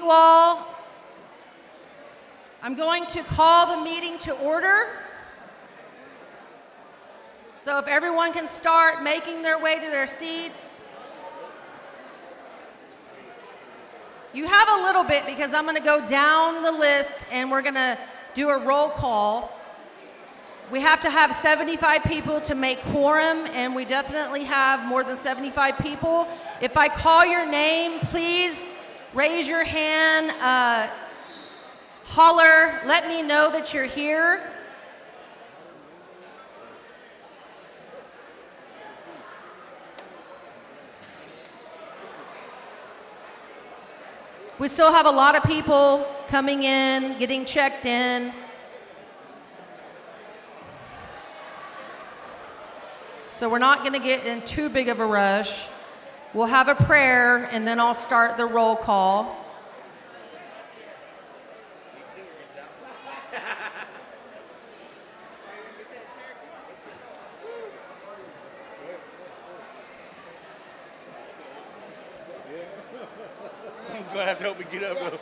you all. I'm going to call the meeting to order. So if everyone can start making their way to their seats. You have a little bit because I'm going to go down the list and we're going to do a roll call. We have to have 75 people to make quorum, and we definitely have more than 75 people. If I call your name, please raise your hand, holler, let me know that you're here. We still have a lot of people coming in, getting checked in. So we're not going to get in too big of a rush. We'll have a prayer, and then I'll start the roll call. Someone's going to have to help me get up, though.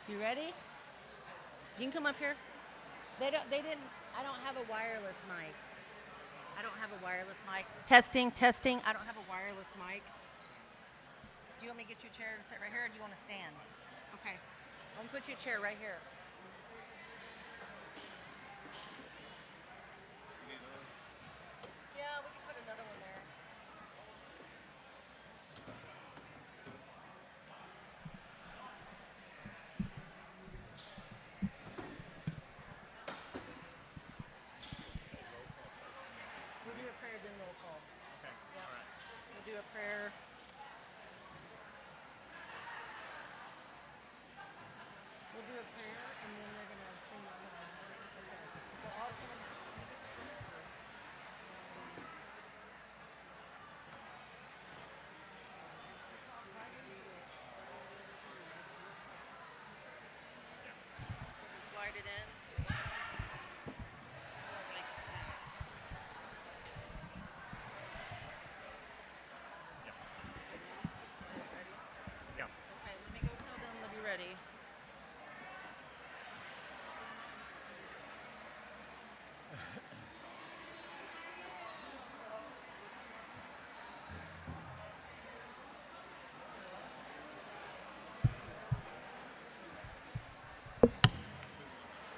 You ready? You can come up here. I don't have a wireless mic. Testing. I don't have a wireless mic. Do you want me to get you a chair to sit right here, or do you want to stand? Okay. I'm going to put you a chair right here. Yeah, we can put another one there. We'll do a prayer, then roll call. Okay, Yeah. all right. We'll do a prayer. We'll do a prayer, and then they're going to sing the song. Okay. So I'll come and let me get you seated first. Slide it in. Like that. Ready? Yeah. Okay, let me go tell them they'll be ready.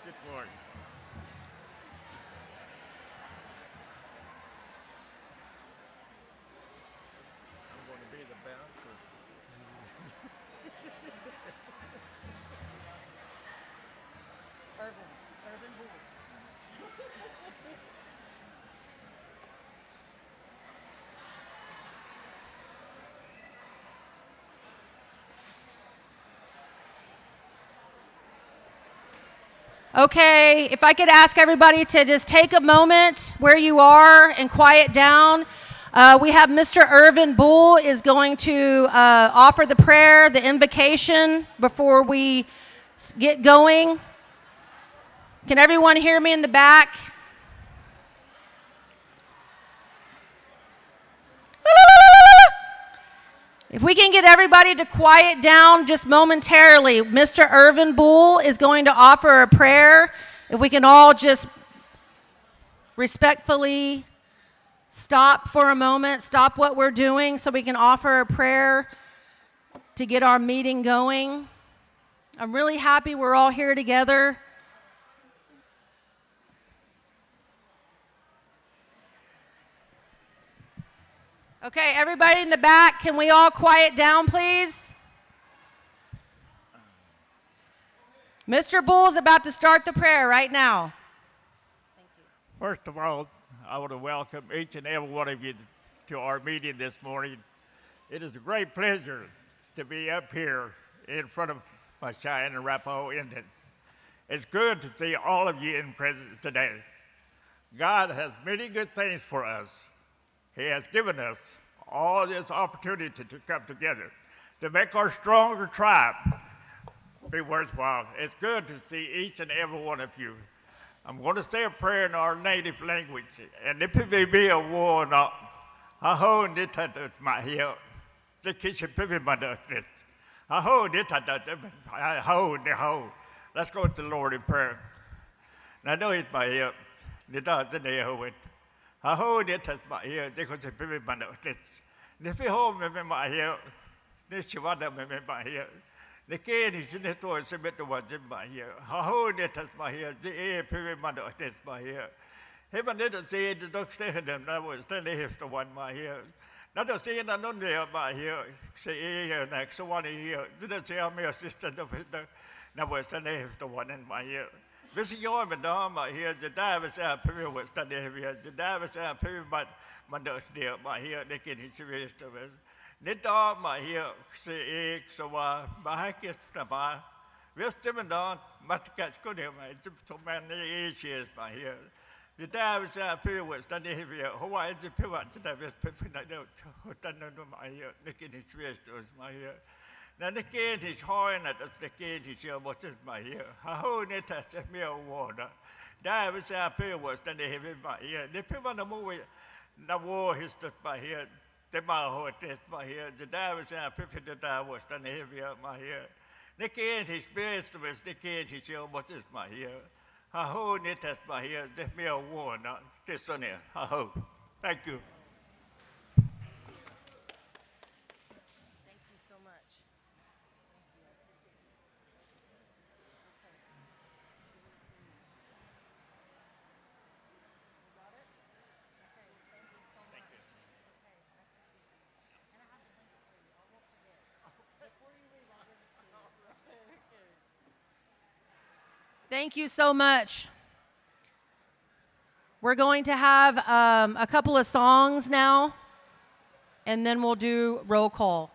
Good Lord. I'm going to be the bouncer. Urban Bull. Okay, if I could ask everybody to just take a moment where you are and quiet down. We have Mr. Irvin Bull is going to offer the prayer, the invocation before we get going. Can everyone hear me in the back? If we can get everybody to quiet down just momentarily, Mr. Irvin Bull is going to offer a prayer. If we can all just respectfully stop for a moment, stop what we're doing so we can offer a prayer to get our meeting going. I'm really happy we're all here together. Okay, everybody in the back, can we all quiet down, please? Mr. Bull's about to start the prayer right now. First of all, I want to welcome each and every one of you to our meeting this morning. It is a great pleasure to be up here in front of my Cheyenne and Arapaho Indians. It's good to see all of you in presence today. God has many good things for us. He has given us all this opportunity to come together, to make our stronger tribe be worthwhile. It's good to see each and every one of you. I'm going to say a prayer in our native language, and if it be a war not, aho nita mahia, the kitchen pipi mother. Aho nita, aho neho. Let's go to the Lord in prayer. Now know it by here. Nita the neho it. Aho nita mahia, they could say pipi mother. If you hold me my here, this shivada me my here. The kid is in the store, so better was in my here. How did it my here? The air period mother is my here. Heaven didn't say the dog stay in them, that was standing here the one my here. Not to say that none there my here, say here next one here. Didn't say I'm your assistant of it, that was standing here the one in my here. This is your madame my here, the divers are period was standing here, the divers are period, but mother there my here, they can hit the rest of us. Nít đó mà hiểu sự so wa bahakis na ba wisdom đó mắt cái có điều mà giúp cho man này is mà hiểu the day was a period was done here Hawaii is a period that was perfect na đâu tan nó mà hiểu the kid is rest was mà hiểu na the kid is high na the kid is your what is mà hiểu how ne ta se me water that was a period was done here mà hiểu the period na movie na war his that mà hiểu the Maho test my here, the Davis and Piffy the Davos, and heavy up my here. The kid his best was the kid his show, what is my here? I hold it as my here, the mere war, not this on here. I hope. Thank you. Thank you so much. Thank you so much. We're going to have a couple of songs now, and then we'll do roll call.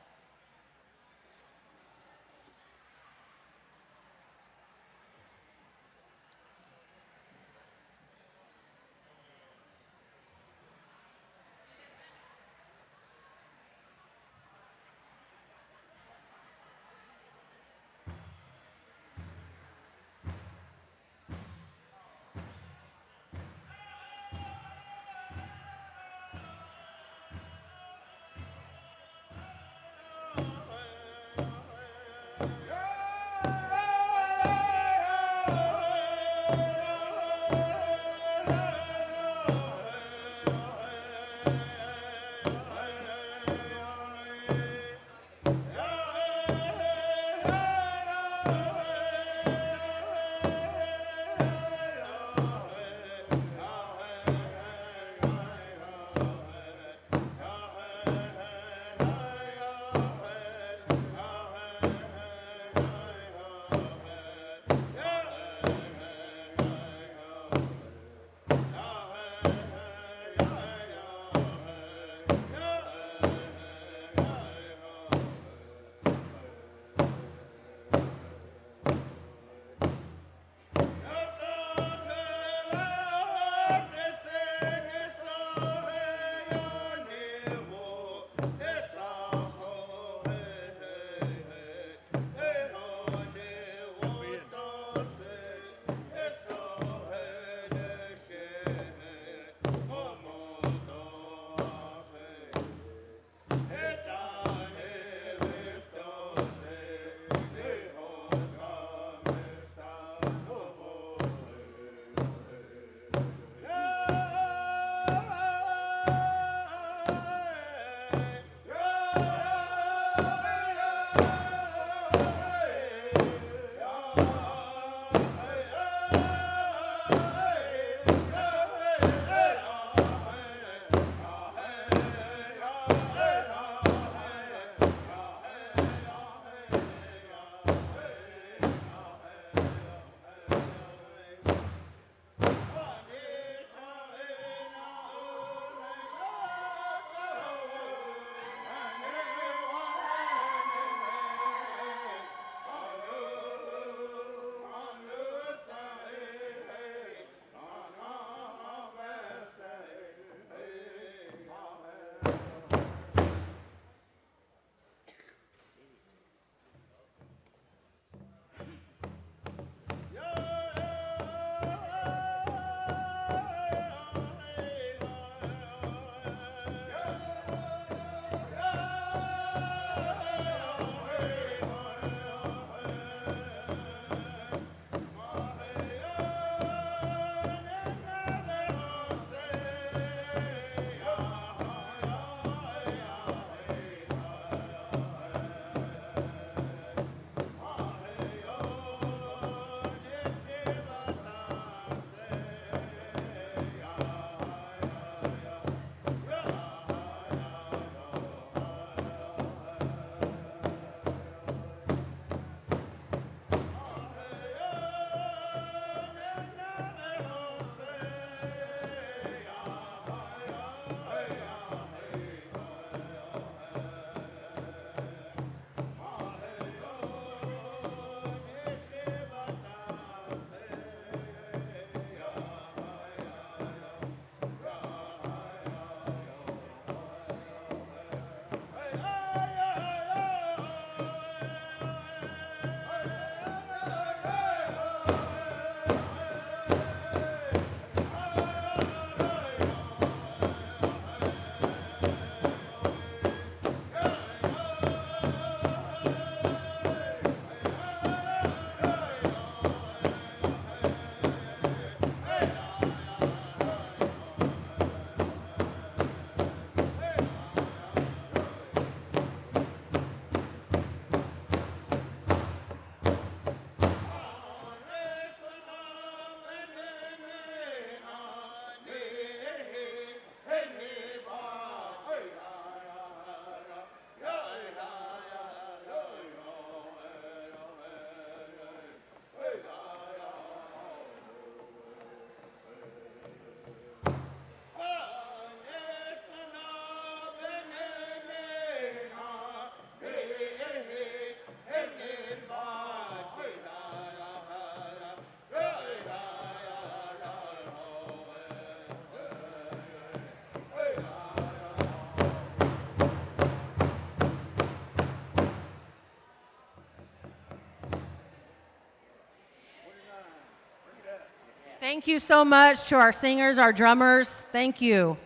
Thank you so much to our singers, our drummers. Thank you.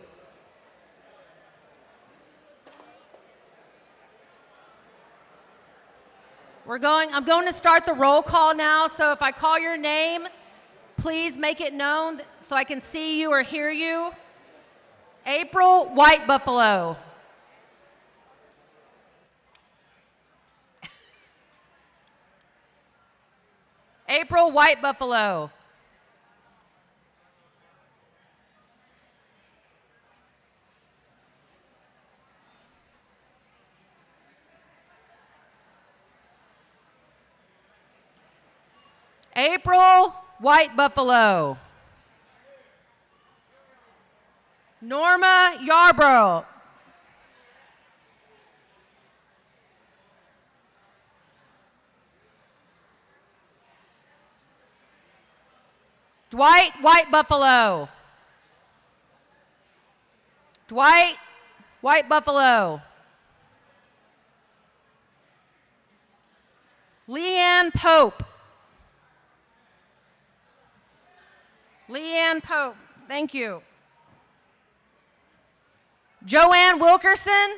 I'm going to start the roll call now, so if I call your name, please make it known so I can see you or hear you. April White Buffalo. April White Buffalo. April White Buffalo. Norma Yarbrough. Dwight White Buffalo. Dwight White Buffalo. Leanne Pope. Leanne Pope, thank you. Joanne Wilkerson.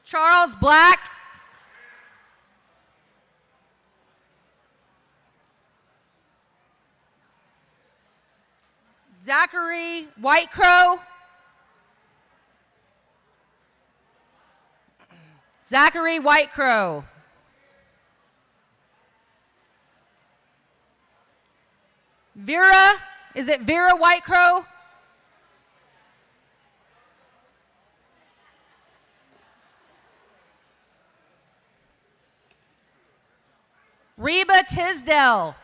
Charles Black. Zachary Whitecrow. Zachary Whitecrow. Vera, is it Vera Whitecrow? Reba Tisdale.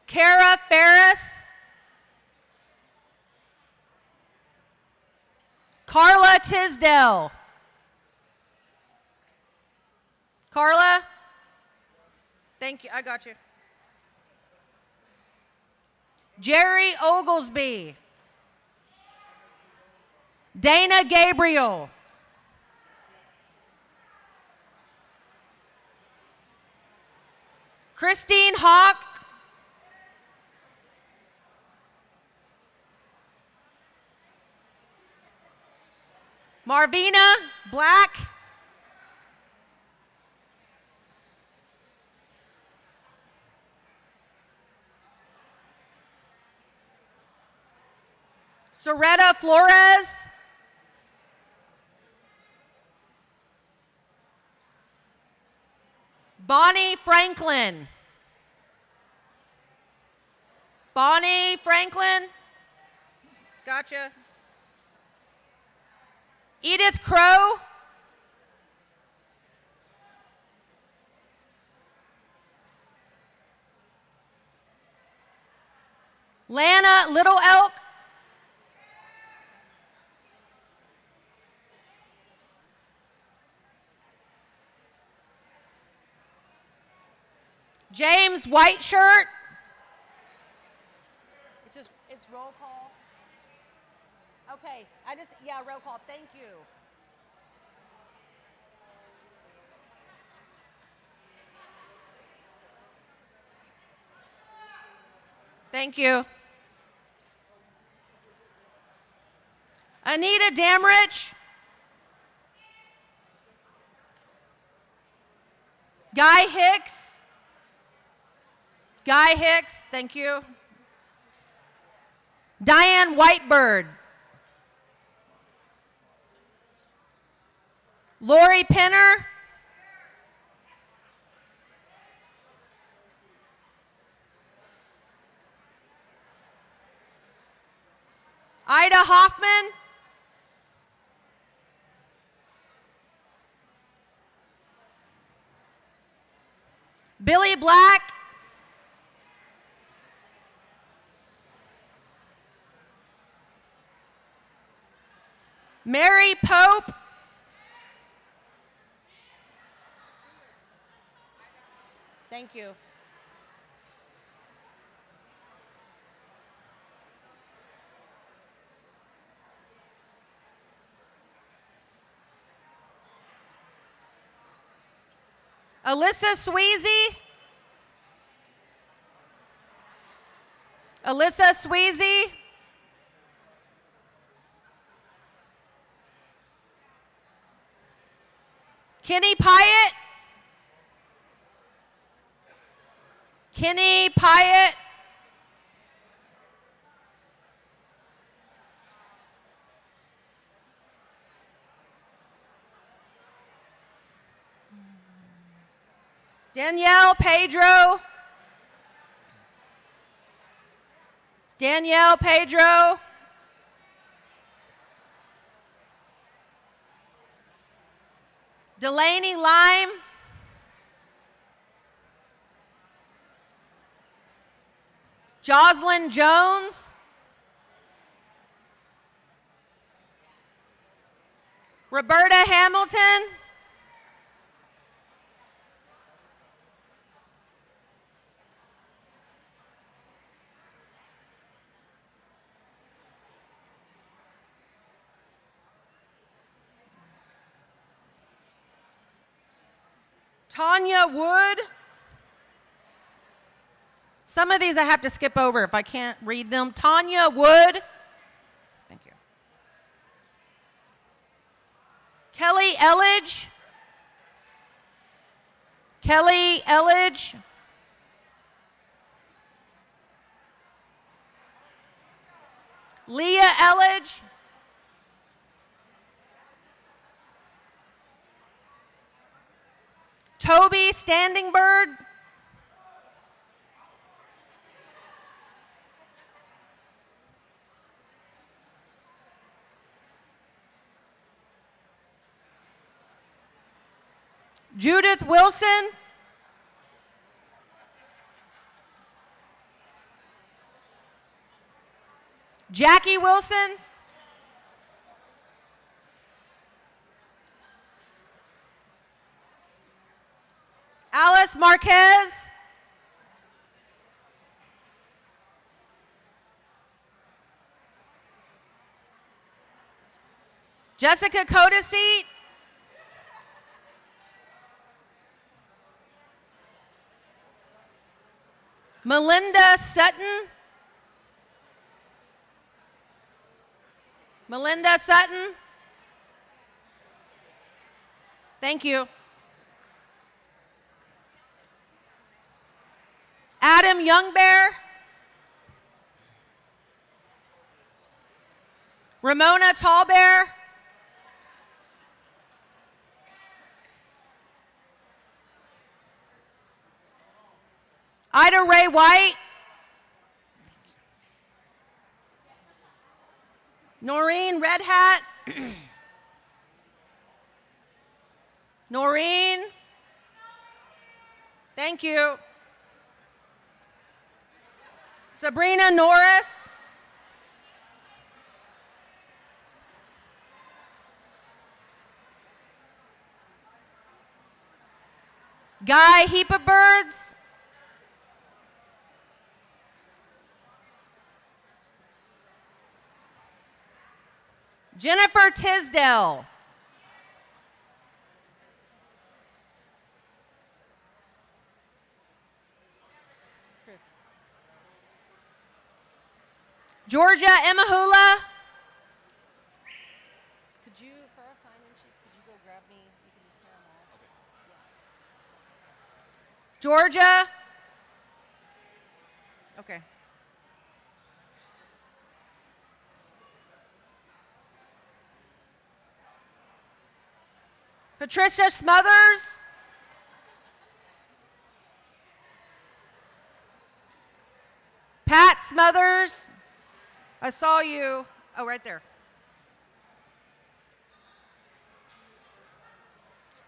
Kara Ferris. Carla Tisdale. Carla? Thank you, I got you. Jerry Oglesby. Dana Gabriel. Christine Hawk. Marvina Black. Soretta Flores. Bonnie Franklin. Bonnie Franklin. Gotcha. Edith Crow. Lana Little Elk. James Whiteshirt. It's roll call. Okay, roll call, thank you. Thank you. Anita Damrich. Guy Hicks. Guy Hicks, thank you. Diane Whitebird. Lori Penner. Ida Hoffman. Billy Black. Mary Pope. Thank you. Alyssa Sweezy. Alyssa Sweezy. Kenny Pyatt. Kenny Pyatt. Danielle Pedro. Danielle Pedro. Delaney Lime. Jocelyn Jones. Roberta Hamilton. Tanya Wood. Some of these I have to skip over if I can't read them. Tanya Wood. Thank you. Kelly Elledge. Kelly Elledge. Leah Elledge. Toby Standing Bird. Judith Wilson. Jackie Wilson. Alice Marquez. Jessica Codaseat. Melinda Sutton. Melinda Sutton. Thank you. Adam Youngbear. Ramona Tallbear. Ida Ray White. Noreen Red Hat. Noreen. Thank you. Sabrina Norris. Guy Heapabirds. Jennifer Tisdale. Georgia Emahula. Could you, for our sign-in sheets, could you go grab me? You can just tear them all. Okay. Yeah. Georgia. Okay. Patricia Smothers. Pat Smothers. I saw you. Oh, right there.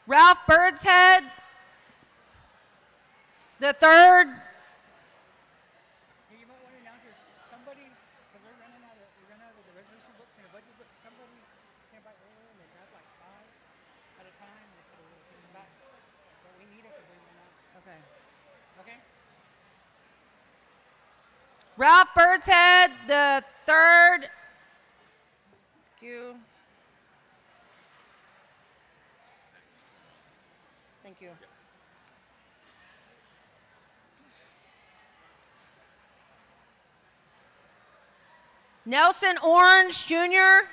Ralph Birdshead. The third. You might want to announce this. Somebody, because we ran out of the resolution books and the budget books. Somebody came by earlier and they grabbed like 5 at a time. And they said, "We'll come back." But we need it to bring them out. Okay. Okay? Ralph Birdshead, the third. Thank you. Thank you. Nelson Orange Jr.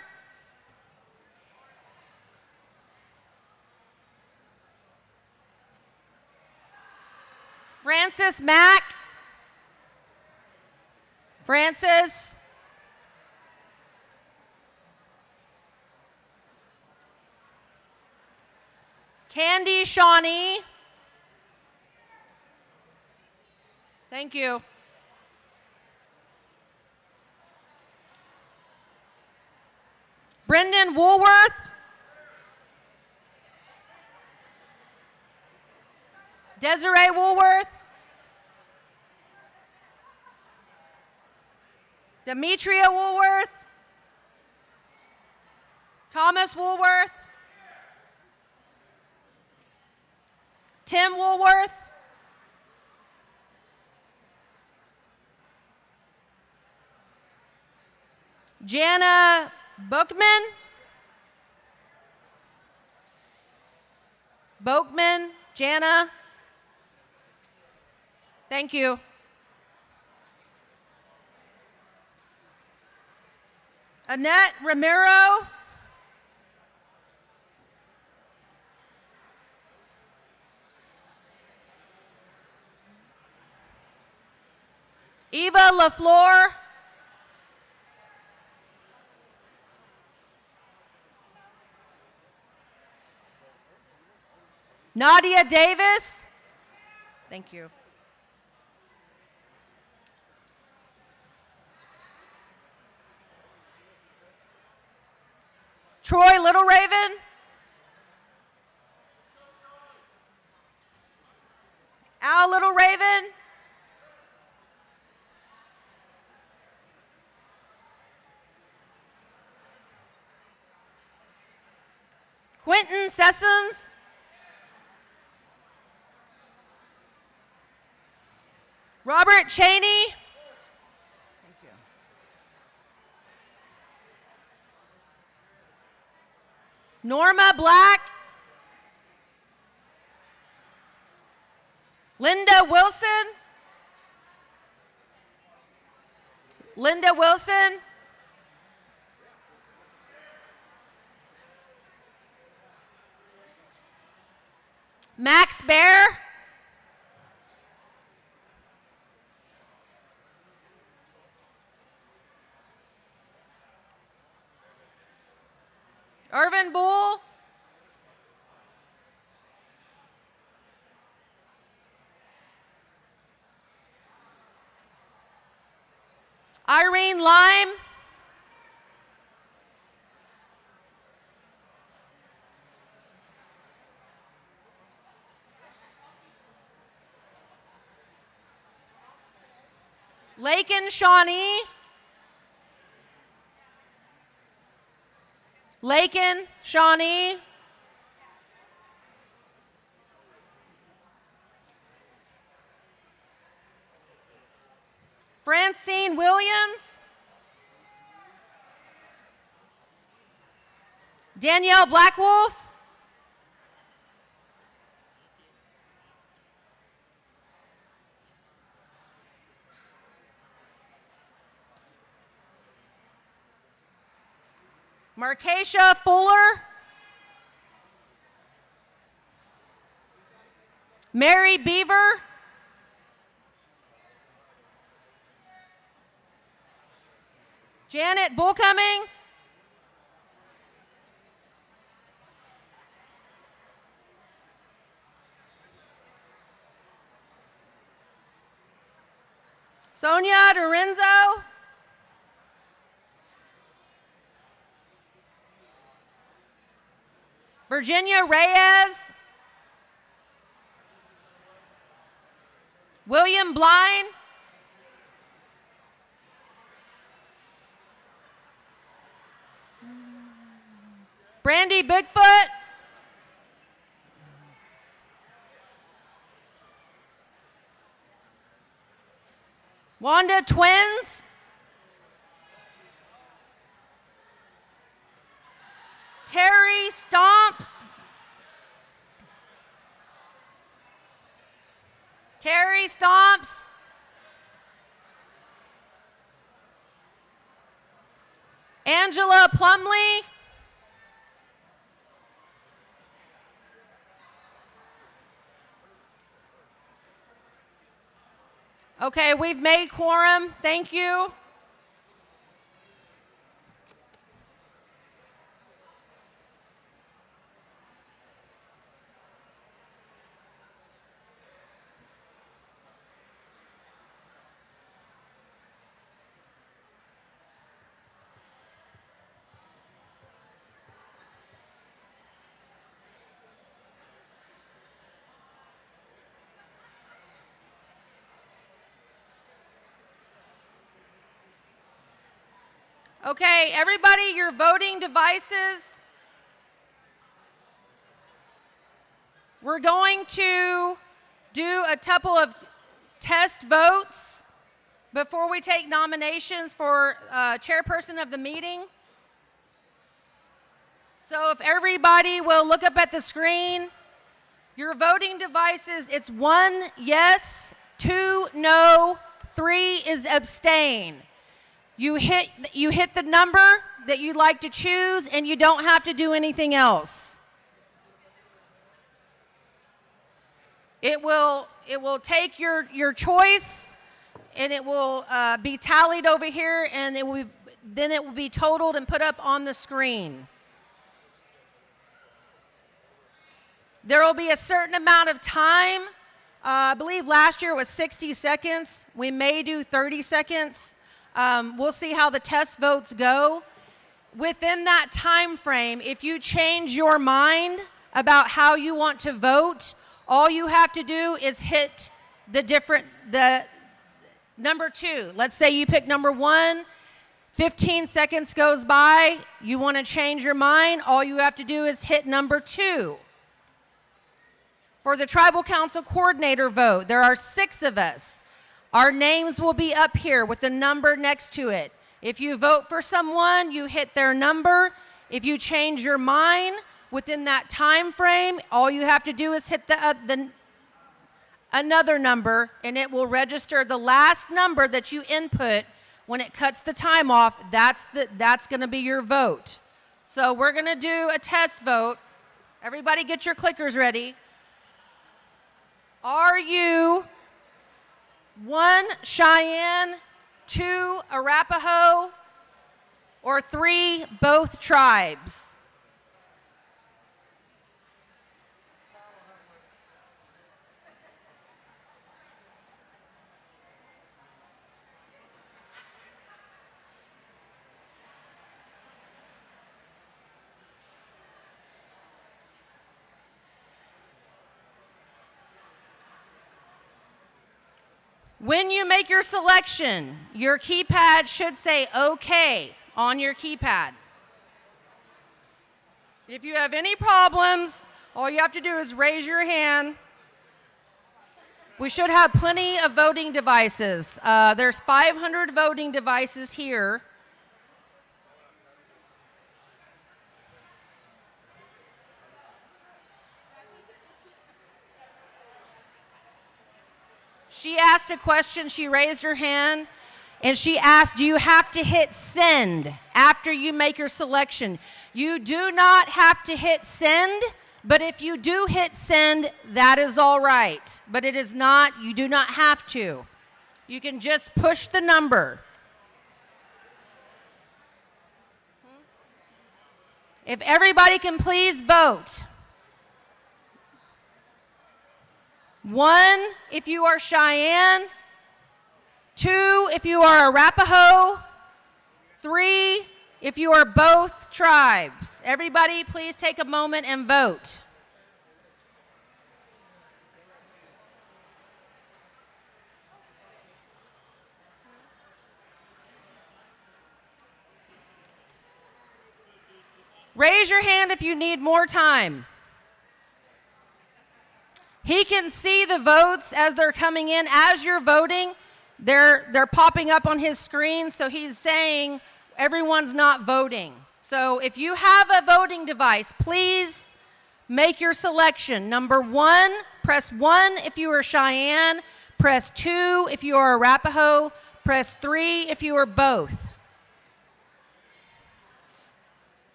Francis Mack. Francis. Candy Shawnee. Thank you. Brendan Woolworth. Desiree Woolworth. Demetria Woolworth. Thomas Woolworth. Tim Woolworth. Jana Bookman. Boakman, Jana. Thank you. Annette Ramiro. Eva LaFleur. Nadia Davis. Thank you. Troy Little Raven. Al Little Raven. Quentin Sessoms. Robert Cheney. Thank you. Norma Black. Linda Wilson. Linda Wilson. Max Bear. Irvin Bull. Irene Lime. Lakin Shawnee. Lakin Shawnee. Francine Williams. Danielle Blackwolf. Markeisha Fuller. Mary Beaver. Janet Bullcoming. Sonia Dorenzo. Virginia Reyes. William Blind. Brandy Bigfoot. Wanda Twins. Terry Stomps. Terry Stomps. Angela Plumley. Okay, we've made quorum. Thank you. Okay, everybody, your voting devices. We're going to do a couple of test votes before we take nominations for chairperson of the meeting. So if everybody will look up at the screen, your voting devices, it's 1 yes, 2 no, 3 is abstain. You hit the number that you'd like to choose, and you don't have to do anything else. It will take your choice, and it will be tallied over here, and then it will be totaled and put up on the screen. There will be a certain amount of time. I believe last year was 60 seconds. We may do 30 seconds. We'll see how the test votes go. Within that time frame, if you change your mind about how you want to vote, all you have to do is hit the number 2. Let's say you pick number 1, 15 seconds goes by, you want to change your mind, all you have to do is hit number 2. For the Tribal Council Coordinator vote, there are 6 of us. Our names will be up here with the number next to it. If you vote for someone, you hit their number. If you change your mind within that time frame, all you have to do is hit another number, and it will register the last number that you input. When it cuts the time off, that's going to be your vote. So we're going to do a test vote. Everybody get your clickers ready. Are you 1 Cheyenne, 2 Arapaho, or 3 both tribes? When you make your selection, your keypad should say OK on your keypad. If you have any problems, all you have to do is raise your hand. We should have plenty of voting devices. There's 500 voting devices here. She asked a question, she raised her hand, and she asked, do you have to hit send after you make your selection? You do not have to hit send, but if you do hit send, that is all right. But it is not, you do not have to. You can just push the number. If everybody can please vote. 1, if you are Cheyenne. 2, if you are Arapaho. 3, if you are both tribes. Everybody, please take a moment and vote. Raise your hand if you need more time. He can see the votes as they're coming in. As you're voting, they're popping up on his screen, so he's saying everyone's not voting. So if you have a voting device, please make your selection. Number 1, press 1 if you are Cheyenne, press 2 if you are Arapaho, press 3 if you are both.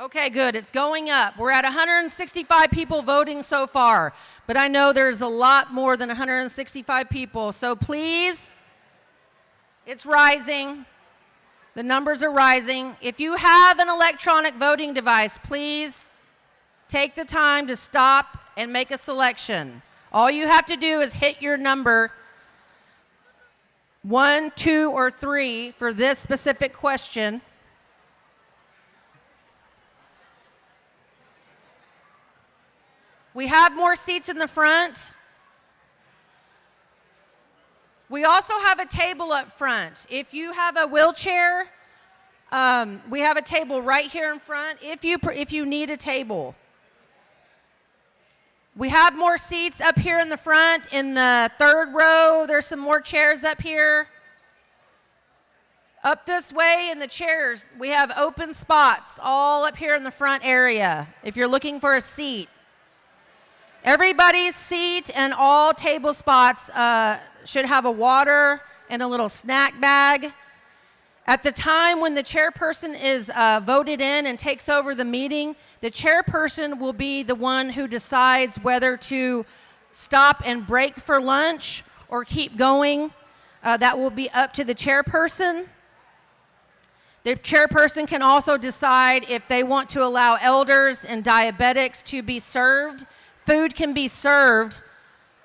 Okay, good. It's going up. We're at 165 people voting so far, but I know there's a lot more than 165 people. So please, it's rising. The numbers are rising. If you have an electronic voting device, please take the time to stop and make a selection. All you have to do is hit your number 1, 2, or 3 for this specific question. We have more seats in the front. We also have a table up front. If you have a wheelchair, we have a table right here in front if you need a table. We have more seats up here in the front. In the 3rd row, there's some more chairs up here. Up this way in the chairs, we have open spots all up here in the front area if you're looking for a seat. Everybody's seat and all table spots should have a water and a little snack bag. At the time when the chairperson is voted in and takes over the meeting, the chairperson will be the one who decides whether to stop and break for lunch or keep going. That will be up to the chairperson. The chairperson can also decide if they want to allow elders and diabetics to be served. Food can be served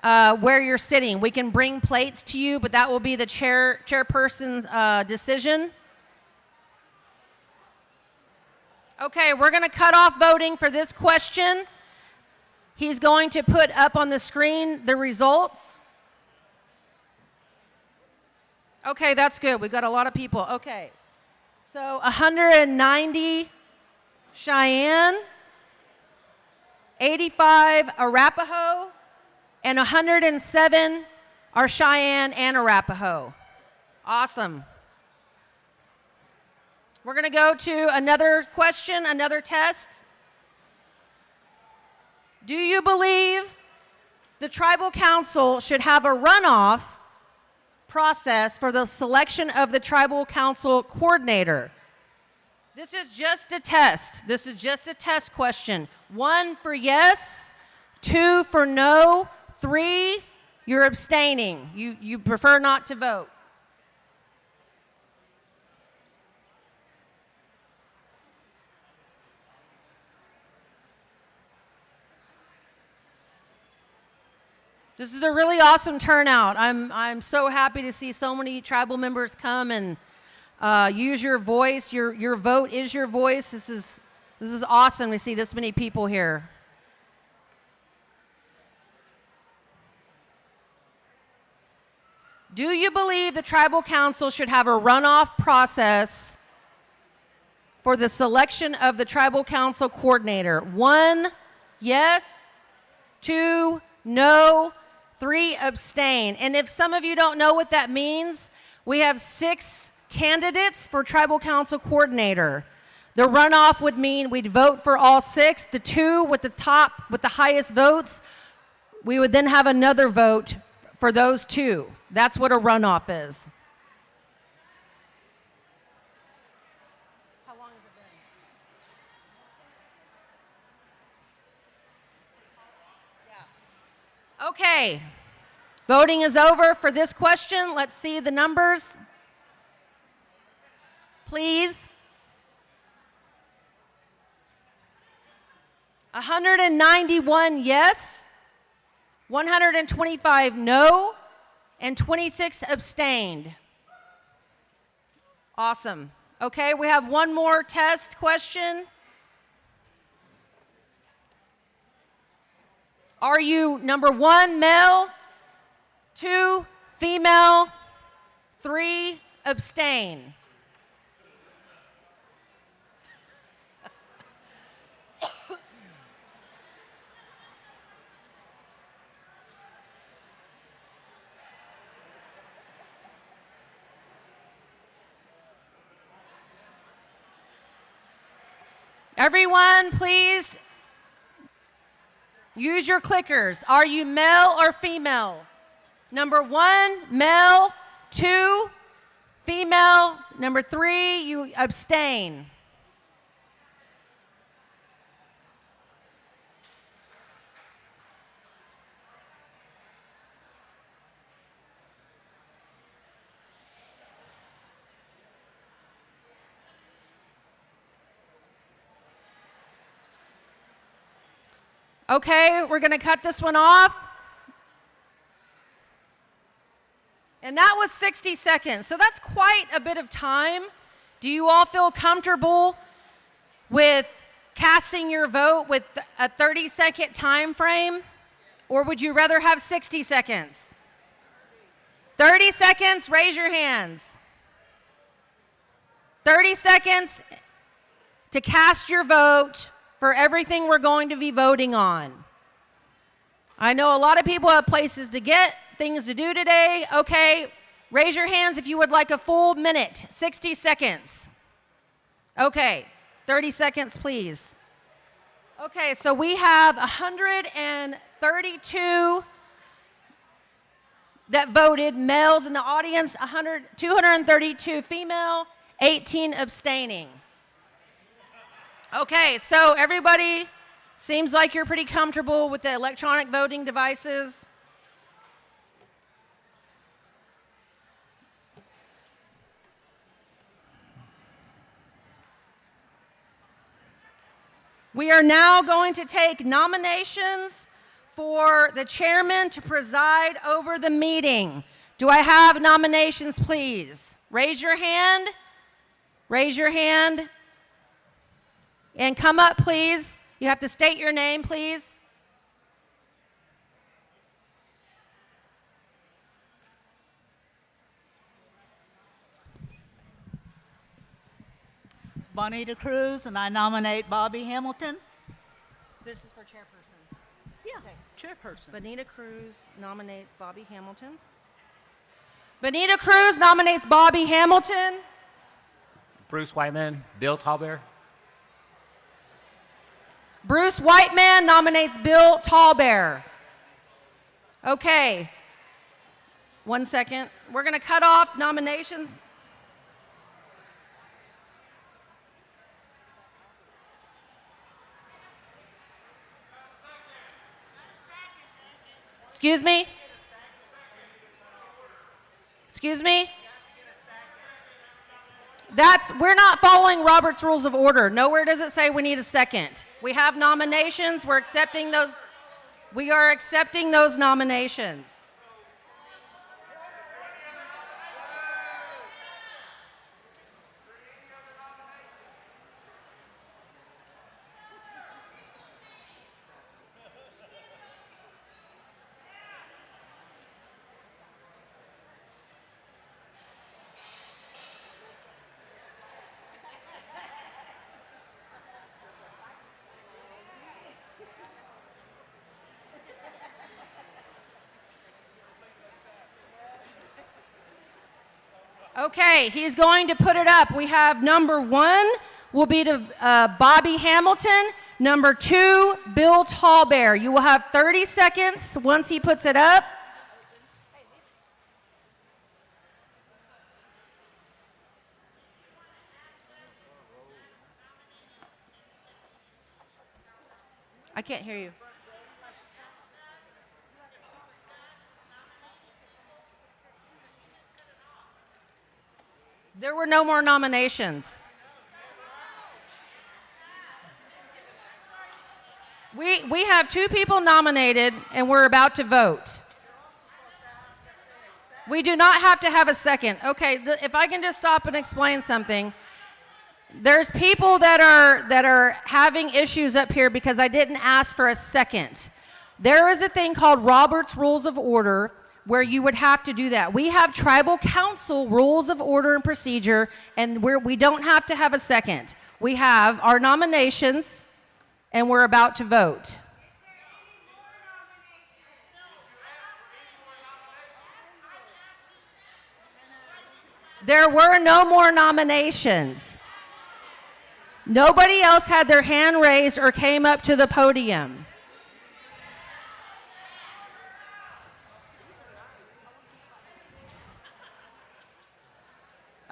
where you're sitting. We can bring plates to you, but that will be the chairperson's decision. Okay, we're going to cut off voting for this question. He's going to put up on the screen the results. Okay, that's good. We've got a lot of people. Okay, so 190 Cheyenne, 85 Arapaho, and 107 are Cheyenne and Arapaho. Awesome. We're going to go to another question, another test. Do you believe the tribal council should have a runoff process for the selection of the tribal council coordinator? This is just a test. This is just a test question. 1 for yes, 2 for no, 3, you're abstaining. You prefer not to vote. This is a really awesome turnout. I'm so happy to see so many tribal members come and use your voice. Your vote is your voice. This is awesome to see this many people here. Do you believe the tribal council should have a runoff process for the selection of the tribal council coordinator? 1, yes. 2, no. 3, abstain. And if some of you don't know what that means, we have 6 candidates for tribal council coordinator. The runoff would mean we'd vote for all 6. The 2 with the highest votes, we would then have another vote for those 2. That's what a runoff is. How long has it been? Yeah. Okay. Voting is over for this question. Let's see the numbers. Please. 191 yes, 125 no, and 26 abstained. Awesome. Okay, we have one more test question. Are you number 1, male, 2, female, 3, abstain? Everyone, please use your clickers. Are you male or female? Number 1, male. 2, female. Number 3, you abstain. Okay, we're going to cut this one off. And that was 60 seconds. So that's quite a bit of time. Do you all feel comfortable with casting your vote with a 30-second time frame? Or would you rather have 60 seconds? 30 seconds, raise your hands. 30 seconds to cast your vote for everything we're going to be voting on. I know a lot of people have places to get, things to do today. Okay, raise your hands if you would like a full minute, 60 seconds. Okay, 30 seconds, please. Okay, so we have 132 that voted, males in the audience, 232 female, 18 abstaining. Okay, so everybody seems like you're pretty comfortable with the electronic voting devices. We are now going to take nominations for the chairman to preside over the meeting. Do I have nominations, please? Raise your hand. Raise your hand. And come up, please. You have to state your name, please. Bonita Cruz, and I nominate Bobby Hamilton. This is for chairperson. Yeah, Okay. chairperson. Bonita Cruz nominates Bobby Hamilton. Bonita Cruz nominates Bobby Hamilton. Bruce Whiteman, Bill Tallbear. Bruce Whiteman nominates Bill Tallbear. Okay. 1 second. We're going to cut off nominations. Excuse me? Excuse me? We're not following Robert's Rules of Order. Nowhere does it say we need a second. We have nominations. We're accepting those. We are accepting those nominations. Okay, he's going to put it up. We have number 1 will be to Bobby Hamilton. Number 2, Bill Tallbear. You will have 30 seconds once he puts it up. I can't hear you. There were no more nominations. We have 2 people nominated, and we're about to vote. We do not have to have a second. Okay, if I can just stop and explain something. There's people that are having issues up here because I didn't ask for a second. There is a thing called Robert's Rules of Order where you would have to do that. We have tribal council rules of order and procedure, and we don't have to have a second. We have our nominations, and we're about to vote. There were no more nominations. Nobody else had their hand raised or came up to the podium.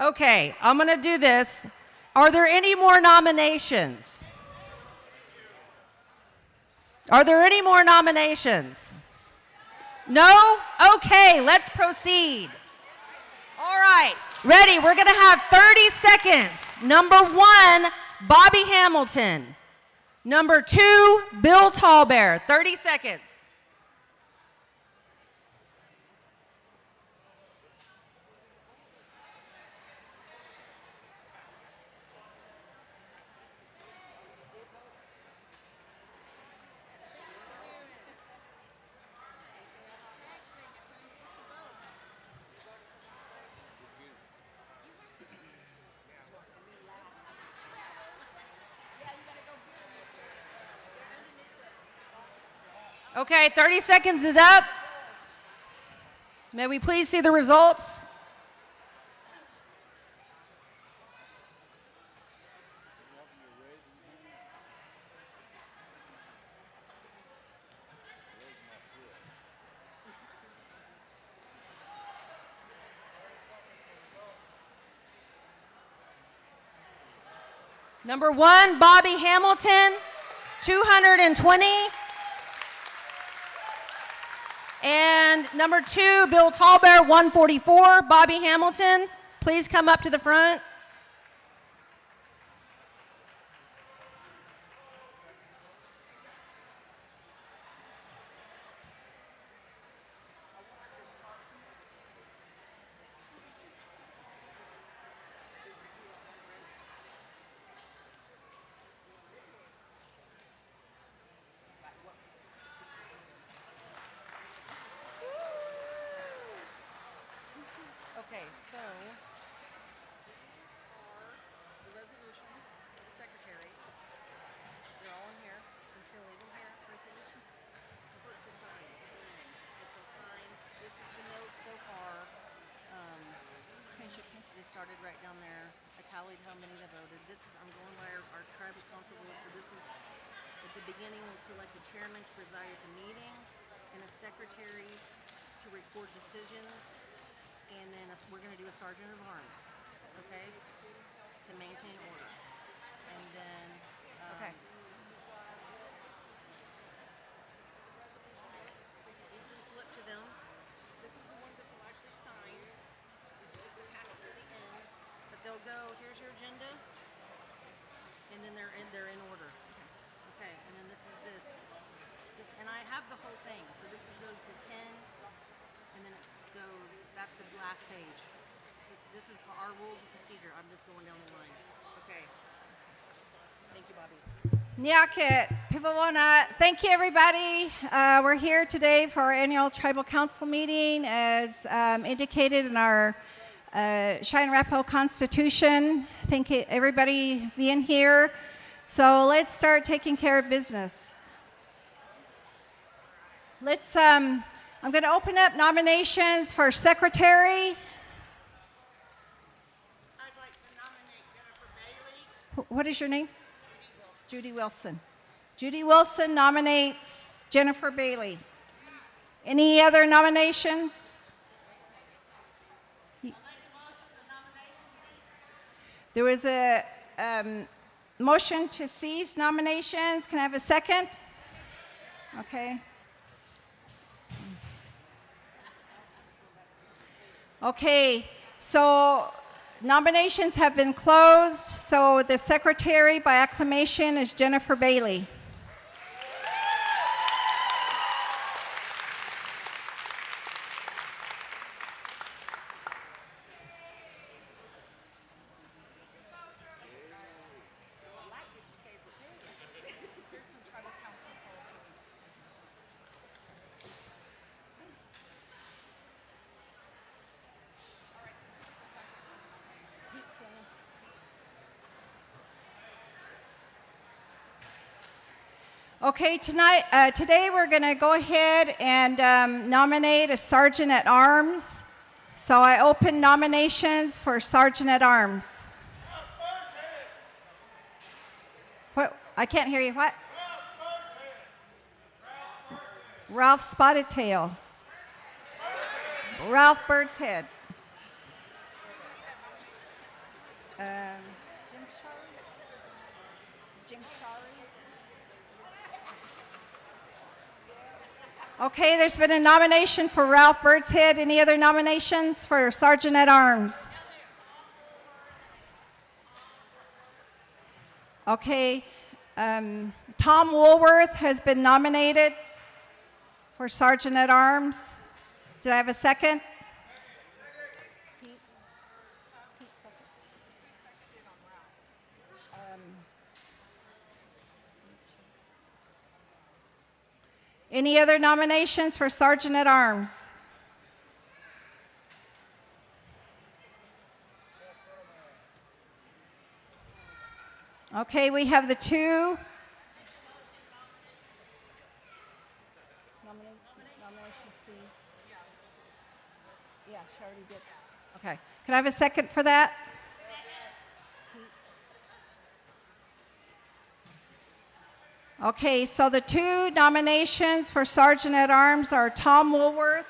Okay, I'm going to do this. Are there any more nominations? Are there any more nominations? No? Okay, let's proceed. All right, ready? We're going to have 30 seconds. Number 1, Bobby Hamilton. Number 2, Bill Tallbear, 30 seconds. Okay, 30 seconds is up. May we please see the results? Number 1, Bobby Hamilton, 220. And number 2, Bill Tallbear, 144. Bobby Hamilton, please come up to the front. Okay, so the resolutions, the secretary, they're all in here. I'm just gonna leave them here. Resolutions. For it to sign. It can sign. This is the note so far. They started right down there. I tallied how many that voted. This is, I'm going by our tribal council rules. So this is, at the beginning, we select a chairman to preside at the meetings and a secretary to record decisions. And then we're going to do a sergeant of arms, okay, to maintain order. And then, okay. So these will flip to them. This is the ones that they'll actually sign. This is the packet at the end. But they'll go, here's your agenda, and then they're in order. Okay, and then this is this. And I have the whole thing. So this goes to 10, and then it goes, that's the last page. This is our rules of procedure. I'm just going down the line. Okay. Thank you, Bobby. Nyakit, Pivawona. Thank you, everybody. We're here today for our annual Tribal Council meeting as indicated in our Cheyenne Arapaho Constitution. Thank you, everybody being here. So let's start taking care of business. Let's, I'm going to open up nominations for secretary. I'd like to nominate Jennifer Bailey. What is your name? Judy Wilson. Judy Wilson nominates Jennifer Bailey. Any other nominations? There was a motion to cease nominations. Can I have a second? Okay. Okay, so nominations have been closed, so the secretary by acclamation is Jennifer Bailey. Okay, today we're going to go ahead and nominate a sergeant at arms. So I open nominations for sergeant at arms. What? I can't hear you. What? Ralph Spotted Tail. Ralph Bird's Head. Okay, there's been a nomination for Ralph Birdshead. Any other nominations for Sergeant at Arms? Okay, Tom Woolworth has been nominated for Sergeant at Arms. Did I have a second? Any other nominations for Sergeant at Arms? Okay, we have the two. Nomination C's. Yeah, she already did. Okay, can I have a second for that? Okay, so the two nominations for Sergeant at Arms are Tom Woolworth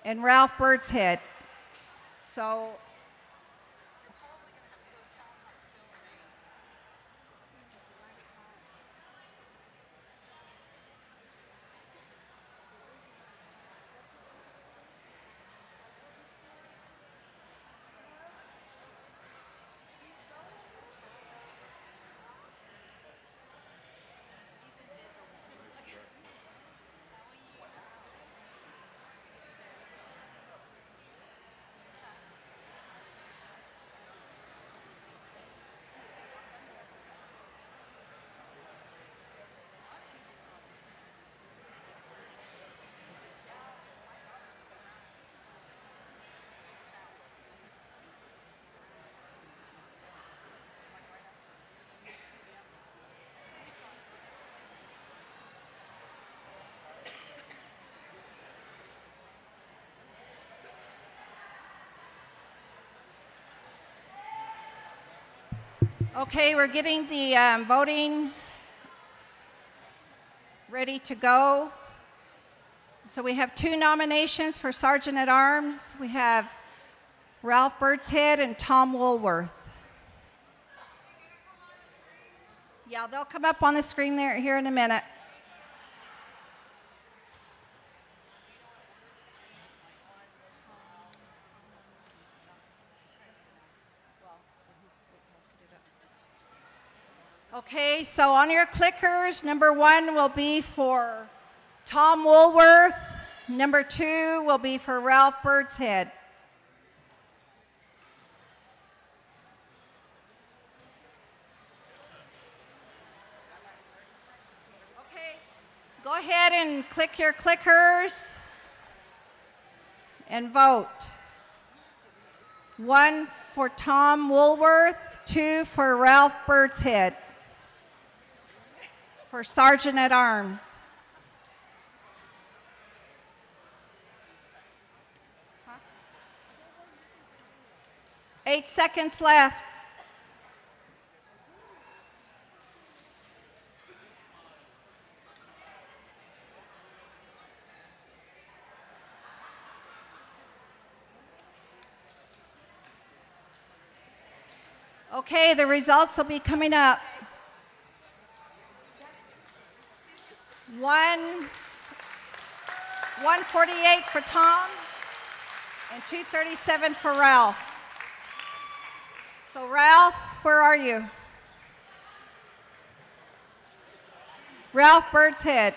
and Ralph Birdshead. So, okay, we're getting the voting ready to go. So we have two nominations for Sergeant at Arms. We have Ralph Birdshead and Tom Woolworth. Yeah, they'll come up on the screen there here in a minute. Okay, so on your clickers, number 1 will be for Tom Woolworth. Number 2 will be for Ralph Birdshead. Okay, go ahead and click your clickers and vote. 1 for Tom Woolworth, 2 for Ralph Birdshead. For Sergeant at Arms. 8 seconds left. Okay, the results will be coming up. 148 for Tom and 237 for Ralph. So Ralph, where are you? Ralph Birdshead.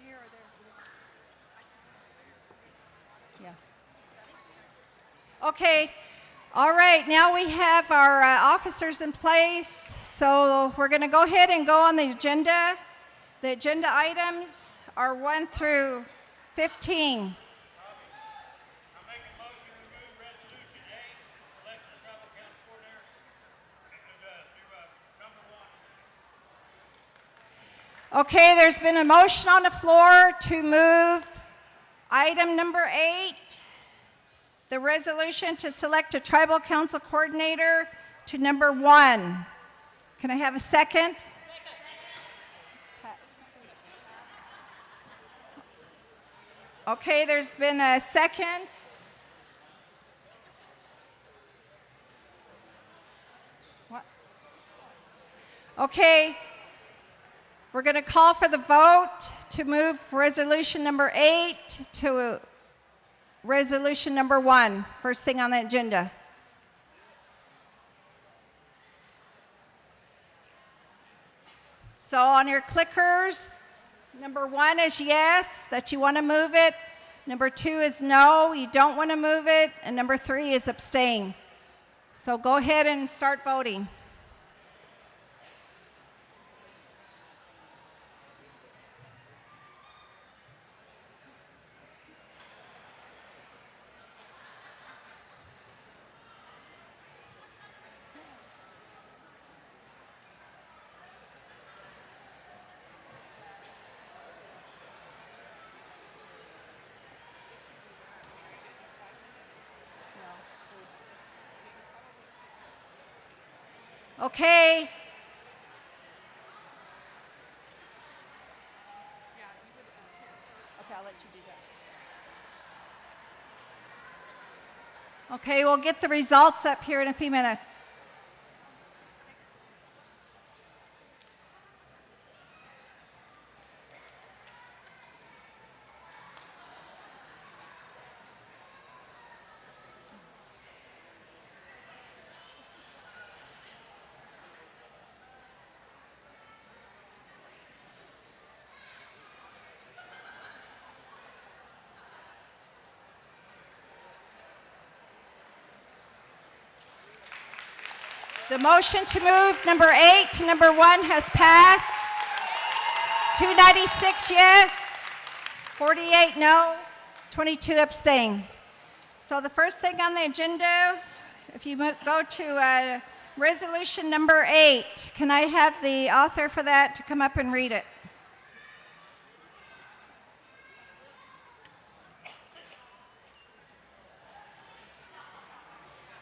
Here or there? Yeah. Okay. All right. Now we have our officers in place. So we're going to go ahead and go on the agenda. The agenda items are 1 through 15. Okay, there's been a motion on the floor to move item number 8, the resolution to select a tribal council coordinator, to number 1. Can I have a second? Okay, there's been a second. What? Okay, we're going to call for the vote to move resolution number 8 to resolution number 1, first thing on the agenda. So on your clickers, number 1 is yes, that you want to move it. Number 2 is no, you don't want to move it. And number 3 is abstain. So go ahead and start voting. Okay. Okay, I'll let you do that. Okay, we'll get the results up here in a few minutes. The motion to move number 8 to number 1 has passed. 296 yes, 48 no, 22 abstain. So the first thing on the agenda, if you go to resolution number 8, can I have the author for that to come up and read it?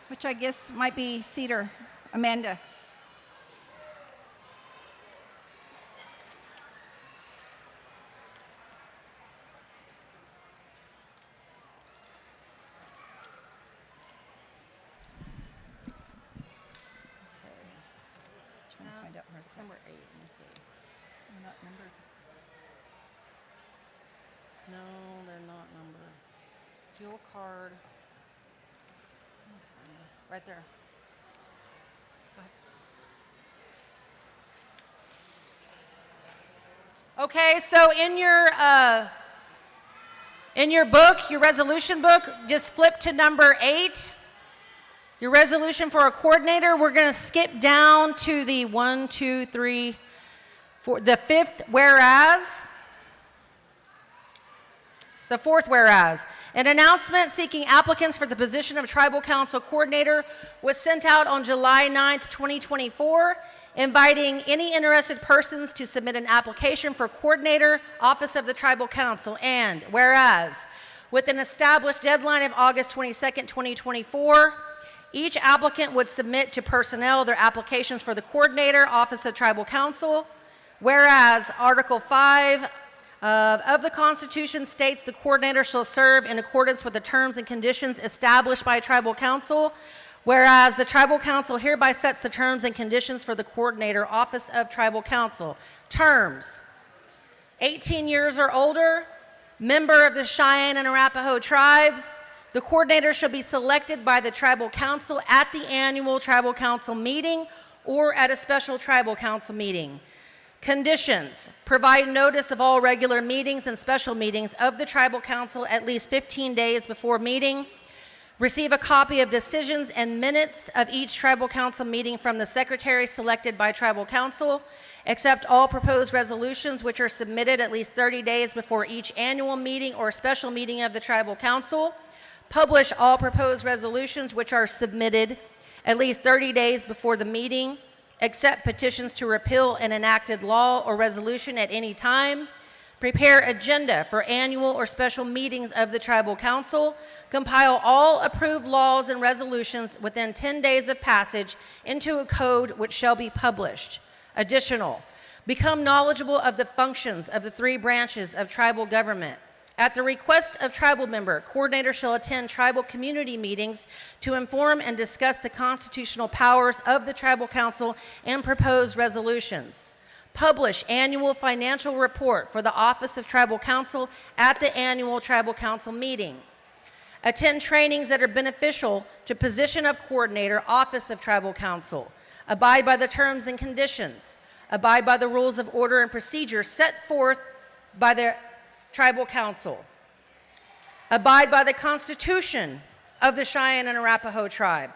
Which I guess might be Cedar. Amanda. Trying to find out where it's number 8. Let me see. They're not numbered. No, they're not numbered. Dual card. Right there. Okay, so in your book, your resolution book, just flip to number 8. Your resolution for a coordinator. We're going to skip down to the 1, 2, 3, 4, the 5th whereas. The 4th whereas. An announcement seeking applicants for the position of Tribal Council Coordinator was sent out on July 9th, 2024, inviting any interested persons to submit an application for Coordinator, Office of the Tribal Council. And whereas, with an established deadline of August 22nd, 2024, each applicant would submit to personnel their applications for the Coordinator, Office of Tribal Council. Whereas, Article 5 of the Constitution states the coordinator shall serve in accordance with the terms and conditions established by Tribal Council. Whereas the Tribal Council hereby sets the terms and conditions for the Coordinator, Office of Tribal Council. Terms: 18 years or older, member of the Cheyenne and Arapaho tribes. The coordinator shall be selected by the Tribal Council at the annual Tribal Council meeting or at a special Tribal Council meeting. Conditions: provide notice of all regular meetings and special meetings of the Tribal Council at least 15 days before meeting. Receive a copy of decisions and minutes of each Tribal Council meeting from the secretary selected by Tribal Council. Accept all proposed resolutions which are submitted at least 30 days before each annual meeting or special meeting of the Tribal Council. Publish all proposed resolutions which are submitted at least 30 days before the meeting. Accept petitions to repeal an enacted law or resolution at any time. Prepare agenda for annual or special meetings of the Tribal Council. Compile all approved laws and resolutions within 10 days of passage into a code which shall be published. Additional: become knowledgeable of the functions of the 3 branches of tribal government. At the request of tribal member, coordinator shall attend tribal community meetings to inform and discuss the constitutional powers of the tribal council and proposed resolutions. Publish annual financial report for the Office of Tribal Council at the annual tribal council meeting. Attend trainings that are beneficial to position of coordinator, Office of Tribal Council. Abide by the terms and conditions. Abide by the rules of order and procedure set forth by the Tribal Council. Abide by the Constitution of the Cheyenne and Arapaho Tribe.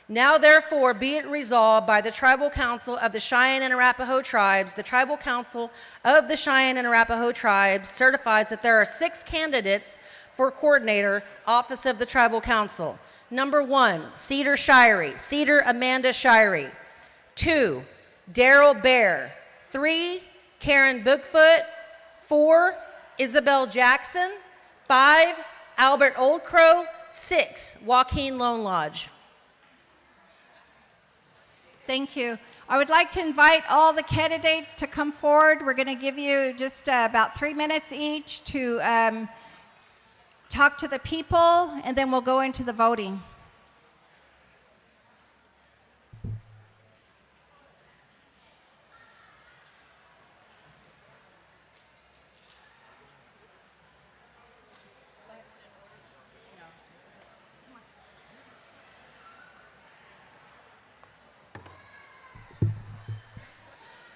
Now therefore be it resolved by the Tribal Council of the Cheyenne and Arapaho Tribes, the Tribal Council of the Cheyenne and Arapaho Tribes certifies that there are 6 candidates for coordinator, Office of the Tribal Council. Number 1, Cedar Shirey, Cedar Amanda Shirey. 2, Daryl Bear. 3, Karen Bookfoot. 4, Isabel Jackson. 5, Albert Oldcrow. 6, Joaquin Lone Lodge. Thank you. I would like to invite all the candidates to come forward. We're going to give you just about 3 minutes each to talk to the people, and then we'll go into the voting.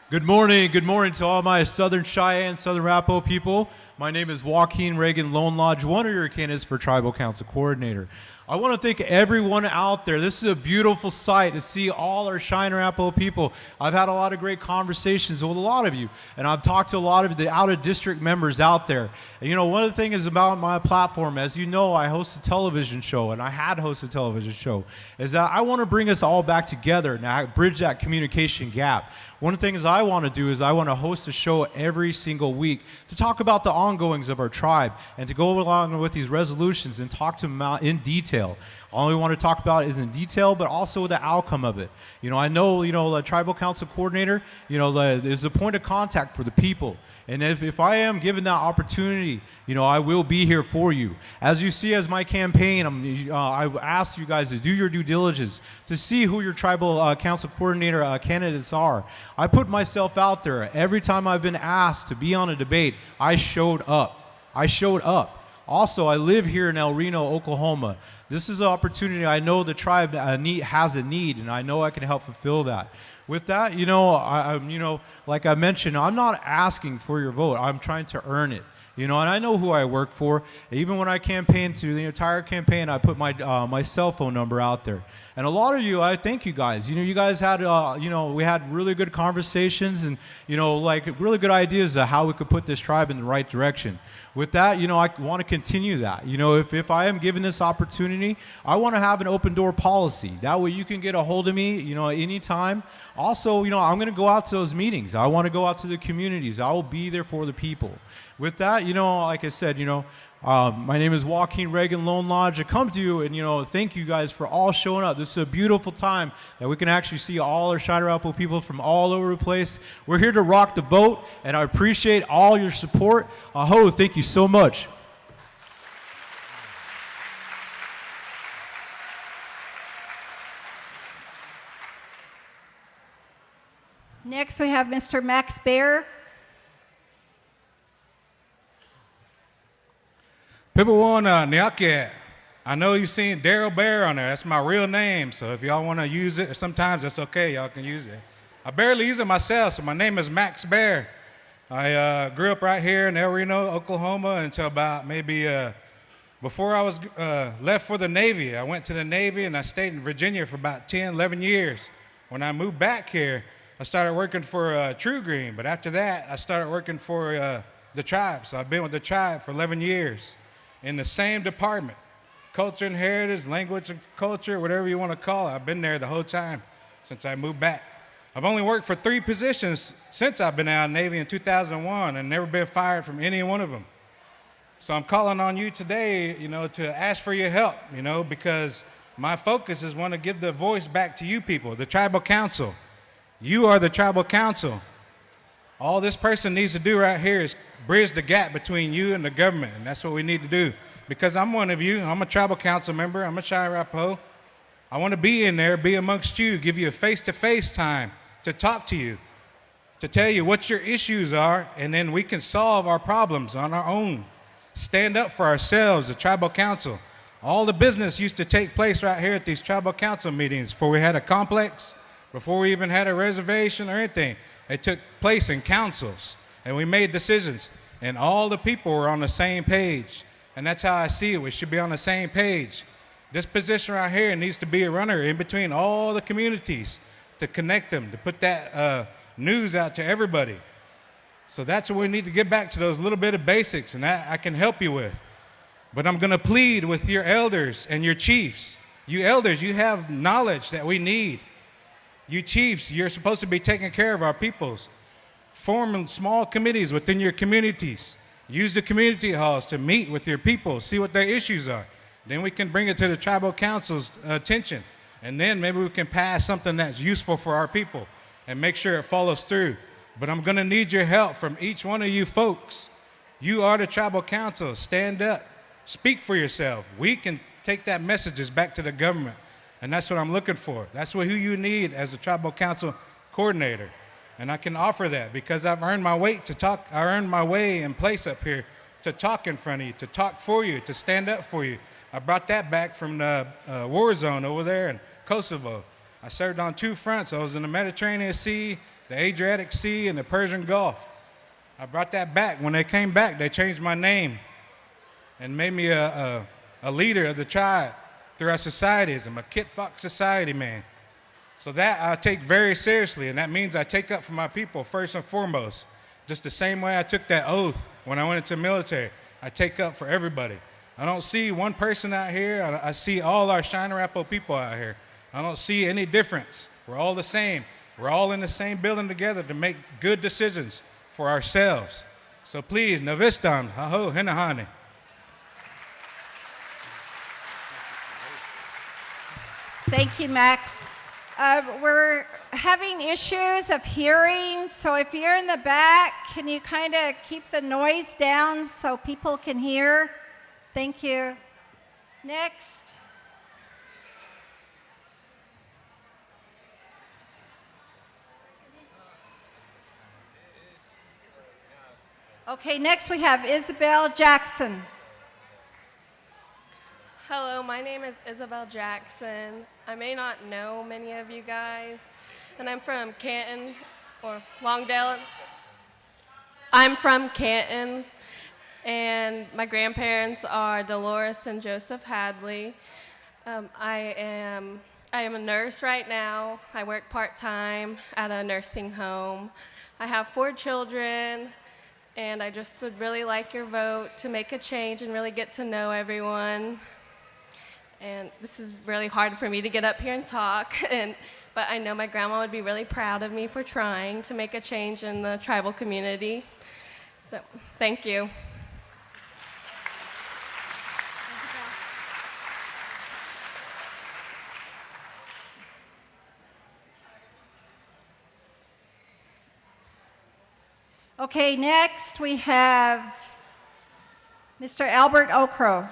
Good morning to all my Southern Cheyenne, Southern Arapaho people. My name is Joaquin Reagan Lone Lodge, one of your candidates for Tribal Council Coordinator. I want to thank everyone out there. This is a beautiful sight to see all our Cheyenne Arapaho people. I've had a lot of great conversations with a lot of you, and I've talked to a lot of the out-of-district members out there. And, you know, one of the things about my platform, as you know, I host a television show, and I had hosted a television show, is that I want to bring us all back together and bridge that communication gap. One of the things I want to do is I want to host a show every single week to talk about the ongoings of our tribe and to go along with these resolutions and talk to them out in detail. All we want to talk about is in detail, but also the outcome of it. You know, I know, the Tribal Council Coordinator, is a point of contact for the people. And if I am given that opportunity, I will be here for you. As you see, as my campaign, I ask you guys to do your due diligence to see who your Tribal Council Coordinator candidates are. I put myself out there. Every time I've been asked to be on a debate, I showed up. Also, I live here in El Reno, Oklahoma. This is an opportunity. I know the tribe has a need, and I know I can help fulfill that. With that, like I mentioned, I'm not asking for your vote. I'm trying to earn it. And I know who I work for. Even when I campaigned through the entire campaign, I put my cell phone number out there. And a lot of you, I thank you guys. You guys had, we had really good conversations and, really good ideas of how we could put this tribe in the right direction. With that, I want to continue that. If I am given this opportunity, I want to have an open door policy. That way you can get a hold of me, anytime. Also, I'm going to go out to those meetings. I want to go out to the communities. I will be there for the people. With that, like I said, my name is Joaquin Reagan Lone Lodge. I come to you and, thank you guys for all showing up. This is a beautiful time that we can actually see all our Cheyenne Arapaho people from all over the place. We're here to rock the boat, and I appreciate all your support. Thank you so much. Next, we have Mr. Max Bear. People want Nyake. I know you've seen Daryl Bear on there. That's my real name. So if y'all want to use it, sometimes it's okay. Y'all can use it. I barely use it myself, so my name is Max Bear. I grew up right here in El Reno, Oklahoma, until about maybe before I was left for the Navy. I went to the Navy, and I stayed in Virginia for about 10, 11 years. When I moved back here, I started working for True Green. But after that, I started working for the tribe. So I've been with the tribe for 11 years. In the same department, culture and heritage, language and culture, whatever you want to call it. I've been there the whole time since I moved back. I've only worked for 3 positions since I've been out of the Navy in 2001 and never been fired from any one of them. So I'm calling on you today, to ask for your help, because my focus is want to give the voice back to you people, the Tribal Council. You are the Tribal Council. All this person needs to do right here is bridge the gap between you and the government, and that's what we need to do. Because I'm one of you. I'm a tribal council member. I'm a Cheyenne Arapaho. I want to be in there, be amongst you, give you a face-to-face time to talk to you, to tell you what your issues are, and then we can solve our problems on our own. Stand up for ourselves, the tribal council. All the business used to take place right here at these tribal council meetings before we had a complex, before we even had a reservation or anything. It took place in councils, and we made decisions, and all the people were on the same page. And that's how I see it. We should be on the same page. This position right here needs to be a runner in between all the communities to connect them, to put that news out to everybody. So that's what we need to get back to, those little bit of basics, and that I can help you with. But I'm going to plead with your elders and your chiefs. You elders, you have knowledge that we need. You chiefs, you're supposed to be taking care of our peoples. Form small committees within your communities. Use the community halls to meet with your people, see what their issues are. Then we can bring it to the tribal council's attention. And then maybe we can pass something that's useful for our people and make sure it follows through. But I'm going to need your help from each one of you folks. You are the tribal council. Stand up. Speak for yourself. We can take that messages back to the government. And that's what I'm looking for. That's who you need as a tribal council coordinator. And I can offer that because I've earned my weight to talk. I earned my way and place up here to talk in front of you, to talk for you, to stand up for you. I brought that back from the war zone over there in Kosovo. I served on 2 fronts. I was in the Mediterranean Sea, the Adriatic Sea, and the Persian Gulf. I brought that back. When they came back, they changed my name and made me a leader of the tribe through our societies. I'm a Kit Fox society man. So that I take very seriously, and that means I take up for my people first and foremost. Just the same way I took that oath when I went into the military. I take up for everybody. I don't see one person out here. I see all our Cheyenne Arapaho people out here. I don't see any difference. We're all the same. We're all in the same building together to make good decisions for ourselves. So please, Navistan, haho, hinahane. Thank you, Max. We're having issues of hearing, so if you're in the back, can you kind of keep the noise down so people can hear? Thank you. Next. Okay, next we have Isabel Jackson. Hello, my name is Isabel Jackson. I may not know many of you guys, and I'm from Canton, or Longdale. I'm from Canton, and my grandparents are Dolores and Joseph Hadley. I am a nurse right now. I work part-time at a nursing home. I have 4 children, and I just would really like your vote to make a change and really get to know everyone. And this is really hard for me to get up here and talk, but I know my grandma would be really proud of me for trying to make a change in the tribal community. So, thank you. Okay, next we have Mr. Albert Okro.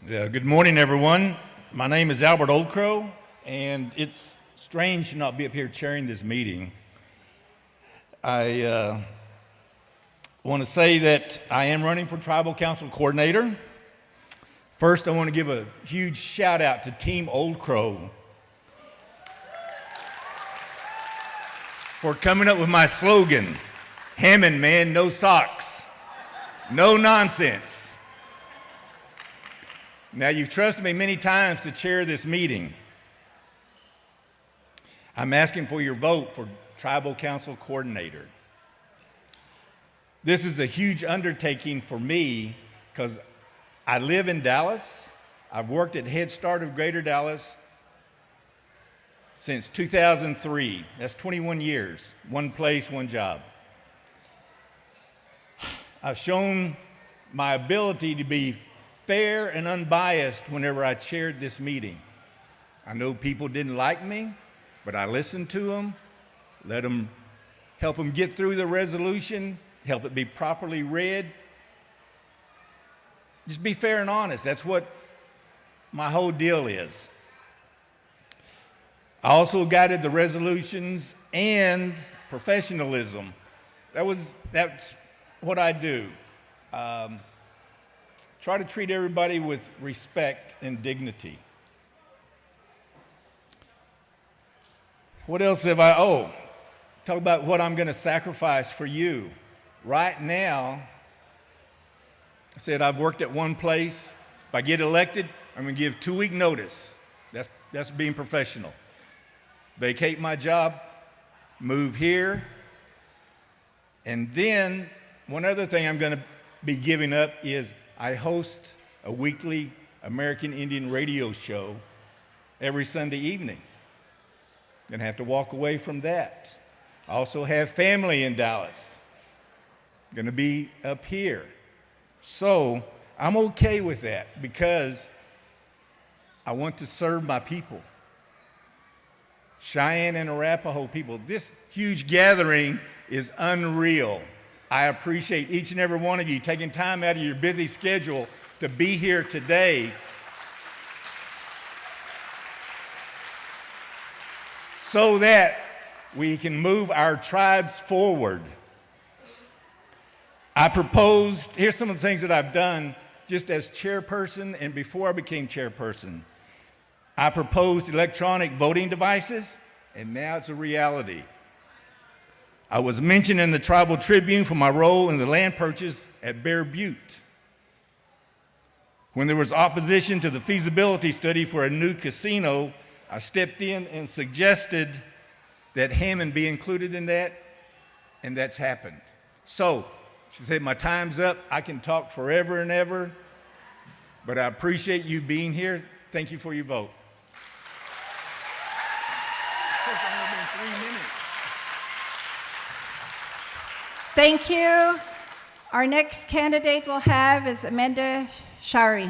Good morning, everyone. My name is Albert Oldcrow, and it's strange to not be up here chairing this meeting. I want to say that I am running for Tribal Council Coordinator. First, I want to give a huge shout out to Team Oldcrow for coming up with my slogan, Hammond, man, no socks, no nonsense. Now, you've trusted me many times to chair this meeting. I'm asking for your vote for Tribal Council Coordinator. This is a huge undertaking for me because I live in Dallas. I've worked at Head Start of Greater Dallas since 2003. That's 21 years, one place, one job. I've shown my ability to be fair and unbiased whenever I chaired this meeting. I know people didn't like me, but I listened to them, help them get through the resolution, help it be properly read. Just be fair and honest. That's what my whole deal is. I also guided the resolutions and professionalism. That's what I do. Try to treat everybody with respect and dignity. What else have I? Talk about what I'm going to sacrifice for you. Right now, I said I've worked at one place. If I get elected, I'm going to give 2-week notice. That's being professional. Vacate my job, move here, and then one other thing I'm going to be giving up is I host a weekly American Indian radio show every Sunday evening. Going to have to walk away from that. I also have family in Dallas. Going to be up here. So I'm okay with that because I want to serve my people. Cheyenne and Arapaho people, this huge gathering is unreal. I appreciate each and every one of you taking time out of your busy schedule to be here today. So that we can move our tribes forward. I proposed, here's some of the things that I've done just as chairperson and before I became chairperson. I proposed electronic voting devices, and now it's a reality. I was mentioned in the Tribal Tribune for my role in the land purchase at Bear Butte. When there was opposition to the feasibility study for a new casino, I stepped in and suggested that Hammond be included in that, and that's happened. So, she said, my time's up. I can talk forever and ever, but I appreciate you being here. Thank you for your vote. Thank you. Our next candidate we'll have is Amanda Shari.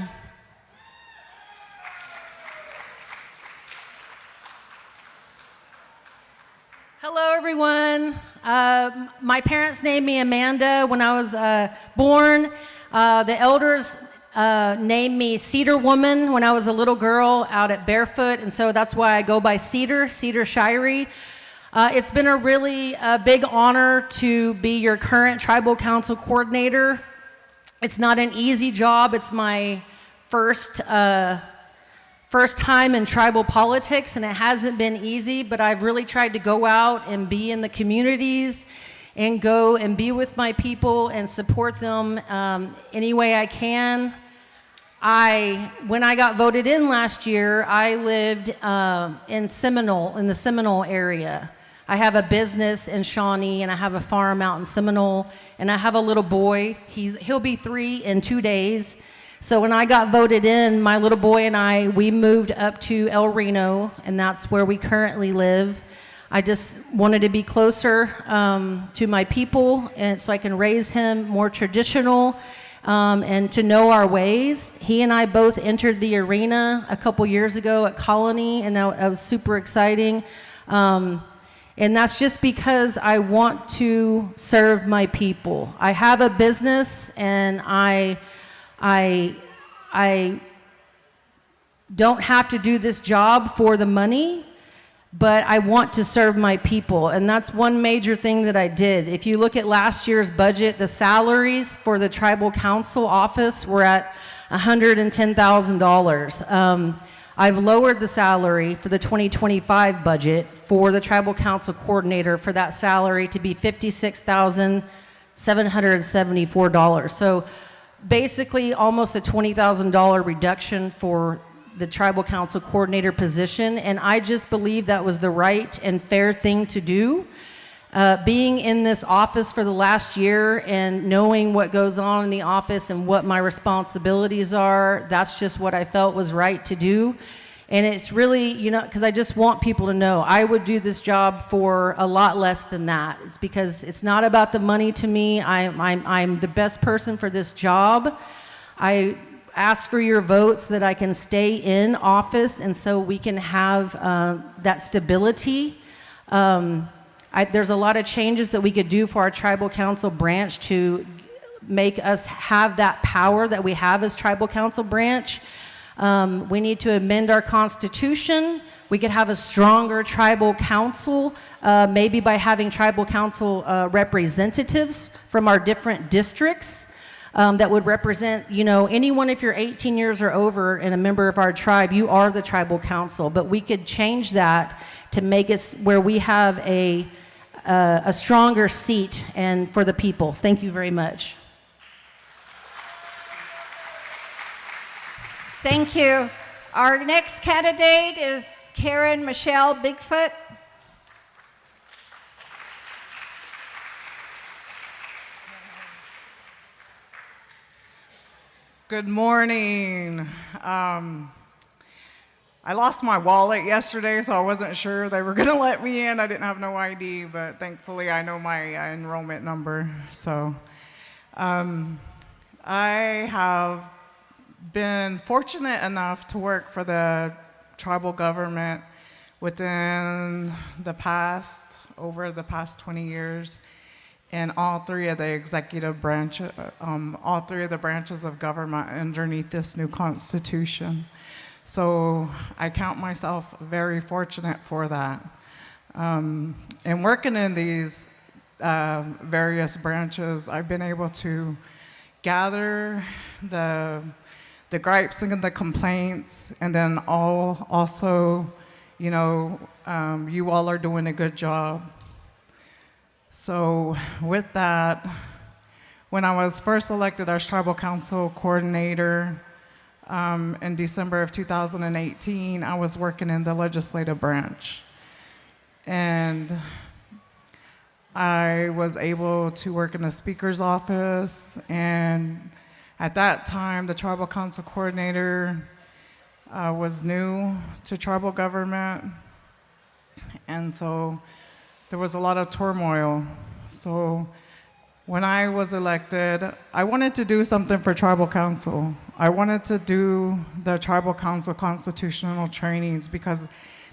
Hello, everyone. My parents named me Amanda when I was born. The elders named me Cedar Woman when I was a little girl out at Barefoot, and so that's why I go by Cedar Shirey. It's been a really big honor to be your current tribal council coordinator. It's not an easy job. It's my first time in tribal politics, and it hasn't been easy, but I've really tried to go out and be in the communities and go and be with my people and support them any way I can. When I got voted in last year, I lived in the Seminole area. I have a business in Shawnee, and I have a farm out in Seminole, and I have a little boy. He'll be 3 in 2 days. So when I got voted in, my little boy and we moved up to El Reno, and that's where we currently live. I just wanted to be closer to my people, and so I can raise him more traditional and to know our ways. He and I both entered the arena a couple years ago at Colony, and that was super exciting. And that's just because I want to serve my people. I have a business, and I don't have to do this job for the money, but I want to serve my people, and that's one major thing that I did. If you look at last year's budget, the salaries for the tribal council office were at $110,000. I've lowered the salary for the 2025 budget for the tribal council coordinator for that salary to be $56,774. So basically almost a $20,000 reduction for the tribal council coordinator position, and I just believe that was the right and fair thing to do. Being in this office for the last year and knowing what goes on in the office and what my responsibilities are, that's just what I felt was right to do. And it's really, because I just want people to know I would do this job for a lot less than that. It's because it's not about the money to me. I'm the best person for this job. ask for your votes so that I can stay in office and so we can have that stability. There's a lot of changes that we could do for our tribal council branch to make us have that power that we have as tribal council branch. We need to amend our constitution. We could have a stronger tribal council, maybe by having tribal council representatives from our different districts that would represent, anyone. If you're 18 years or over and a member of our tribe, you are the tribal council. But we could change that to make us where we have a stronger seat and for the people. Thank you very much. Thank you. Our next candidate is Karen Michelle Bigfoot. Good morning. I lost my wallet yesterday, so I wasn't sure they were going to let me in. I didn't have no ID, but thankfully I know my enrollment number. So I have been fortunate enough to work for the tribal government within over the past 20 years in all three of the executive branches, all three of the branches of government underneath this new constitution. So I count myself very fortunate for that. And working in these various branches, I've been able to gather the gripes and the complaints, and then also, you all are doing a good job. So with that, when I was first elected as tribal council coordinator in December of 2018, I was working in the legislative branch. And I was able to work in the speaker's office, and at that time, the tribal council coordinator was new to tribal government, and so there was a lot of turmoil. So when I was elected, I wanted to do something for tribal council. I wanted to do the tribal council constitutional trainings because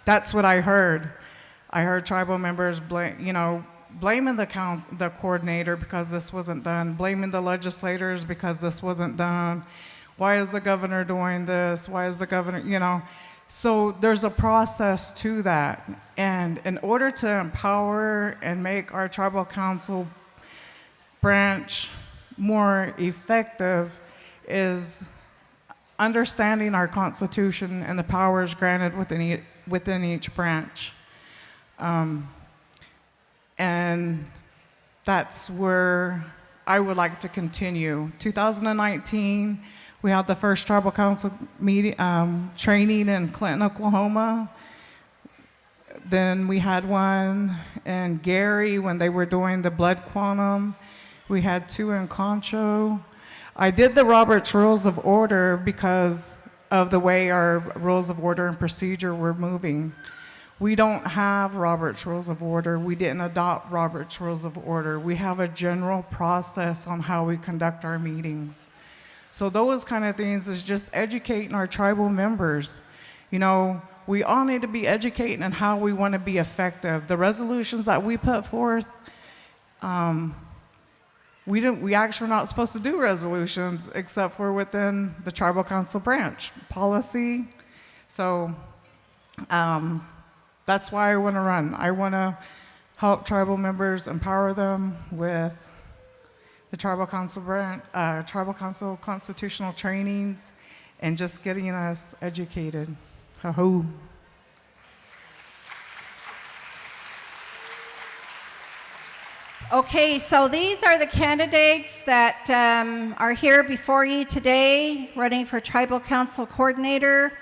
that's what I heard. I heard tribal members blaming the coordinator because this wasn't done, blaming the legislators because this wasn't done. Why is the governor doing this? Why is the governor, So there's a process to that. And in order to empower and make our tribal council branch more effective is understanding our constitution and the powers granted within each branch. And that's where I would like to continue. 2019, we had the first tribal council meeting, training in Clinton, Oklahoma. Then we had one in Gary when they were doing the blood quantum. We had two in Concho. I did the Robert's Rules of Order because of the way our rules of order and procedure were moving. We don't have Robert's Rules of Order. We didn't adopt Robert's Rules of Order. We have a general process on how we conduct our meetings. So those kind of things is just educating our tribal members. We all need to be educating on how we want to be effective. The resolutions that we put forth, we actually are not supposed to do resolutions except for within the tribal council branch policy. So that's why I want to run. I want to help tribal members, empower them with the tribal council branch, tribal council constitutional trainings, and just getting us educated. Ho-ho. Okay, so these are the candidates that are here before you today, running for tribal council coordinator.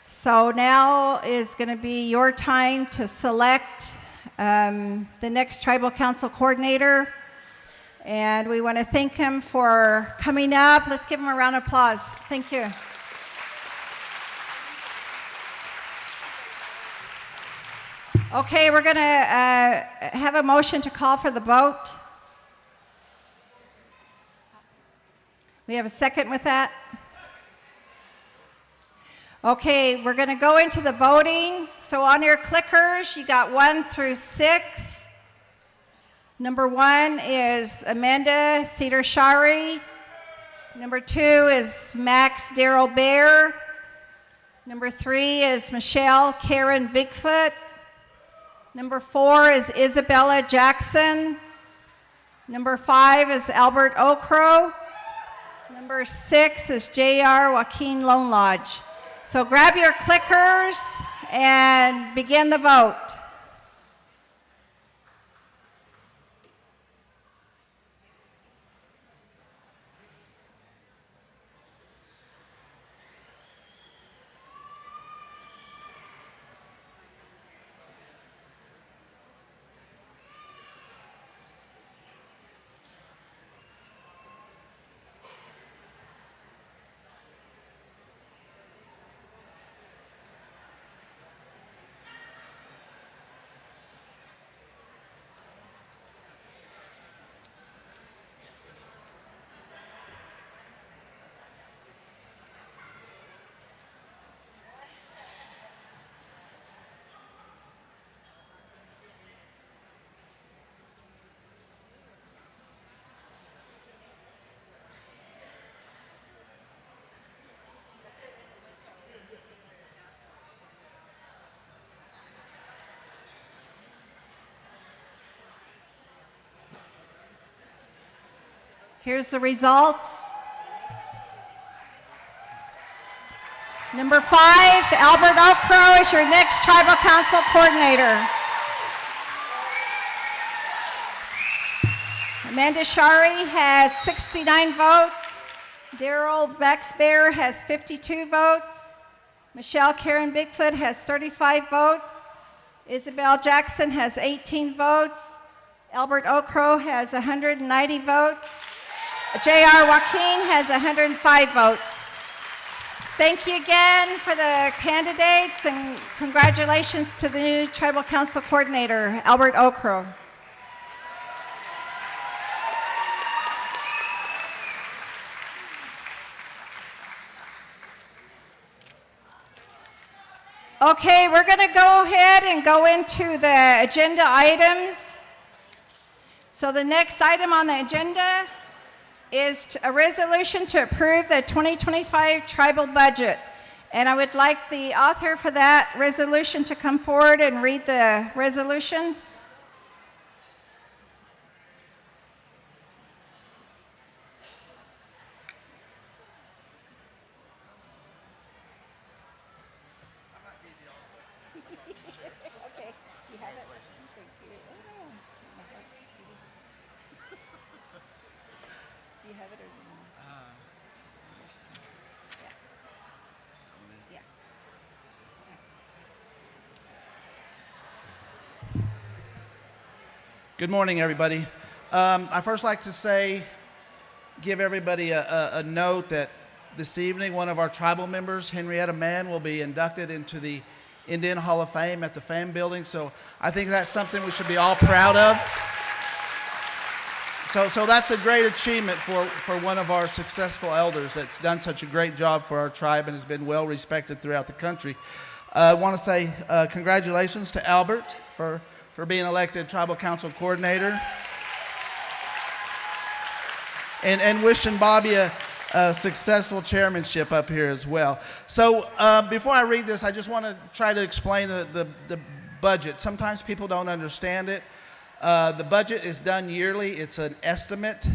So now is going to be your time to select the next tribal council coordinator. And we want to thank them for coming up. Let's give them a round of applause. Thank you. Okay, we're going to have a motion to call for the vote. We have a second with that? Okay, we're going to go into the voting. So on your clickers, you got 1 through 6. Number 1 is Amanda Cedar Shari. Number 2 is Max Darrell Bear. Number 3 is Michelle Karen Bigfoot. Number 4 is Isabella Jackson. Number 5 is Albert Okro. Number 6 is J.R. Joaquin Lone Lodge. So grab your clickers and begin the vote. Here's the results. Number 5, Albert Okro is your next Tribal Council Coordinator. Amanda Shari has 69 votes. Darrell Baxbear has 52 votes. Michelle Karen Bigfoot has 35 votes. Isabel Jackson has 18 votes. Albert Okro has 190 votes. J.R. Joaquin has 105 votes. Thank you again for the candidates, and congratulations to the new Tribal Council Coordinator, Albert Okro. Okay, we're going to go ahead and go into the agenda items. So the next item on the agenda is a resolution to approve the 2025 tribal budget. And I would like the author for that resolution to come forward and read the resolution. Okay, you have it. Thank you. Do you have it or do you want Yeah. Good morning, everybody. I first like to give everybody a note that this evening one of our tribal members, Henrietta Mann, will be inducted into the Indian Hall of Fame at the FAM building. So I think that's something we should be all proud of. So that's a great achievement for one of our successful elders that's done such a great job for our tribe and has been well respected throughout the country. I want to say congratulations to Albert for being elected Tribal Council Coordinator. And wishing Bobby a successful chairmanship up here as well. So before I read this, I just want to try to explain the budget. Sometimes people don't understand it. The budget is done yearly. It's an estimate.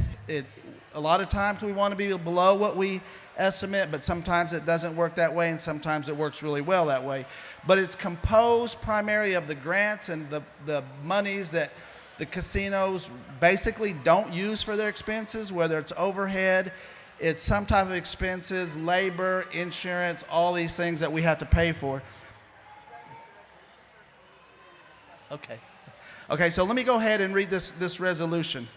A lot of times we want to be below what we estimate, but sometimes it doesn't work that way, and sometimes it works really well that way. But it's composed primarily of the grants and the monies that the casinos basically don't use for their expenses, whether it's overhead, it's some type of expenses, labor, insurance, all these things that we have to pay for. Okay, so let me go ahead and read this resolution.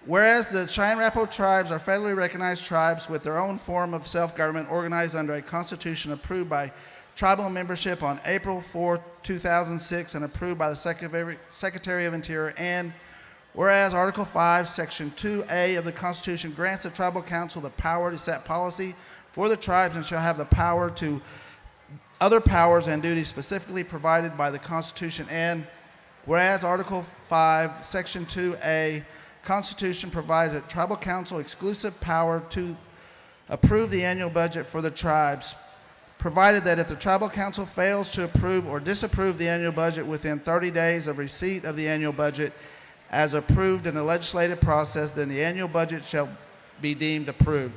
Whereas the Cheyenne-Arapaho tribes are federally recognized tribes with their own form of self-government organized under a constitution approved by tribal membership on April 4, 2006 and approved by the Secretary of Interior and Whereas Article 5, Section 2A of the Constitution grants the Tribal Council the power to set policy for the tribes and shall have the power to other powers and duties specifically provided by the Constitution. And whereas Article 5, Section 2A Constitution provides that Tribal Council exclusive power to approve the annual budget for the tribes, provided that if the Tribal Council fails to approve or disapprove the annual budget within 30 days of receipt of the annual budget as approved in the legislative process, then the annual budget shall be deemed approved.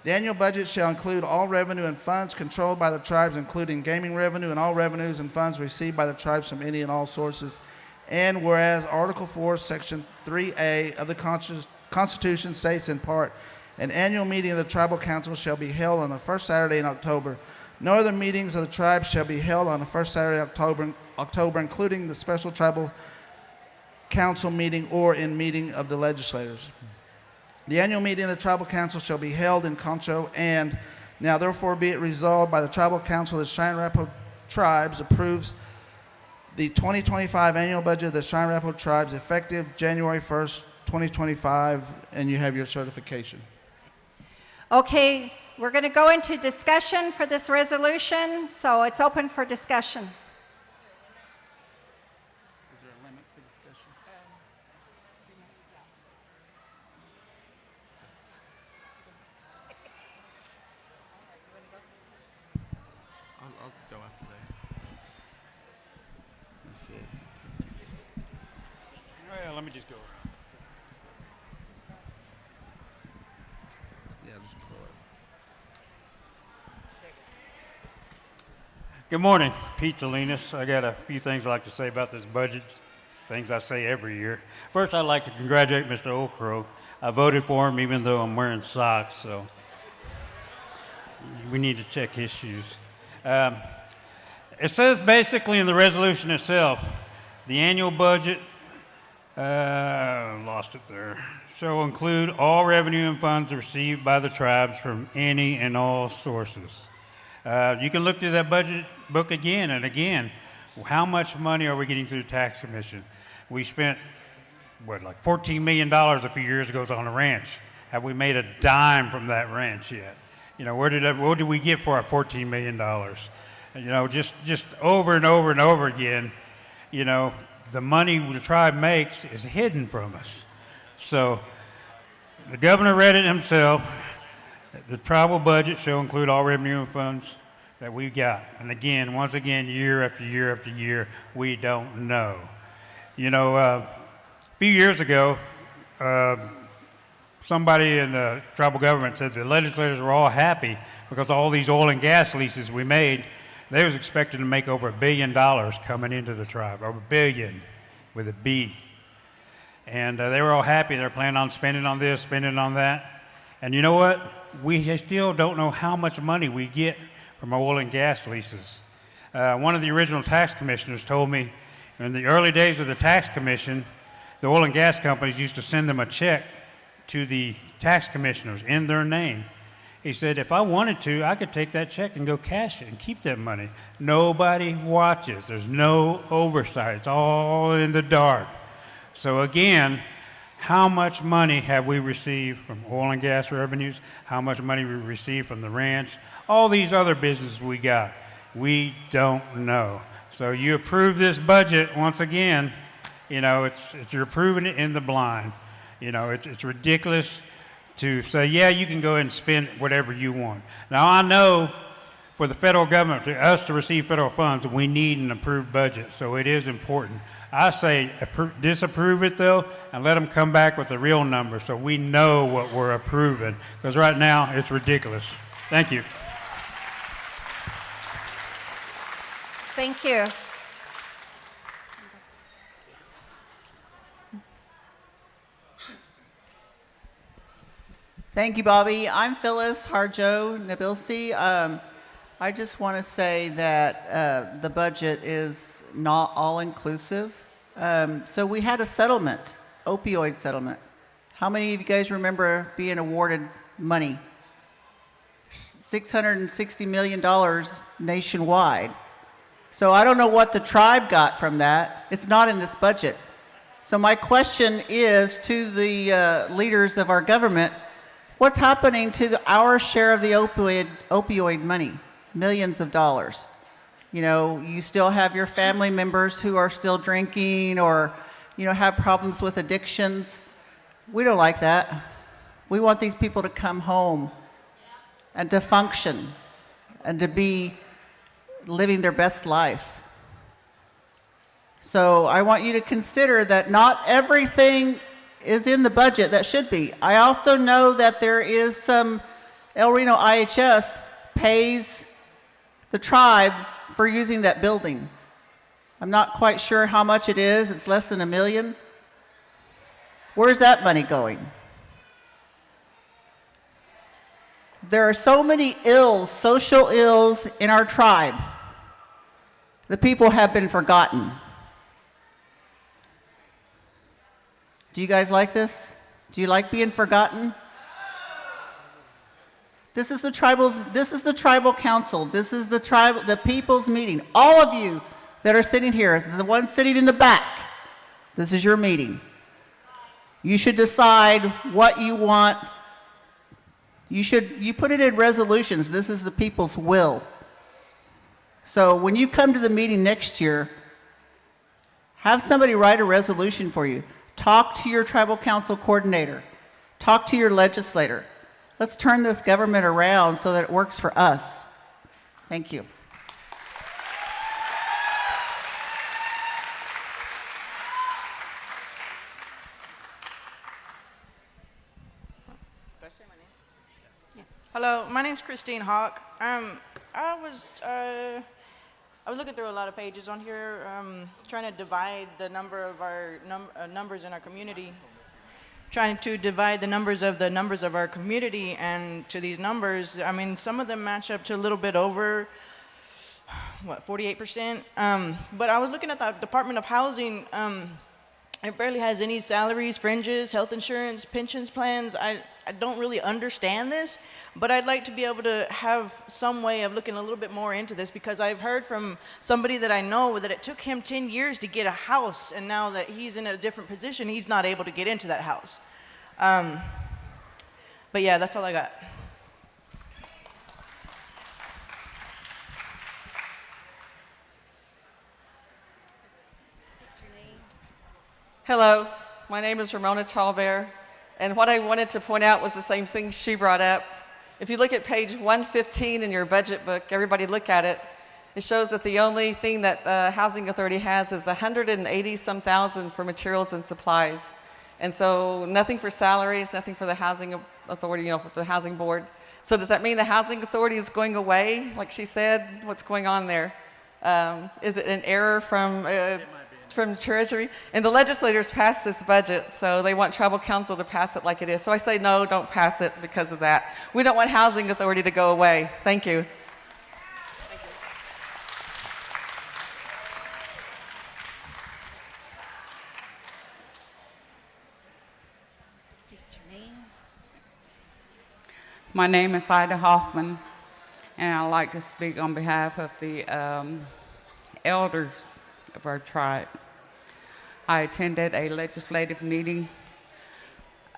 The annual budget shall include all revenue and funds controlled by the tribes, including gaming revenue and all revenues and funds received by the tribes from any and all sources. And whereas Article 4, Section 3A of the Constitution states in part, an annual meeting of the Tribal Council shall be held on the first Saturday in October. No other meetings of the tribes shall be held on the first Saturday in October, including the special Tribal Council meeting or in meeting of the legislators. The annual meeting of the Tribal Council shall be held in Concho, and now therefore be it resolved by the Tribal Council of the Cheyenne Arapaho Tribes approves the 2025 annual budget of the Cheyenne Arapaho Tribes effective January 1st, 2025, and you have your certification. Okay, we're going to go into discussion for this resolution, so it's open for discussion. Is there a limit for discussion? I'll go after that. Let's see. Well, let me just go. Yeah, just pull it. Good morning, Pete Salinas. I got a few things I'd like to say about this budget, things I say every year. First, I'd like to congratulate Mr. Old Crow. I voted for him even though I'm wearing socks, so we need to check his shoes. It says basically in the resolution itself, the annual budget, lost it there, shall include all revenue and funds received by the tribes from any and all sources. You can look through that budget book again and again. How much money are we getting through the tax commission? We spent, like $14 million a few years ago on a ranch. Have we made a dime from that ranch yet? You know, what did we get for our $14 million? You know, just over and over and over again, you know, the money the tribe makes is hidden from us. So the governor read it himself. The tribal budget shall include all revenue and funds that we got. And again, once again, year after year after year, we don't know. You know, a few years ago, somebody in the tribal government said the legislators were all happy because all these oil and gas leases we made, they was expecting to make over $1 billion coming into the tribe, over $1 billion with a B. And they were all happy. They're planning on spending on this, spending on that. And you know what? We still don't know how much money we get from oil and gas leases. One of the original tax commissioners told me in the early days of the tax commission, the oil and gas companies used to send them a check to the tax commissioners in their name. He said, if I wanted to, I could take that check and go cash it and keep that money. Nobody watches. There's no oversight. It's all in the dark. So again, how much money have we received from oil and gas revenues? How much money we received from the ranch? All these other businesses we got, we don't know. So you approve this budget, once again, you know, you're approving it in the blind. You know, it's ridiculous to say, yeah, you can go ahead and spend whatever you want. Now, I know for the federal government, for us to receive federal funds, we need an approved budget, so it is important. I say disapprove it, though, and let them come back with the real number so we know what we're approving, because right now it's ridiculous. Thank you. Thank you. Thank you, Bobby. I'm Phyllis Harjo Nabilsi. I just want to say that the budget is not all-inclusive. So we had a settlement, opioid settlement. How many of you guys remember being awarded money? $660 million nationwide. So I don't know what the tribe got from that. It's not in this budget. So my question is to the leaders of our government, what's happening to our share of the opioid money? Millions of dollars. You know, you still have your family members who are still drinking or, you know, have problems with addictions. We don't like that. We want these people to come home and to function and to be living their best life. So I want you to consider that not everything is in the budget that should be. I also know that there is some, El Reno IHS pays the tribe for using that building. I'm not quite sure how much it is. It's less than $1 million. Where's that money going? There are so many ills, social ills in our tribe. The people have been forgotten. Do you guys like this? Do you like being forgotten? This is the tribal council. This is the people's meeting. All of you that are sitting here, the ones sitting in the back, this is your meeting. You should decide what you want. You put it in resolutions. This is the people's will. So when you come to the meeting next year, have somebody write a resolution for you. Talk to your tribal council coordinator. Talk to your legislator. Let's turn this government around so that it works for us. Thank you. Hello, my name's Christine Hawk. I was looking through a lot of pages on here, trying to divide the number of our numbers in our community, trying to divide the numbers of our community and to these numbers. I mean, some of them match up to a little bit over, 48%. But I was looking at the Department of Housing. It barely has any salaries, fringes, health insurance, pensions plans. I don't really understand this, but I'd like to be able to have some way of looking a little bit more into this, because I've heard from somebody that I know that it took him 10 years to get a house, and now that he's in a different position, he's not able to get into that house. But yeah, that's all I got. Hello, my name is Ramona Tallbear, and what I wanted to point out was the same thing she brought up. If you look at page 115 in your budget book, everybody look at it. It shows that the only thing that the Housing Authority has is 180-some thousand for materials and supplies. And so nothing for salaries, nothing for the Housing Authority, you know, for the Housing Board. So does that mean the Housing Authority is going away, like she said? What's going on there? Is it an error from Treasury? And the legislators passed this budget, so they want Tribal Council to pass it like it is. So I say no, don't pass it because of that. We don't want Housing Authority to go away. Thank you. My name is Ida Hoffman, and I'd like to speak on behalf of the elders of our tribe. I attended a legislative meeting,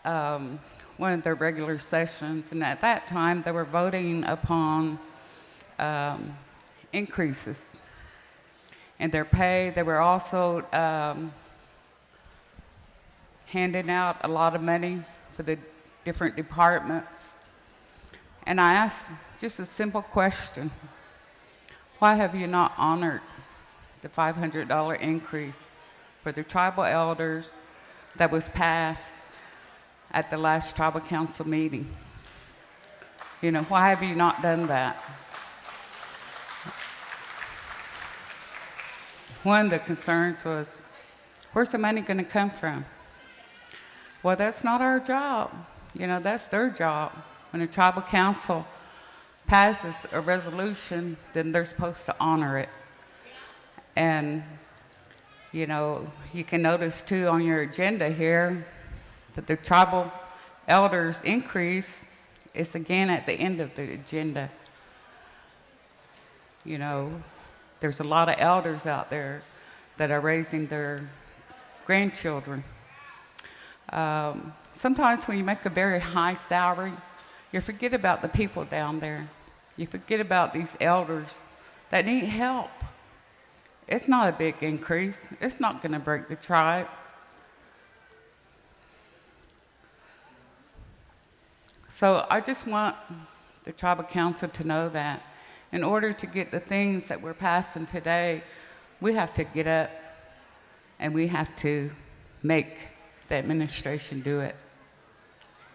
one of their regular sessions, and at that time they were voting upon increases in their pay. They were also handing out a lot of money for the different departments. And I asked just a simple question: why have you not honored the $500 increase for the tribal elders that was passed at the last tribal council meeting? You know, why have you not done that? One of the concerns was, where's the money going to come from? Well, that's not our job. You know, that's their job. When a tribal council passes a resolution, then they're supposed to honor it. And, you know, you can notice too on your agenda here that the tribal elders increase is again at the end of the agenda. You know, there's a lot of elders out there that are raising their grandchildren. Sometimes when you make a very high salary, you forget about the people down there. You forget about these elders that need help. It's not a big increase. It's not going to break the tribe. So I just want the tribal council to know that in order to get the things that we're passing today, we have to get up and we have to make the administration do it.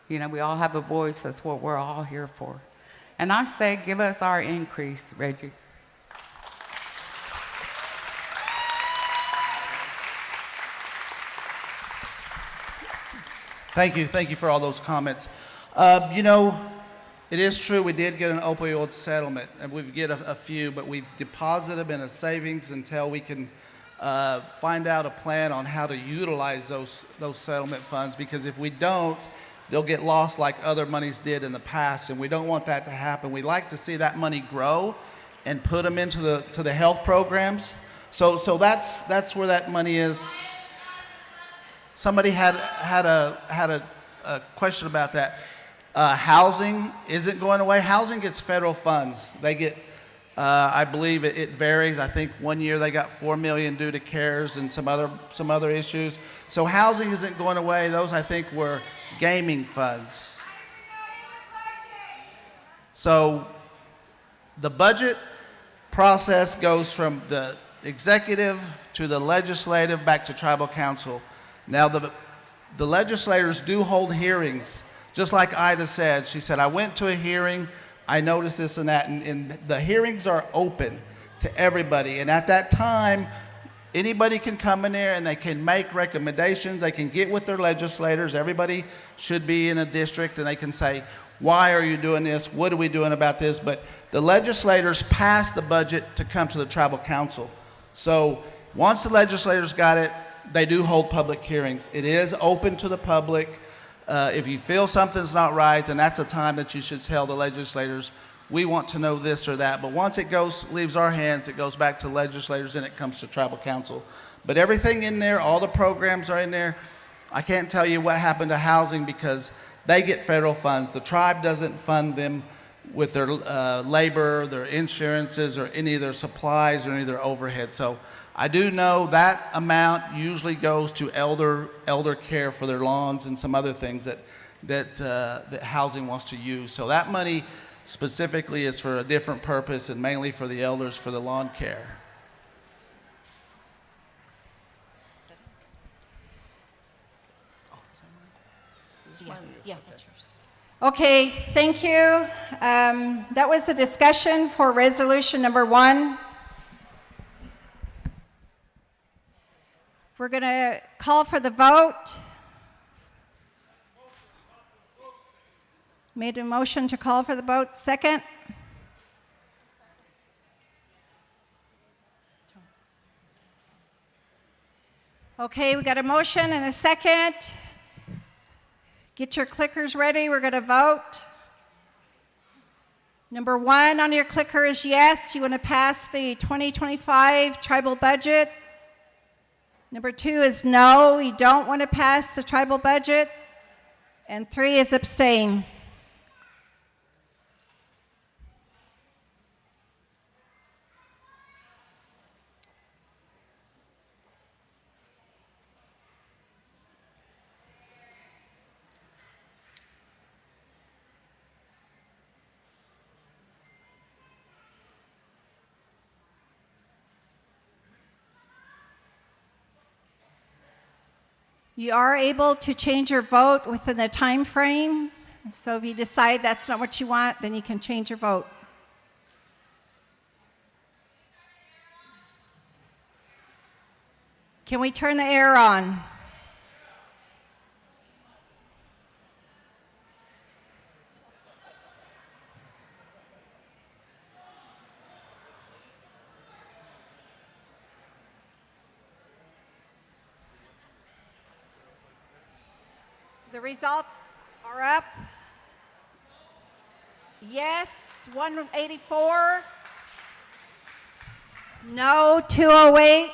You know, we all have a voice. That's what we're all here for. And I say, give us our increase, Reggie. Thank you for all those comments. You know, it is true we did get an opioid settlement, and we've get a few, but we've deposited them in a savings until we can find out a plan on how to utilize those settlement funds, because if we don't, they'll get lost like other monies did in the past, and we don't want that to happen. We like to see that money grow and put them into the health programs. So that's where that money is. Somebody had a question about that. Housing isn't going away. Housing gets federal funds. They get, I believe it varies. I think one year they got $4 million due to CARES and some other issues. So housing isn't going away. Those I think were gaming funds. So the budget process goes from the executive to the legislative back to tribal council. Now the legislators do hold hearings, just like Ida said. She said, I went to a hearing, I noticed this and that, and the hearings are open to everybody. And at that time, anybody can come in there and they can make recommendations. They can get with their legislators. Everybody should be in a district, and they can say, why are you doing this? What are we doing about this? But the legislators pass the budget to come to the tribal council. So once the legislators got it, they do hold public hearings. It is open to the public. If you feel something's not right, then that's a time that you should tell the legislators, we want to know this or that. But once it leaves our hands, it goes back to legislators and it comes to tribal council. But everything in there, all the programs are in there. I can't tell you what happened to housing because they get federal funds. The tribe doesn't fund them with their labor, their insurances, or any of their supplies or any of their overhead. So I do know that amount usually goes to elder care for their lawns and some other things that housing wants to use. So that money specifically is for a different purpose and mainly for the elders for the lawn care. Yeah, that's yours. Okay, thank you. That was the discussion for resolution number 1. We're going to call for the vote. Made a motion to call for the vote. Second. Okay, we got a motion and a second. Get your clickers ready. We're going to vote. Number 1 on your clicker is yes. You want to pass the 2025 tribal budget. Number 2 is no. You don't want to pass the tribal budget. And 3 is abstain. You are able to change your vote within the time frame. So if you decide that's not what you want, then you can change your vote. Can we turn the air on? The results are up. Yes, 184. No, 208.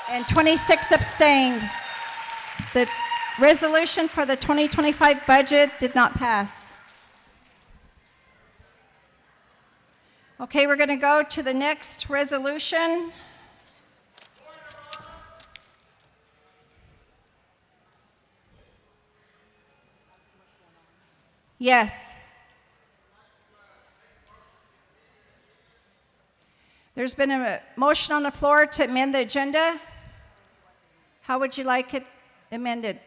and 26 abstained. The resolution for the 2025 budget did not pass. Okay, we're going to go to the next resolution. Yes. There's been a motion on the floor to amend the agenda. How would you like it amended?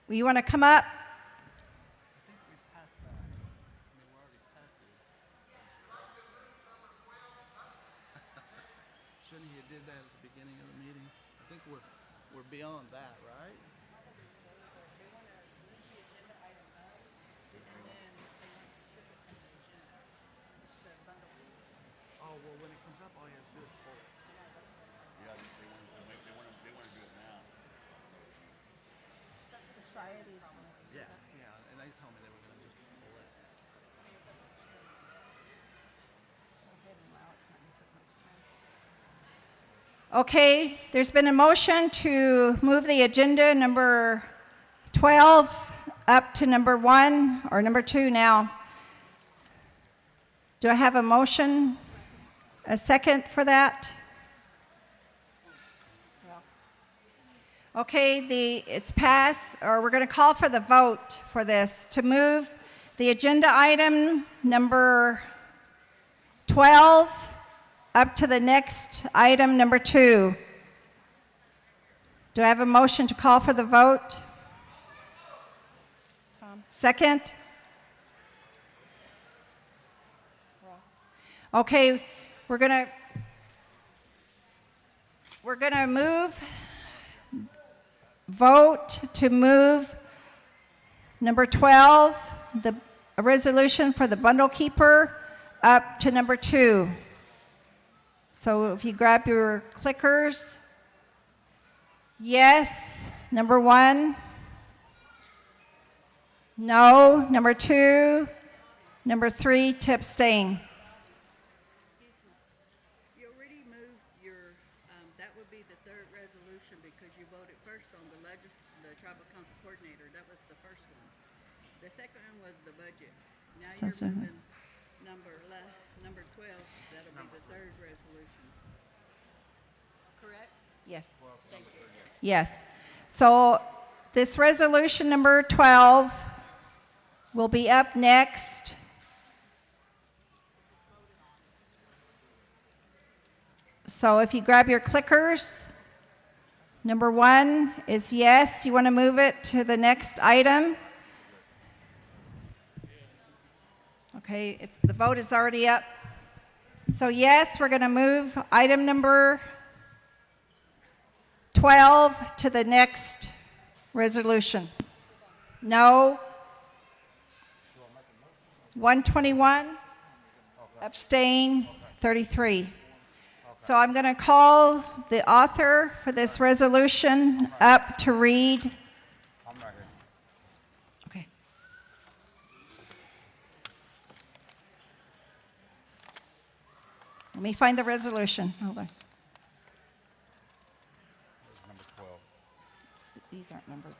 You want to come up? Shouldn't he have did that at the beginning of the meeting? I think we're beyond that, right? Oh, well, when it comes up, all you have to do is pull it. Yeah, they want to do it now. Yeah, and they told me they were going to just pull it. Okay, there's been a motion to move the agenda number 12 up to number 1 or number 2 now. Do I have a motion, a second for that? Okay, it's passed, or we're going to call for the vote for this to move the agenda item number 12 up to the next item number 2. Do I have a motion to call for the vote? Tom. Second? Okay, we're gonna vote to move number 12, a resolution for the bundle keeper, up to number 2. So if you grab your clickers, yes, number 1, no, number 2, number 3 to abstain. You already moved your, that would be the third resolution because you voted first on the tribal council coordinator. That was the first one. The second one was the budget. Now you're moving number 12. That'll be the third resolution. Correct? Yes. Thank you. Yes. So this resolution number 12 will be up next. So if you grab your clickers, number 1 is yes. You want to move it to the next item? Okay, the vote is already up. So yes, we're going to move item number 12 to the next resolution. No. 121. Abstain. 33. So I'm going to call the author for this resolution up to read. I'm right here. Okay. Let me find the resolution. Hold on. Number 12. These aren't numbered.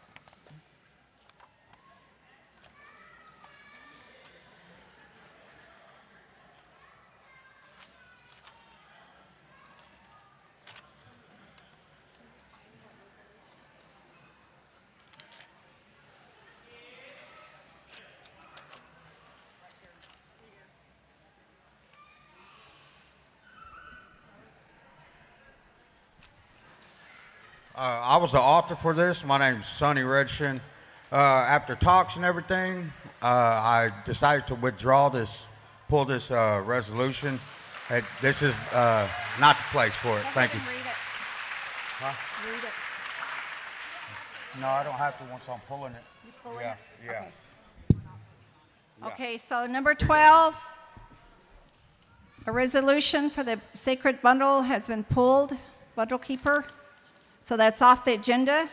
I was the author for this. My name's Sonny Redshin. After talks and everything, I decided to pull this resolution. This is not the place for it. Thank you. Read it. Huh? Read it. No, I don't have to once I'm pulling it. You pull Yeah, it? yeah. Okay. Yeah. Okay, so number 12, a resolution for the sacred bundle has been pulled, bundle keeper. So that's off the agenda.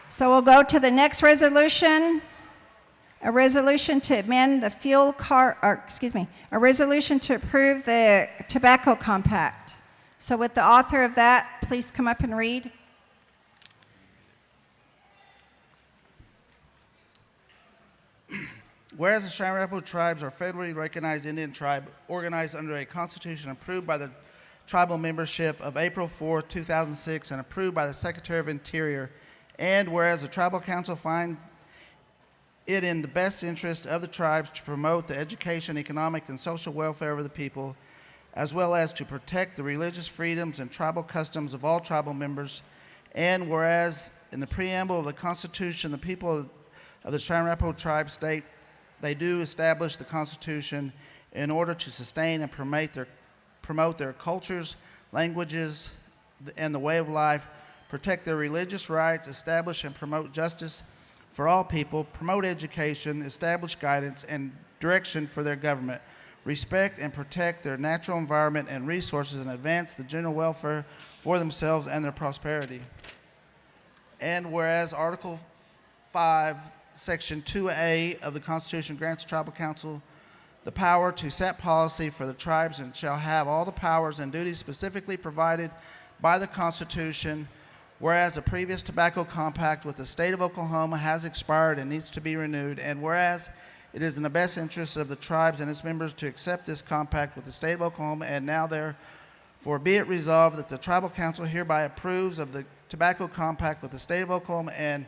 So we'll go to the next resolution, A resolution to amend the a resolution to approve the tobacco compact. So with the author of that, please come up and read. Whereas the Cheyenne Arapaho tribes are federally recognized Indian tribe organized under a constitution approved by the tribal membership of April 4, 2006 and approved by the Secretary of Interior, and whereas the Tribal Council finds it in the best interest of the tribes to promote the education, economic, and social welfare of the people, as well as to protect the religious freedoms and tribal customs of all tribal members, and whereas in the preamble of the Constitution, the people of the Cheyenne Arapaho tribe state they do establish the Constitution in order to sustain and promote their cultures, languages, and the way of life, protect their religious rights, establish and promote justice for all people, promote education, establish guidance and direction for their government, respect and protect their natural environment and resources, and advance the general welfare for themselves and their prosperity. And whereas Article 5, Section 2A of the Constitution grants the Tribal Council the power to set policy for the tribes and shall have all the powers and duties specifically provided by the Constitution, whereas a previous tobacco compact with the state of Oklahoma has expired and needs to be renewed, and whereas it is in the best interest of the tribes and its members to accept this compact with the state of Oklahoma, and now therefore be it resolved that the Tribal Council hereby approves of the tobacco compact with the state of Oklahoma, and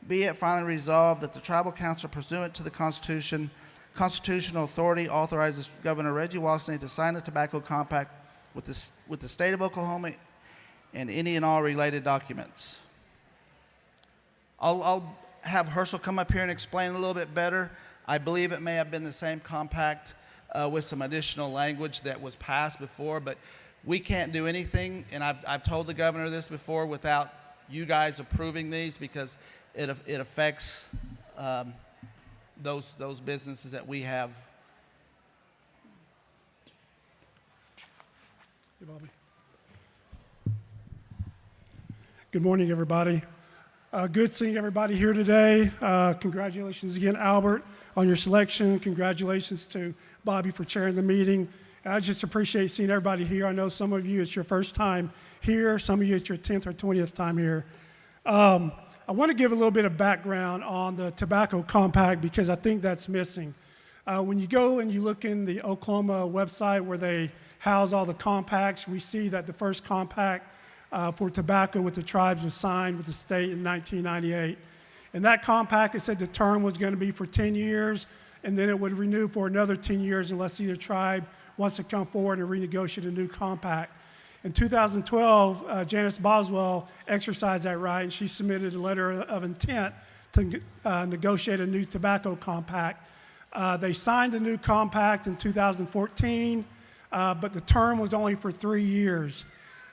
be it finally resolved that the Tribal Council, pursuant to the constitutional authority, authorizes Governor Reggie Walsney to sign the tobacco compact with the state of Oklahoma and any and all related documents. I'll have Herschel come up here and explain a little bit better. I believe it may have been the same compact with some additional language that was passed before, but we can't do anything, and I've told the governor this before, without you guys approving these, because it affects those businesses that we have. Hey, Bobby. Good morning, everybody. Good seeing everybody here today. Congratulations again, Albert, on your selection. Congratulations to Bobby for chairing the meeting. I just appreciate seeing everybody here. I know some of you, it's your first time here. Some of you, it's your 10th or 20th time here. I want to give a little bit of background on the tobacco compact because I think that's missing. When you go and you look in the Oklahoma website where they house all the compacts, we see that the first compact for tobacco with the tribes was signed with the state in 1998. And that compact, it said the term was going to be for 10 years, and then it would renew for another 10 years unless either tribe wants to come forward and renegotiate a new compact. In 2012, Janice Boswell exercised that right, and she submitted a letter of intent to negotiate a new tobacco compact. They signed the new compact in 2014, but the term was only for 3 years.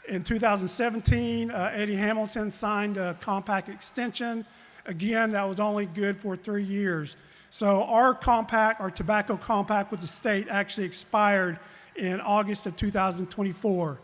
In 2017, Eddie Hamilton signed a compact extension. Again, that was only good for 3 years. So our compact, our tobacco compact with the state, actually expired in August of 2024.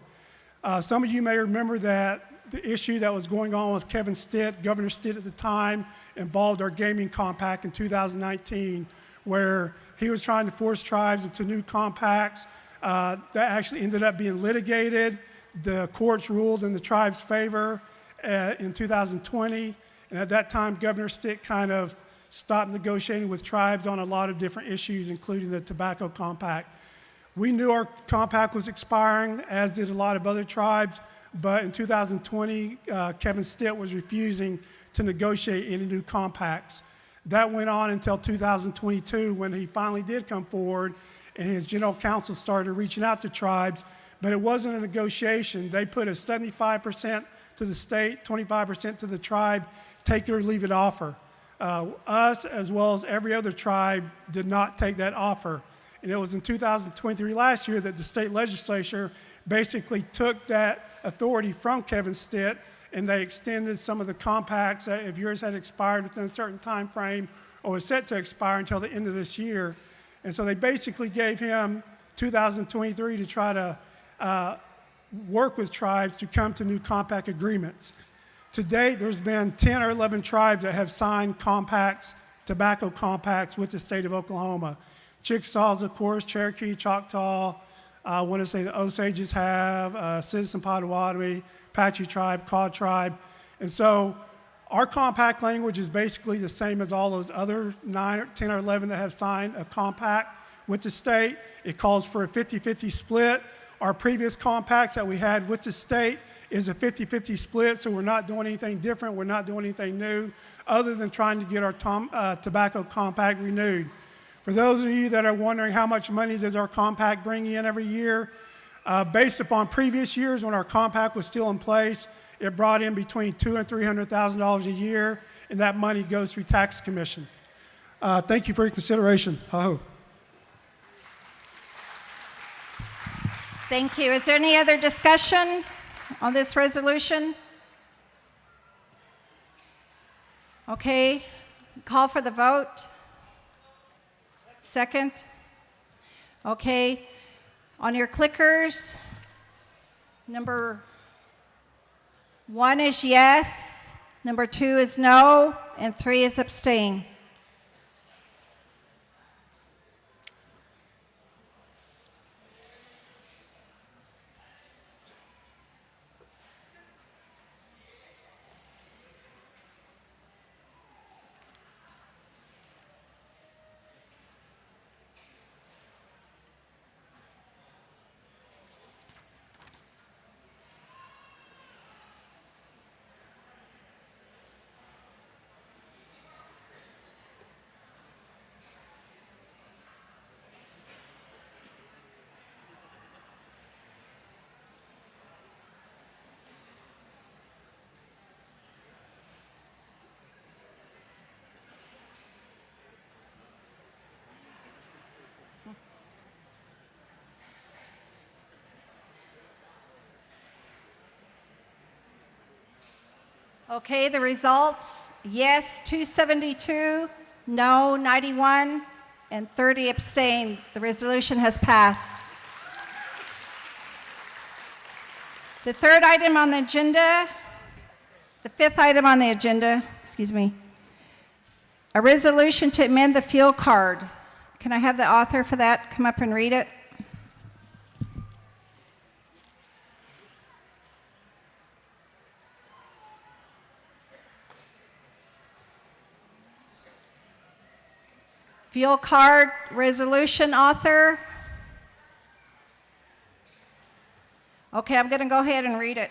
Some of you may remember that the issue that was going on with Kevin Stitt, Governor Stitt at the time, involved our gaming compact in 2019, where he was trying to force tribes into new compacts. That actually ended up being litigated. The courts ruled in the tribe's favor in 2020, and at that time, Governor Stitt kind of stopped negotiating with tribes on a lot of different issues, including the tobacco compact. We knew our compact was expiring, as did a lot of other tribes, but in 2020, Kevin Stitt was refusing to negotiate any new compacts. That went on until 2022 when he finally did come forward and his general counsel started reaching out to tribes, but it wasn't a negotiation. They put a 75% to the state, 25% to the tribe, take it or leave it offer. Us, as well as every other tribe, did not take that offer. And it was in 2023, last year, that the state legislature basically took that authority from Kevin Stitt, and they extended some of the compacts that if yours had expired within a certain time frame or was set to expire until the end of this year. And so they basically gave him 2023 to try to work with tribes to come to new compact agreements. To date, there's been 10 or 11 tribes that have signed compacts tobacco compacts with the state of Oklahoma. Chickasaws, of course, Cherokee, Choctaw, I want to say the Osages have, Citizen Potawatomi, Apache Tribe, Kaw Tribe. And so our compact language is basically the same as all those other 9 or 10 or 11 that have signed a compact with the state. It calls for a 50-50 split. Our previous compacts that we had with the state is a 50-50 split, so we're not doing anything different. We're not doing anything new other than trying to get our tobacco compact renewed. For those of you that are wondering how much money does our compact bring in every year, based upon previous years when our compact was still in place, it brought in between $200,000 and $300,000 a year, and that money goes through tax commission. Thank you for your consideration. Ho-ho. Thank you. Is there any other discussion on this resolution? Okay, call for the vote. Second. Okay, on your clickers, number 1 is yes, number 2 is no, and 3 is abstain. Okay, the results, yes, 272, no, 91, and 30 abstained. The resolution has passed. The third item on the agenda, the fifth item on the agenda, excuse me, a resolution to amend the fuel card. Can I have the author for that come up and read it? Fuel card resolution author. Okay, I'm going to go ahead and read it.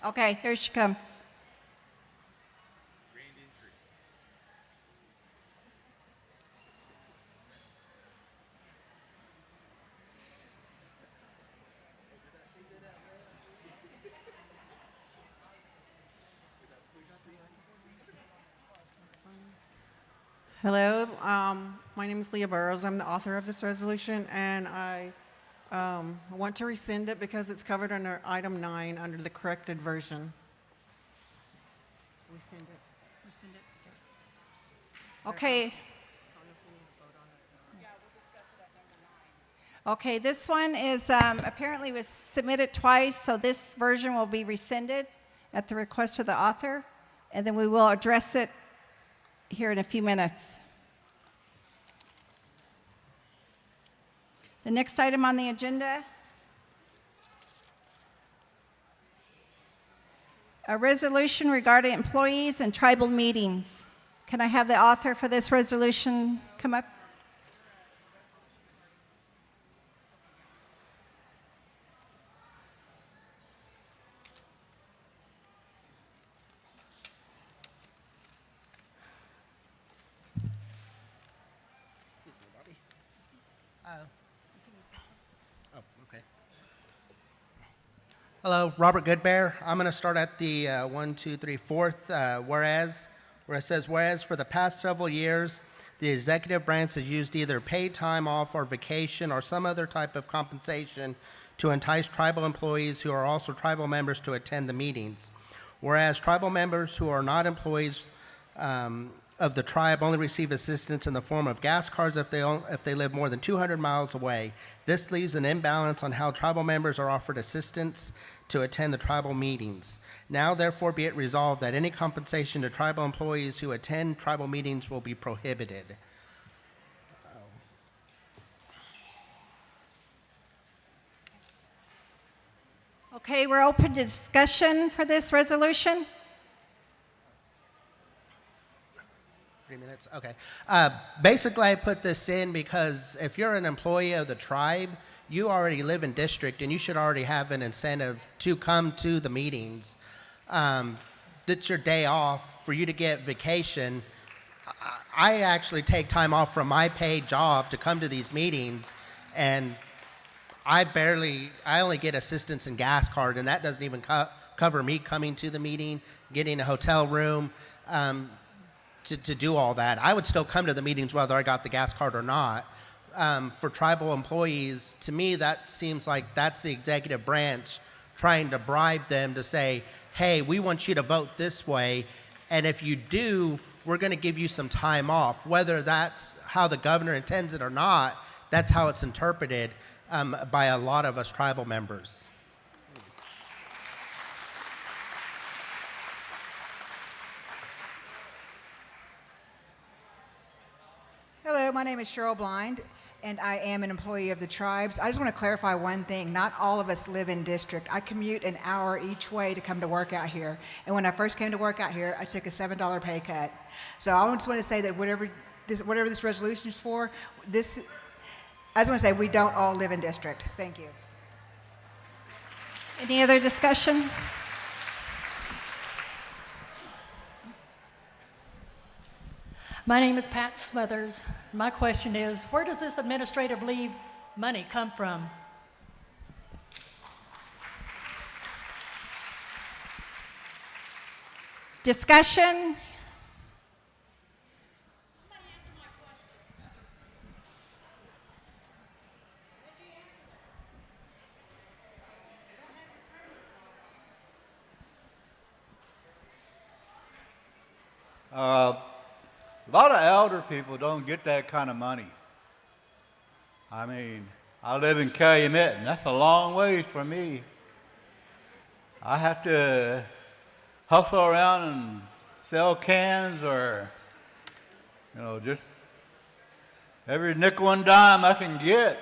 Okay, here she comes. Hello, my name is Leah Burrows. I'm the author of this resolution, and I want to rescind it because it's covered under item 9 under the corrected version. Rescind it. Rescind it, yes. Okay. Okay, this one is apparently was submitted twice, so this version will be rescinded at the request of the author, and then we will address it here in a few minutes. The next item on the agenda, a resolution regarding employees and tribal meetings. Can I have the author for this resolution come up? Hello, Robert Goodbear. I'm going to start at the 1, 2, 3, 4th whereas, where it says, whereas for the past several years, the executive branch has used either paid time off or vacation or some other type of compensation to entice tribal employees who are also tribal members to attend the meetings. Whereas tribal members who are not employees of the tribe only receive assistance in the form of gas cards if they live more than 200 miles away. This leaves an imbalance on how tribal members are offered assistance to attend the tribal meetings. Now, therefore, be it resolved that any compensation to tribal employees who attend tribal meetings will be prohibited. Okay, we're open to discussion for this resolution. 3 minutes, okay. Basically, I put this in because if you're an employee of the tribe, you already live in district and you should already have an incentive to come to the meetings. That's your day off for you to get vacation. I actually take time off from my paid job to come to these meetings, and I only get assistance in gas card, and that doesn't even cover me coming to the meeting, getting a hotel room, to do all that. I would still come to the meetings whether I got the gas card or not. For tribal employees, to me, that seems like that's the executive branch trying to bribe them to say, hey, we want you to vote this way, and if you do, we're going to give you some time off. Whether that's how the governor intends it or not, that's how it's interpreted by a lot of us tribal members. Hello, my name is Cheryl Blind, and I am an employee of the tribes. I just want to clarify one thing. Not all of us live in district. I commute an hour each way to come to work out here. And when I first came to work out here, I took a $7 pay cut. So I just want to say that whatever this resolution is for, I just want to say we don't all live in district. Thank you. Any other discussion? My name is Pat Smothers. My question is, where does this administrative leave money come from? Discussion? A lot of elder people don't get that kind of money. I mean, I live in Calumet, and that's a long ways from me. I have to hustle around and sell cans or, just every nickel and dime I can get,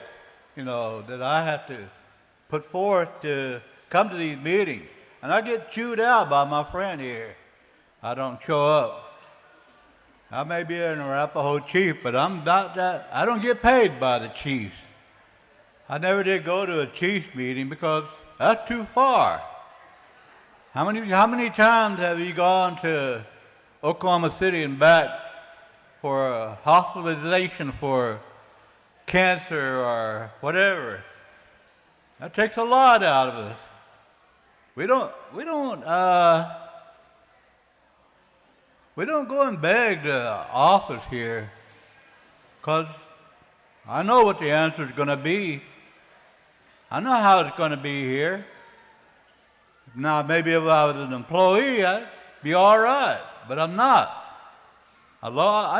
that I have to put forth to come to these meetings. And I get chewed out by my friend here. I don't show up. I may be an Arapaho chief, but I'm not that. I don't get paid by the chiefs. I never did go to a chiefs meeting because that's too far. How many times have you gone to Oklahoma City and back for a hospitalization for cancer or whatever? That takes a lot out of us. We don't go and beg the office here because I know what the answer is going to be. I know how it's going to be here. Now, maybe if I was an employee, I'd be all right, but I'm not. I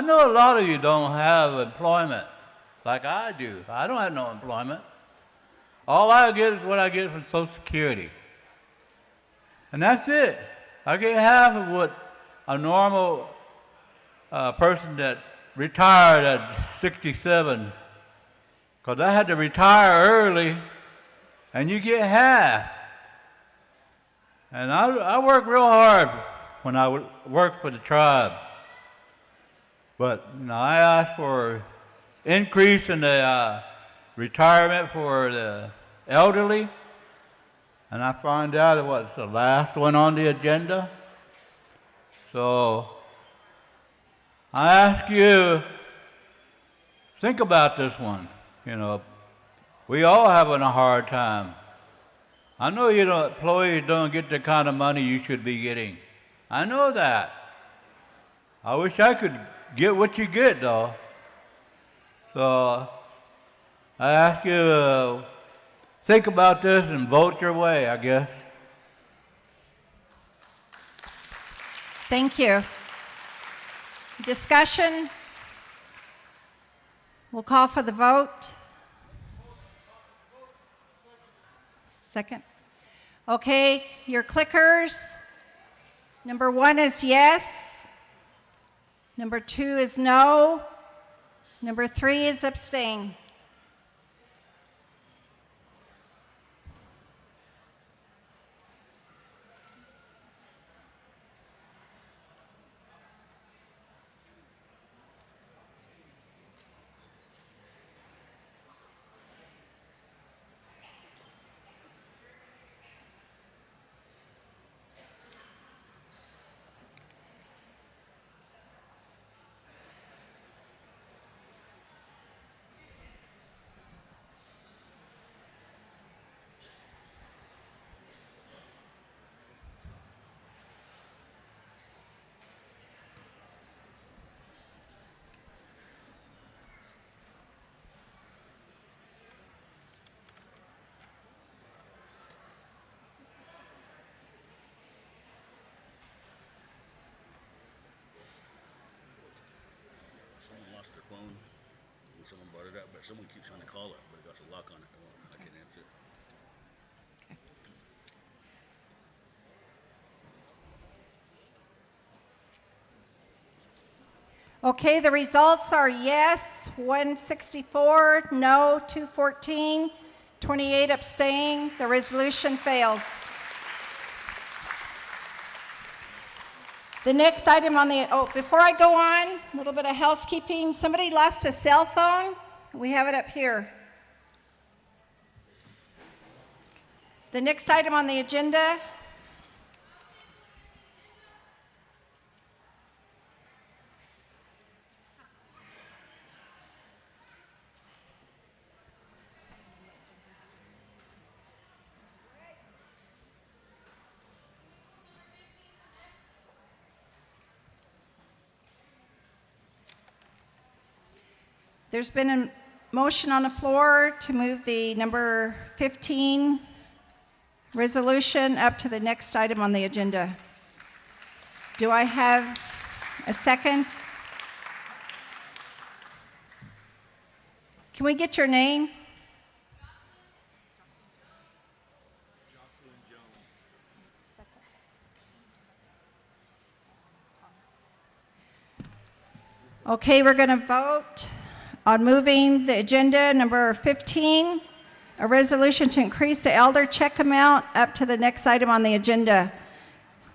know a lot of you don't have employment like I do. I don't have no employment. All I get is what I get from Social Security. And that's it. I get half of what a normal person that retired at 67, because I had to retire early, and you get half. And I worked real hard when I worked for the tribe. But I asked for increase in the retirement for the elderly, and I find out it was the last one on the agenda. So I ask you, think about this one. We all having a hard time. I know employees don't get the kind of money you should be getting. I know that. I wish I could get what you get, though. So I ask you, think about this and vote your way, I guess. Thank you. Discussion? We'll call for the vote. Second. Okay, your clickers. Number 1 is yes. Number 2 is no. Number 3 is abstain. Someone lost their phone and someone brought it up, but someone keeps trying to call it, but it got a lock on it. I can't answer it. Okay, the results are yes, 164, no, 214, 28 abstain. The resolution fails. The next item on the, before I go on, a little bit of housekeeping. Somebody lost a cell phone. We have it up here. The next item on the agenda. There's been a motion on the floor to move the number 15 resolution up to the next item on the agenda. Do I have a second? Can we get your name? Okay, we're going to vote on moving the agenda number 15, a resolution to increase the elder check amount up to the next item on the agenda.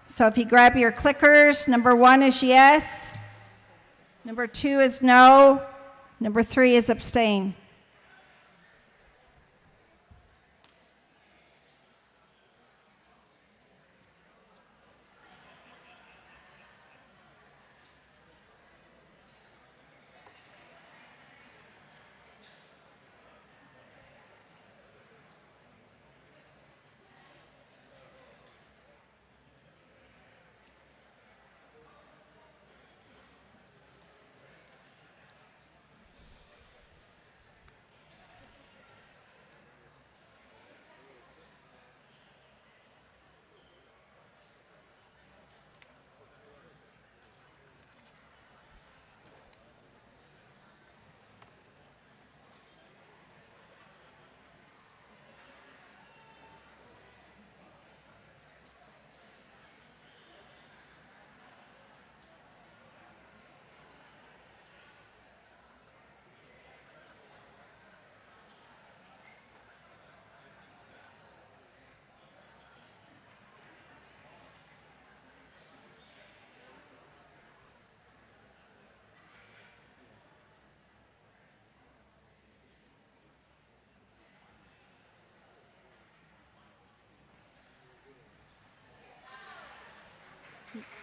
So if you grab your clickers, number 1 is yes, number 2 is no, number 3 is abstain.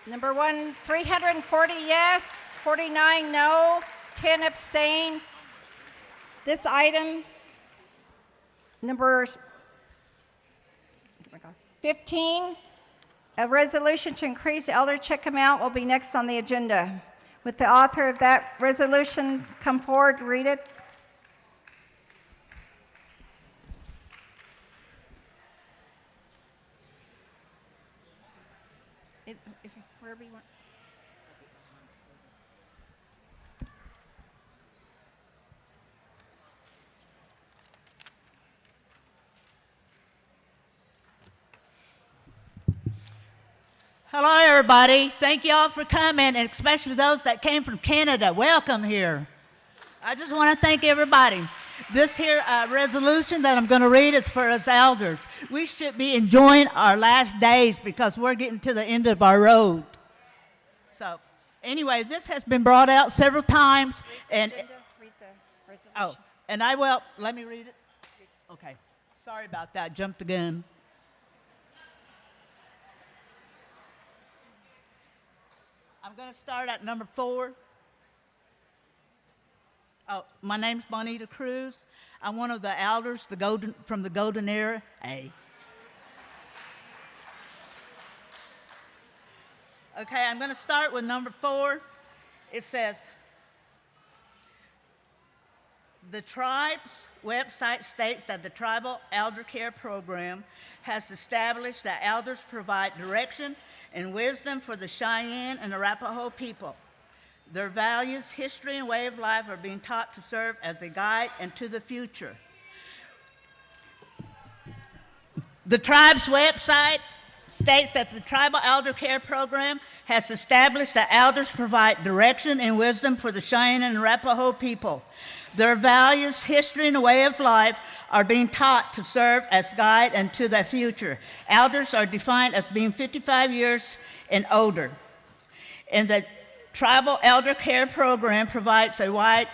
Number 1, 340 yes, 49 no, 10 abstain. This item, number 15, a resolution to increase the elder check amount will be next on the agenda. Would the author of that resolution come forward to read it? Wherever you want. Hello, everybody. Thank you all for coming, and especially those that came from Canada. Welcome here. I just want to thank everybody. This here resolution that I'm going to read is for us elders. We should be enjoying our last days because we're getting to the end of our road. So, anyway, this has been brought out several times, and Read the resolution. oh, and I will. Let me read it. Okay. Sorry about that. Jumped the gun. I'm going to start at number 4. Oh, my name's Bonita Cruz. I'm one of the elders from the Golden Era. Hey. Okay, I'm going to start with number 4. It says, the tribe's website states that the Tribal Elder Care Program has established that elders provide direction and wisdom for the Cheyenne and Arapaho people. Their values, history, and way of life are being taught to serve as a guide into the future. The tribe's website states that the Tribal Elder Care Program has established that elders provide direction and wisdom for the Cheyenne and Arapaho people. Their values, history, and way of life are being taught to serve as guide into the future. Elders are defined as being 55 years and older. And the Tribal Elder Care Program provides a wide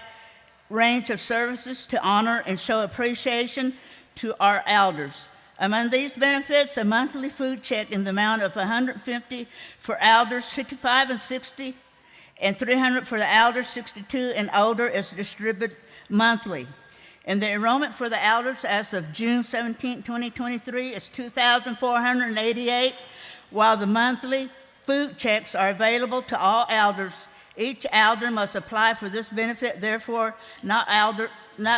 range of services to honor and show appreciation to our elders. Among these benefits, a monthly food check in the amount of $150 for elders 55 and 60, and $300 for the elders 62 and older is distributed monthly. And the enrollment for the elders as of June 17, 2023 is 2,488, while the monthly food checks are available to all elders. Each elder must apply for this benefit, therefore, not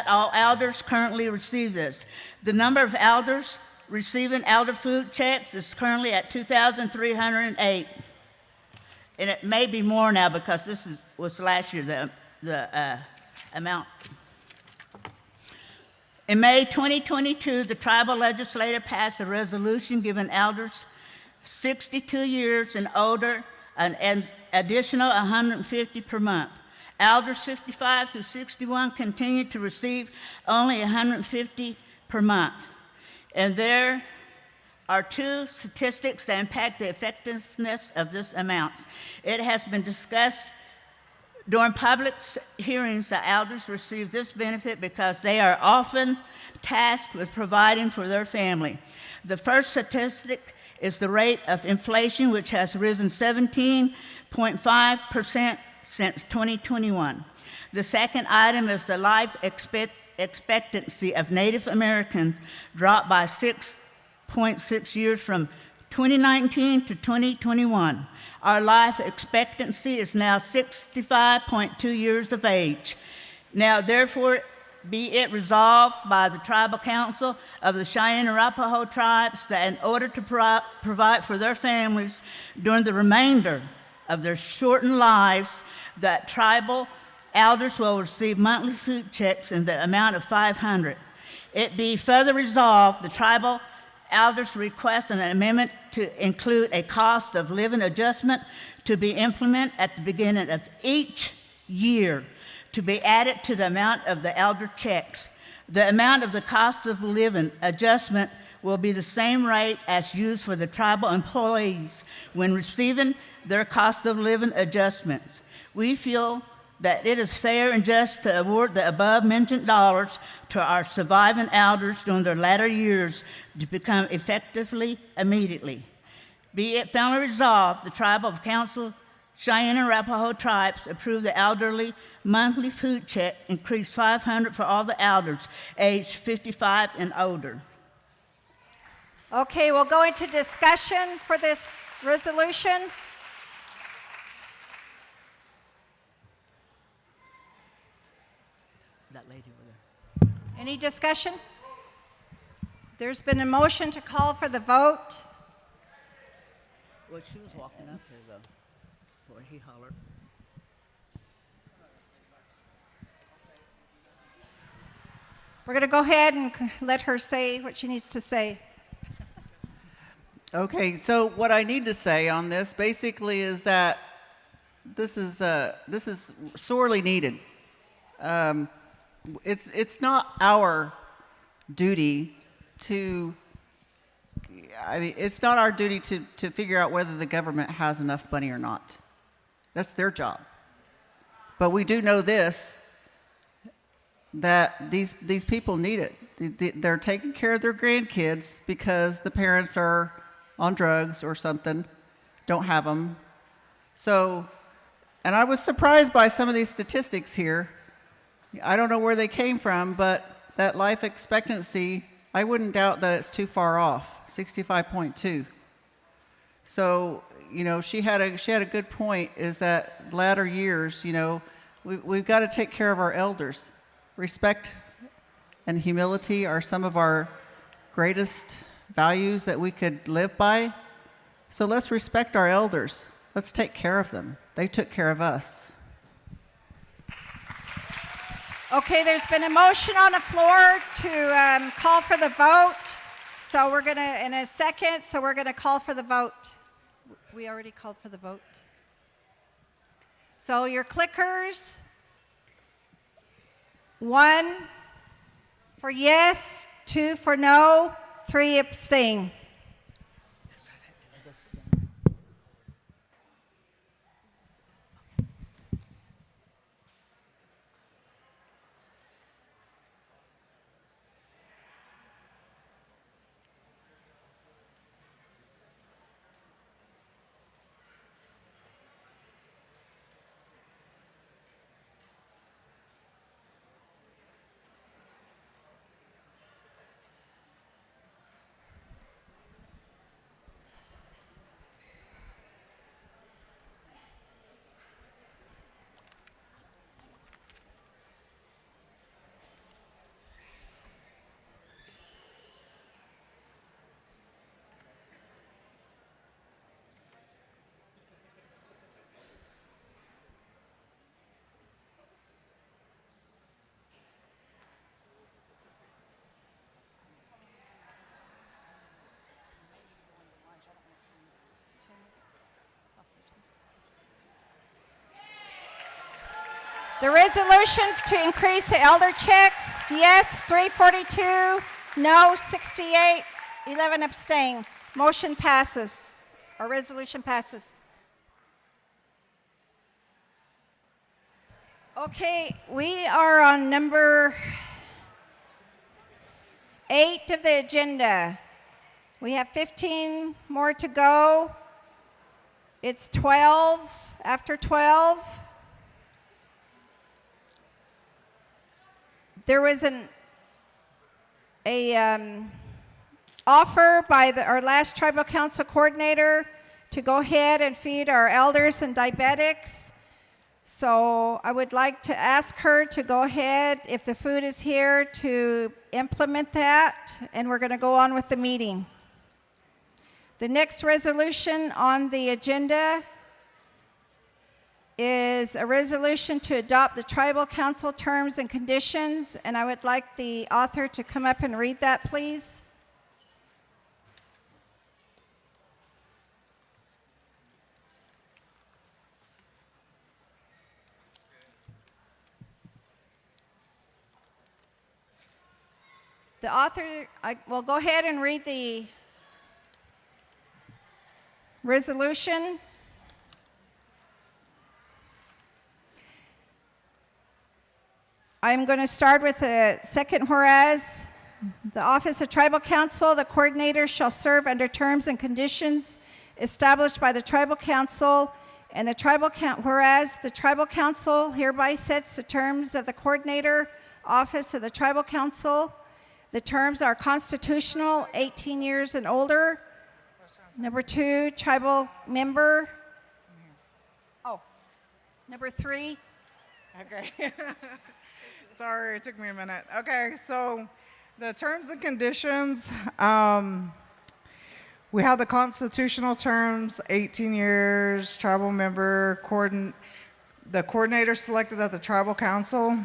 all elders currently receive this. The number of elders receiving elder food checks is currently at 2,308. And it may be more now because this was last year, the amount. In May 2022, the tribal legislature passed a resolution giving elders 62 years and older an additional $150 per month. Elders 55 through 61 continue to receive only $150 per month. And there are 2 statistics that impact the effectiveness of this amount. It has been discussed during public hearings that elders receive this benefit because they are often tasked with providing for their family. The first statistic is the rate of inflation, which has risen 17.5% since 2021. The second item is the life expectancy of Native Americans dropped by 6.6 years from 2019 to 2021. Our life expectancy is now 65.2 years of age. Now, therefore, be it resolved by the Tribal Council of the Cheyenne and Arapaho tribes that in order to provide for their families during the remainder of their shortened lives, that tribal elders will receive monthly food checks in the amount of $500. It be further resolved, the tribal elders request an amendment to include a cost of living adjustment to be implemented at the beginning of each year to be added to the amount of the elder checks. The amount of the cost of living adjustment will be the same rate as used for the tribal employees when receiving their cost of living adjustments. We feel that it is fair and just to award the above-mentioned dollars to our surviving elders during their latter years to become effectively immediately. Be it finally resolved, the Tribal Council, Cheyenne and Arapaho tribes approve the elderly monthly food check, increase $500 for all the elders aged 55 and older. Okay, we'll go into discussion for this resolution. That lady over there. Any discussion? There's been a motion to call for the vote. Well, she was walking up there, though, before he hollered. We're going to go ahead and let her say what she needs to say. Okay, so what I need to say on this basically is that this is sorely needed. It's not our duty to. I mean, it's not our duty to figure out whether the government has enough money or not. That's their job. But we do know this, that these people need it. They're taking care of their grandkids because the parents are on drugs or something, don't have them. So, and I was surprised by some of these statistics here. I don't know where they came from, but that life expectancy, I wouldn't doubt that it's too far off, 65.2. So, you know, she had a good point, is that latter years, you know, we've got to take care of our elders. Respect and humility are some of our greatest values that we could live by. So let's respect our elders. Let's take care of them. They took care of us. Okay, there's been a motion on the floor to call for the vote. So we're going to, in a second, so we're going to call for the vote. We already called for the vote. So your clickers, 1 for yes, 2 for no, 3 abstain. The resolution to increase the elder checks, yes, 342, no, 68, 11 abstain. Motion passes, or resolution passes. Okay, we are on number 8 of the agenda. We have 15 more to go. It's 12, after 12. There was an offer by our last tribal council coordinator to go ahead and feed our elders and diabetics. So I would like to ask her to go ahead, if the food is here, to implement that, and we're going to go on with the meeting. The next resolution on the agenda is a resolution to adopt the tribal council terms and conditions, and I would like the author to come up and read that, please. The author, will go ahead and read the resolution. I'm going to start with the second whereas. The Office of Tribal Council, the coordinator shall serve under terms and conditions established by the Tribal Council, and whereas the Tribal Council hereby sets the terms of the coordinator office of the Tribal Council. The terms are constitutional, 18 years and older. Number 2, tribal member. Oh, number 3. Okay. Sorry, it took me a minute. Okay, so the terms and conditions, we have the constitutional terms, 18 years, tribal member, the coordinator selected at the tribal council,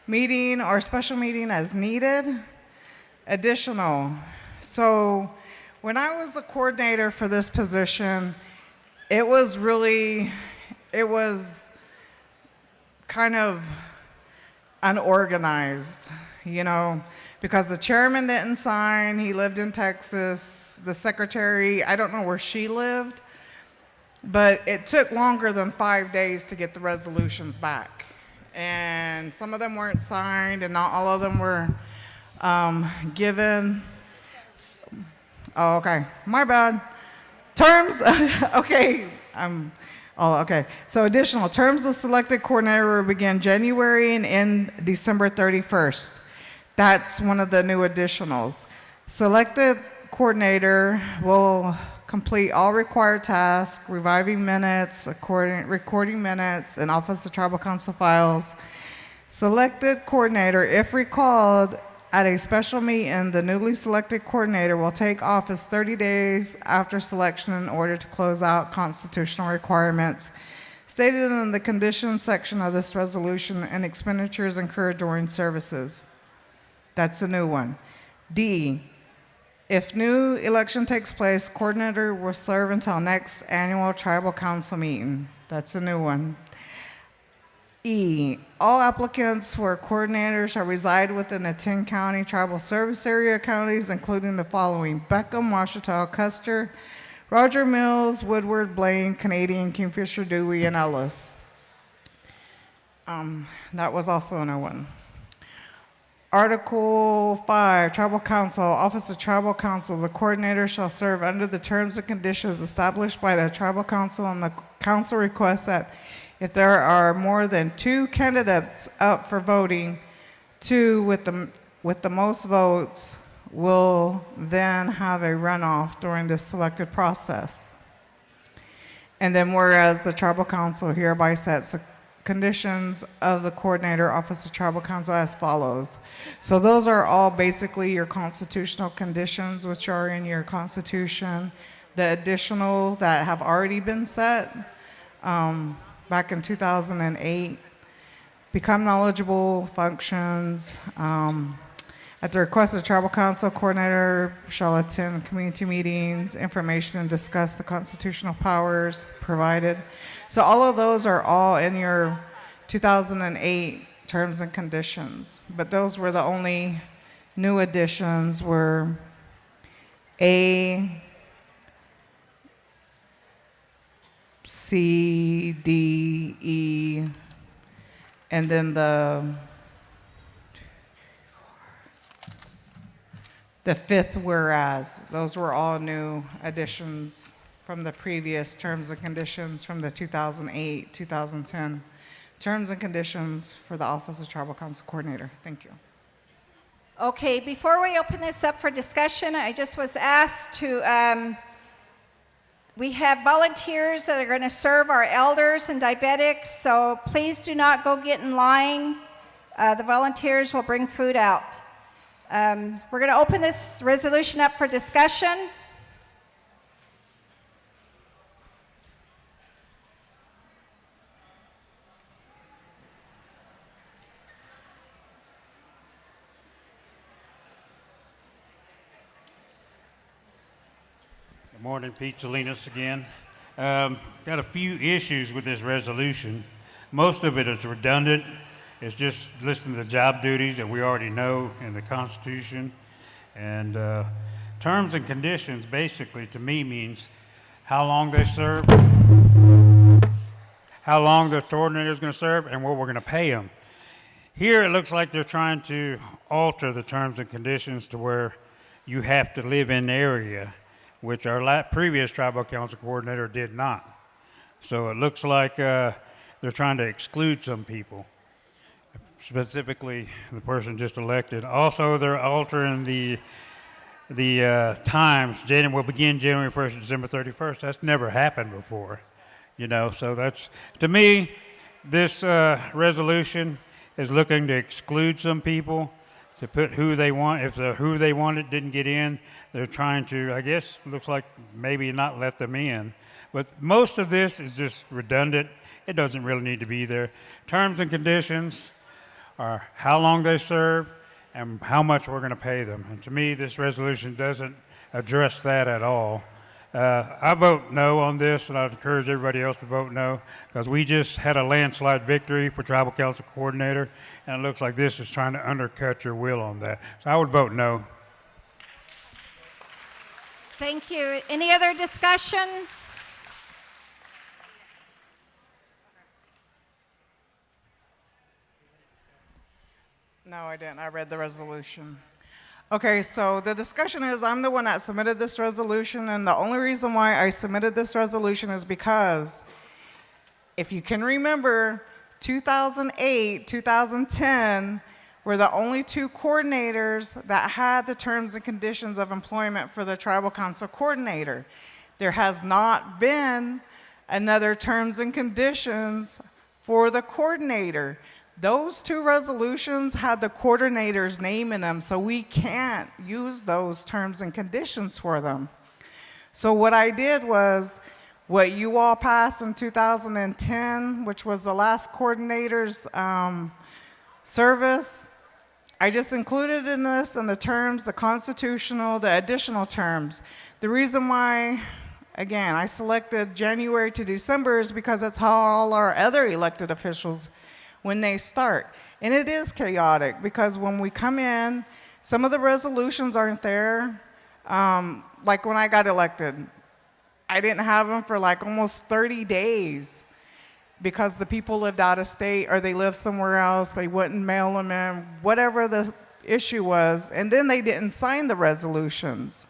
meeting or special meeting as needed, additional. So When I was the coordinator for this position, it was kind of unorganized, you know, because the chairman didn't sign, he lived in Texas, the secretary, I don't know where she lived, but it took longer than 5 days to get the resolutions back. And some of them weren't signed and not all of them were given. Oh, okay, my bad. Terms, okay, okay. So additional terms of selected coordinator will begin January and end December 31st. That's one of the new additionals. Selected coordinator will complete all required tasks, reviving minutes, recording minutes, and Office of Tribal Council files. Selected coordinator, if recalled at a special meeting, the newly selected coordinator will take office 30 days after selection in order to close out constitutional requirements stated in the conditions section of this resolution and expenditures incurred during services. That's a new one. D, if new election takes place, coordinator will serve until next annual tribal council meeting. That's a new one. E, all applicants for coordinators shall reside within the 10 county tribal service area counties, including the following: Beckham, Washita, Custer, Roger Mills, Woodward, Blaine, Canadian, Kingfisher, Dewey, and Ellis. That was also a new one. Article 5, Tribal Council, Office of Tribal Council. The coordinator shall serve under the terms and conditions established by the Tribal Council, and the council requests that if there are more than 2 candidates up for voting, 2 with the most votes will then have a runoff during the selected process. And then whereas the Tribal Council hereby sets the conditions of the coordinator, Office of Tribal Council as follows. So those are all basically your constitutional conditions, which are in your constitution. The additional that have already been set back in 2008, become knowledgeable functions. At the request of the Tribal Council, coordinator shall attend community meetings, information, and discuss the constitutional powers provided. So all of those are all in your 2008 terms and conditions. But those were the only new additions were A, C, D, E, and then the fifth whereas. Those were all new additions from the previous terms and conditions from the 2008, 2010 terms and conditions for the Office of Tribal Council Coordinator. Thank you. Okay, before we open this up for discussion, I just was asked to, we have volunteers that are going to serve our elders and diabetics, so please do not go get in line. The volunteers will bring food out. We're going to open this resolution up for discussion. Good morning, Pete Salinas again. Got a few issues with this resolution. Most of it is redundant. It's just listing the job duties that we already know in the Constitution. And terms and conditions basically to me means how long they serve, how long the coordinator is going to serve, and what we're going to pay them. Here it looks like they're trying to alter the terms and conditions to where you have to live in the area, which our previous tribal council coordinator did not. So it looks like they're trying to exclude some people, specifically the person just elected. Also, they're altering the times. Will begin January 1st to December 31st. That's never happened before, you know. So that's, to me, this resolution is looking to exclude some people, to put who they want. If who they wanted didn't get in, they're trying to, I guess, looks like maybe not let them in. But most of this is just redundant. It doesn't really need to be there. Terms and conditions are how long they serve and how much we're going to pay them. And to me, this resolution doesn't address that at all. I vote no on this, and I'd encourage everybody else to vote no, because we just had a landslide victory for Tribal Council Coordinator, and it looks like this is trying to undercut your will on that. So I would vote no. Thank you. Any other discussion? No, I didn't. I read the resolution. Okay, so the discussion is I'm the one that submitted this resolution, and the only reason why I submitted this resolution is because if you can remember, 2008, 2010 were the only two coordinators that had the terms and conditions of employment for the Tribal Council Coordinator. There has not been another terms and conditions for the coordinator. Those two resolutions had the coordinator's name in them, so we can't use those terms and conditions for them. So what I did was, what you all passed in 2010, which was the last coordinator's service, I just included in this in the terms, the constitutional, the additional terms. The reason why, again, I selected January to December is because that's how all our other elected officials when they start. And it is chaotic because when we come in, some of the resolutions aren't there. Like when I got elected, I didn't have them for like almost 30 days because the people lived out of state or they lived somewhere else. They wouldn't mail them in, whatever the issue was. And then they didn't sign the resolutions.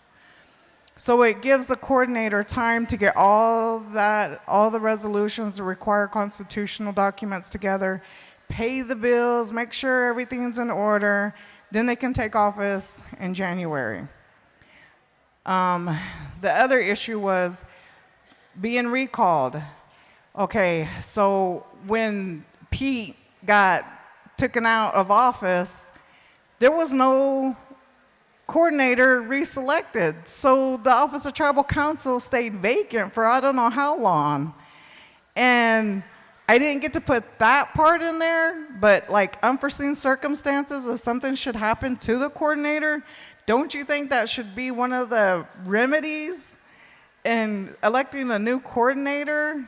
So it gives the coordinator time to get all the resolutions, the required constitutional documents together, pay the bills, make sure everything's in order, then they can take office in January. The other issue was being recalled. Okay, so when Pete got taken out of office, there was no coordinator reselected. So the Office of Tribal Council stayed vacant for I don't know how long. And I didn't get to put that part in there, but like unforeseen circumstances, if something should happen to the coordinator, don't you think that should be one of the remedies in electing a new coordinator?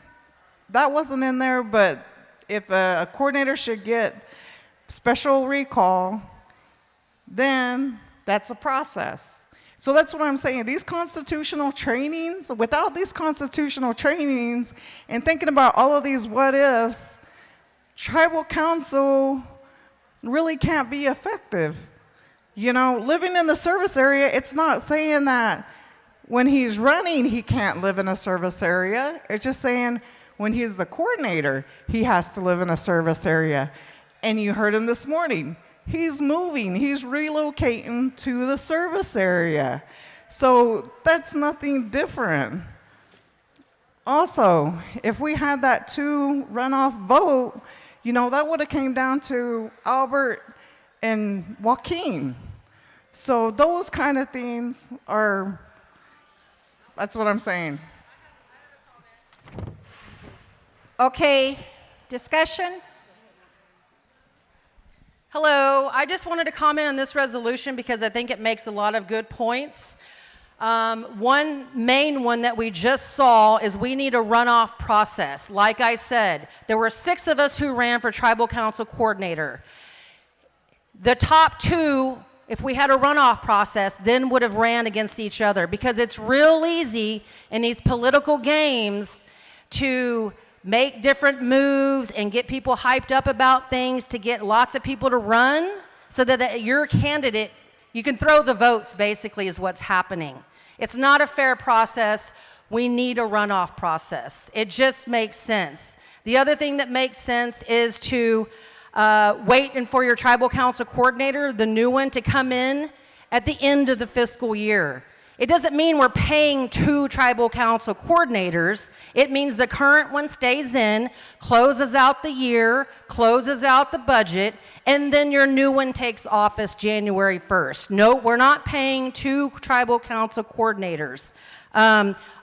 That wasn't in there, but if a coordinator should get special recall, then that's a process. So that's what I'm saying. These constitutional trainings, without these constitutional trainings and thinking about all of these what ifs, tribal council really can't be effective. You know, living in the service area, it's not saying that when he's running, he can't live in a service area. It's just saying when he's the coordinator, he has to live in a service area. And you heard him this morning. He's moving, he's relocating to the service area. So that's nothing different. Also, if we had that 2 runoff vote, you know, that would have came down to Albert and Joaquin. So those kind of things are, that's what I'm saying. Okay, discussion? Hello, I just wanted to comment on this resolution because I think it makes a lot of good points. One main one that we just saw is we need a runoff process. Like I said, there were 6 of us who ran for Tribal Council Coordinator. The top 2, if we had a runoff process, then would have ran against each other because it's real easy in these political games to make different moves and get people hyped up about things to get lots of people to run so that your candidate, you can throw the votes basically is what's happening. It's not a fair process. We need a runoff process. It just makes sense. The other thing that makes sense is to wait and for your Tribal Council Coordinator, the new one, to come in at the end of the fiscal year. It doesn't mean we're paying 2 Tribal Council Coordinators. It means the current one stays in, closes out the year, closes out the budget, and then your new one takes office January 1st. No, we're not paying 2 Tribal Council Coordinators.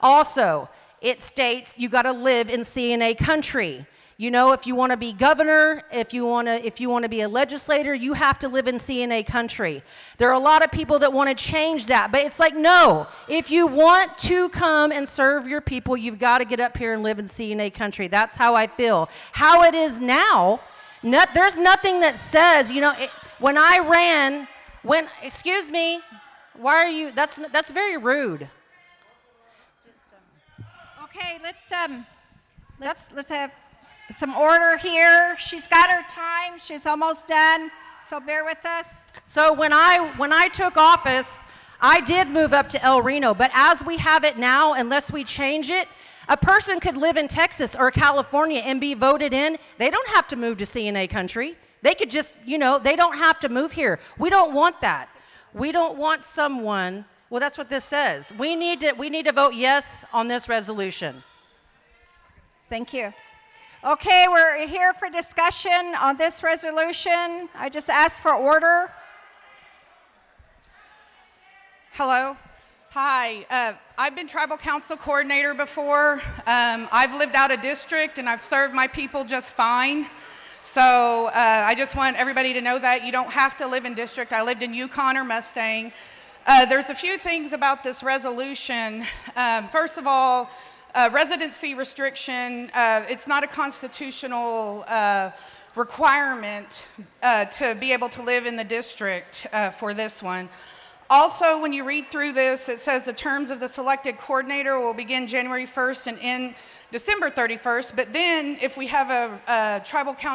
Also, it states you got to live in CNA country. You know, if you want to be governor, if you want to be a legislator, you have to live in CNA country. There are a lot of people that want to change that, but it's like, no. If you want to come and serve your people, you've got to get up here and live in CNA country. That's how I feel. How it is now, there's nothing that says, you know, when I ran, excuse me, why are you? That's very rude. Okay, let's have some order here. She's got her time. She's almost done, so bear with us. So when I took office, I did move up to El Reno, but as we have it now, unless we change it, a person could live in Texas or California and be voted in. They don't have to move to CNA country. They could just, you know, they don't have to move here. We don't want that. We don't want someone, well, that's what this says. We need to vote yes on this resolution. Thank you. Okay, we're here for discussion on this resolution. I just asked for order. Hello. Hi. I've been tribal council coordinator before. I've lived out of district and I've served my people just fine. So I just want everybody to know that you don't have to live in district. I lived in Yukon or Mustang. There's a few things about this resolution. First of all, residency restriction, it's not a constitutional requirement to be able to live in the district for this one. Also, when you read through this, it says the terms of the selected coordinator will begin January 1st and end December 31st, but then if we have a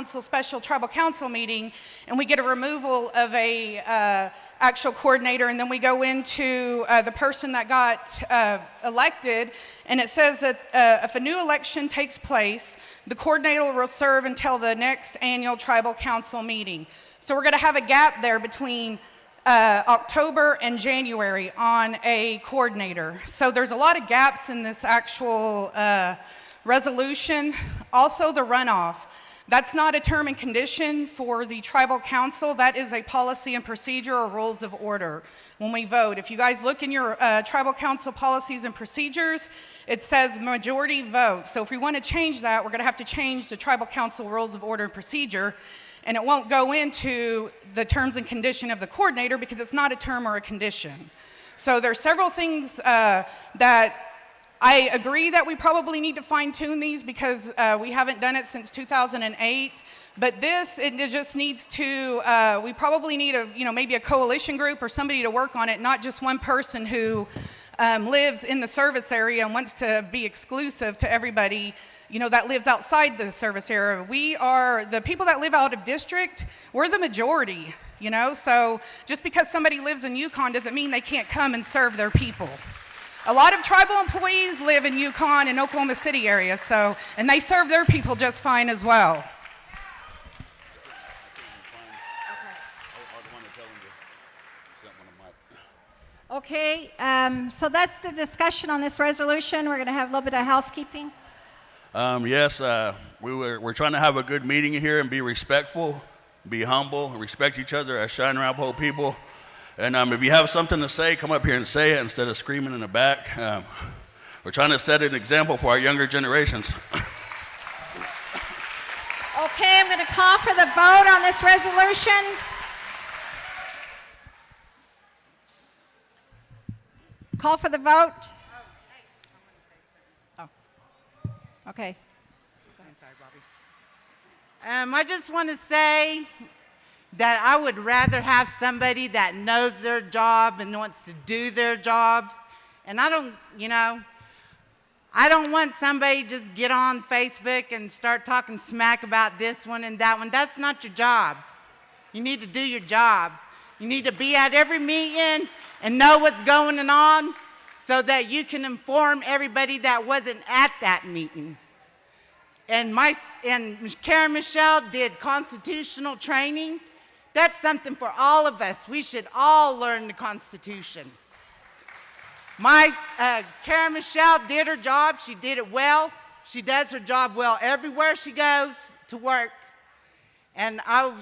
special tribal council meeting and we get a removal of a actual coordinator, and then we go into the person that got elected, and it says that if a new election takes place, the coordinator will serve until the next annual tribal council meeting. So we're going to have a gap there between October and January on a coordinator. So there's a lot of gaps in this actual resolution. Also, the runoff. That's not a term and condition for the tribal council. That is a policy and procedure or rules of order when we vote. If you guys look in your tribal council policies and procedures, it says majority vote. So if we want to change that, we're going to have to change the tribal council rules of order and procedure, and it won't go into the terms and condition of the coordinator because it's not a term or a condition. So there's several things that I agree that we probably need to fine tune these because we haven't done it since 2008. But this, it just needs to, we probably need maybe a coalition group or somebody to work on it, not just one person who lives in the service area and wants to be exclusive to everybody, that lives outside the service area. We are, the people that live out of district, we're the majority, so just because somebody lives in Yukon doesn't mean they can't come and serve their people. A lot of tribal employees live in Yukon and Oklahoma City area, and they serve their people just fine as well. Okay, so that's the discussion on this resolution. We're going to have a little bit of housekeeping. Yes, we're trying to have a good meeting here and be respectful, be humble, and respect each other as Cheyenne Arapaho people. And if you have something to say, come up here and say it instead of screaming in the back. We're trying to set an example for our younger generations. Okay, I'm going to call for the vote on this resolution. Call for the vote. Oh, okay. I just want to say that I would rather have somebody that knows their job and wants to do their job. And I don't want somebody to just get on Facebook and start talking smack about this one and that one. That's not your job. You need to do your job. You need to be at every meeting and know what's going on so that you can inform everybody that wasn't at that meeting. And Karen Michelle did constitutional training. That's something for all of us. We should all learn the Constitution. Karen Michelle did her job. She did it well. She does her job well everywhere she goes to work. And I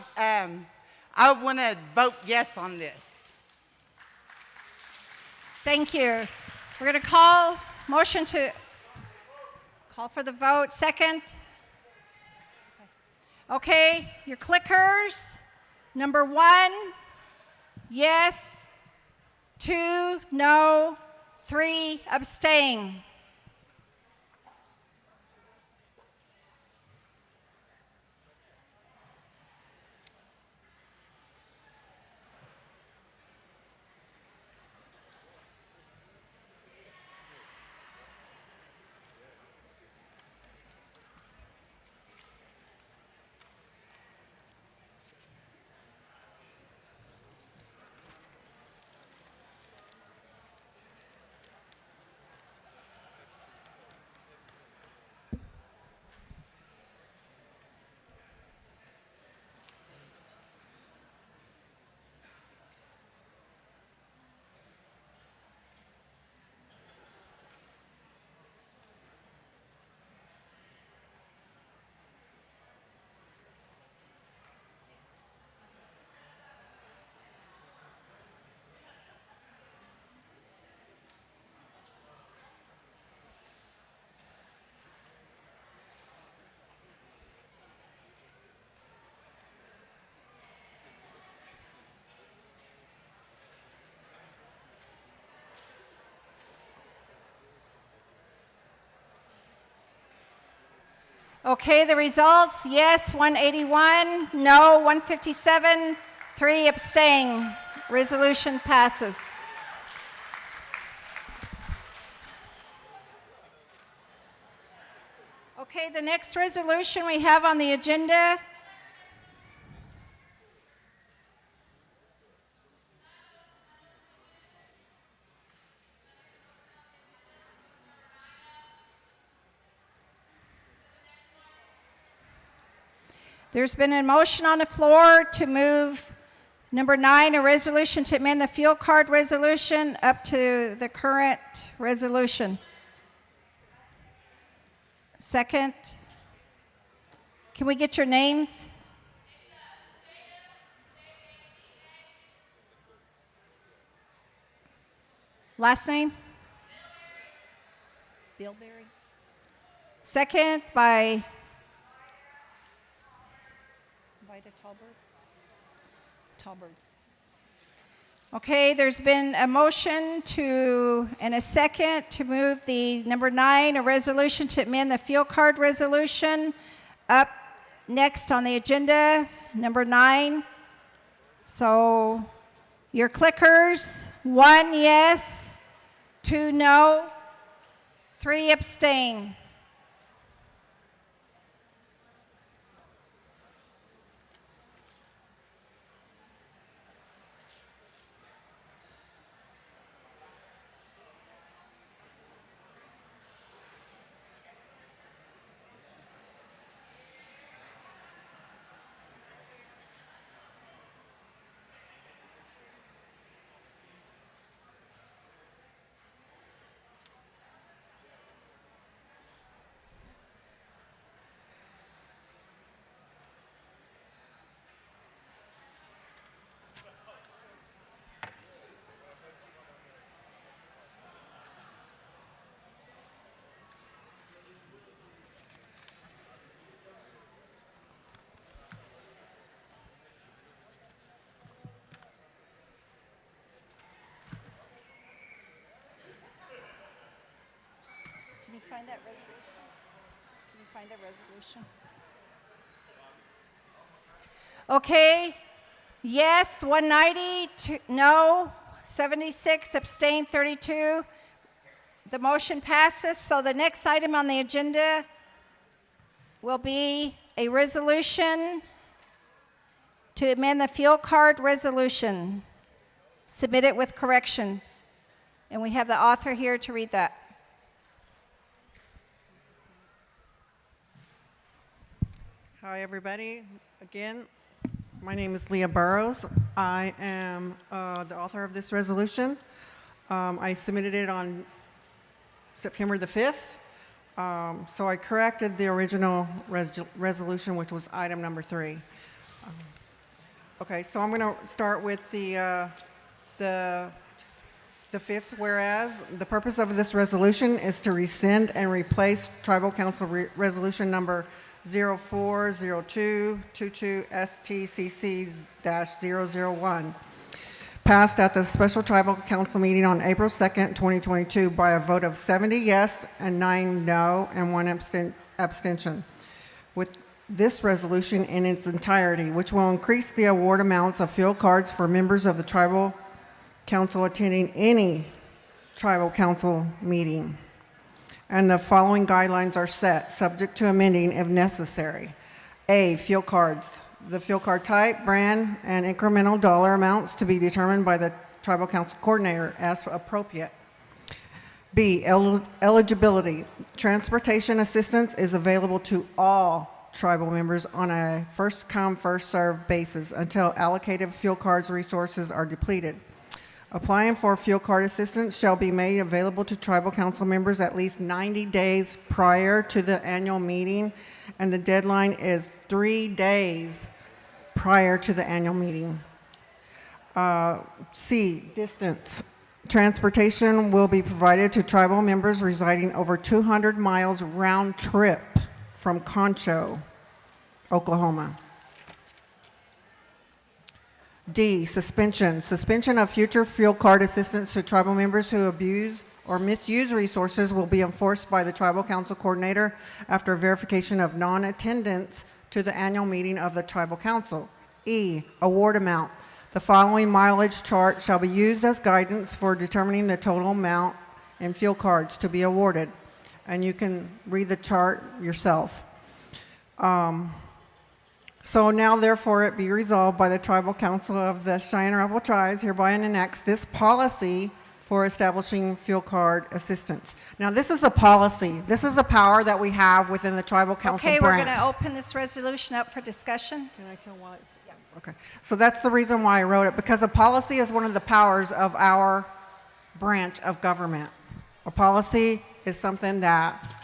want to vote yes on this. Thank you. We're going to call motion to... Call for the vote. Second. Okay, your clickers. Number 1, yes. 2, no. 3, abstain. Okay, the results, yes, 181, no, 157, 3 abstain. Resolution passes. Okay, the next resolution we have on the agenda there's been a motion on the floor to move number 9, a resolution to amend the fuel card resolution up to the current resolution. Second. Can we get your names? Last name? Bilberry. Second by Vida Talbert. Okay, there's been a motion and a second to move the number 9, a resolution to amend the fuel card resolution up next on the agenda, number 9. So your clickers, 1 yes, 2 no, 3 abstain. Can you find that resolution? Can you find that resolution? Okay. Yes, 190, no, 76, abstain 32. The motion passes. So the next item on the agenda will be a resolution to amend the fuel card resolution. Submit it with corrections. And we have the author here to read that. Hi, everybody. Again, my name is Leah Burrows. I am the author of this resolution. I submitted it on September the 5th. So I corrected the original resolution, which was item number 3. Okay, so I'm going to start with the The fifth, whereas, the purpose of this resolution is to rescind and replace Tribal Council Resolution Number 040222-STCC-001, passed at the Special Tribal Council meeting on April 2nd, 2022 by a vote of 70 yes and 9 no and 1 abstention. With this resolution in its entirety, which will increase the award amounts of fuel cards for members of the Tribal Council attending any Tribal Council meeting. And the following guidelines are set, subject to amending if necessary. A, fuel cards. The fuel card type, brand, and incremental dollar amounts to be determined by the Tribal Council Coordinator as appropriate. B, eligibility. Transportation assistance is available to all tribal members on a first-come, first-served basis until allocated fuel cards resources are depleted. Applying for fuel card assistance shall be made available to Tribal Council members at least 90 days prior to the annual meeting, and the deadline is 3 days prior to the annual meeting. C, distance. Transportation will be provided to tribal members residing over 200 miles round trip from Concho, Oklahoma. D, suspension. Suspension of future fuel card assistance to tribal members who abuse or misuse resources will be enforced by the Tribal Council Coordinator after verification of non-attendance to the annual meeting of the Tribal Council. E, award amount. The following mileage chart shall be used as guidance for determining the total amount in fuel cards to be awarded. And you can read the chart yourself. So now, therefore, it be resolved by the Tribal Council of the Cheyenne Arapaho Tribes hereby and annex this policy for establishing fuel card assistance. Now, this is a policy. This is a power that we have within the Tribal Council Okay, branch. we're going to open this resolution up for discussion. Can I kill while it's... Yeah. Okay. So that's the reason why I wrote it, because a policy is one of the powers of our branch of government. A policy is something that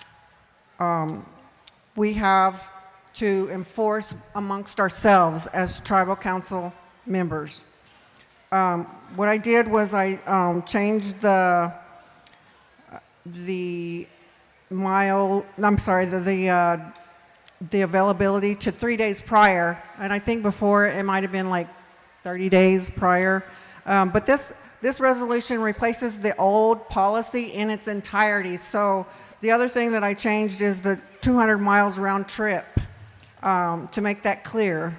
we have to enforce amongst ourselves as Tribal Council members. What I did was I changed the availability to 3 days prior, and I think before it might have been like 30 days prior. But this resolution replaces the old policy in its entirety. So the other thing that I changed is the 200 miles round trip. To make that clear,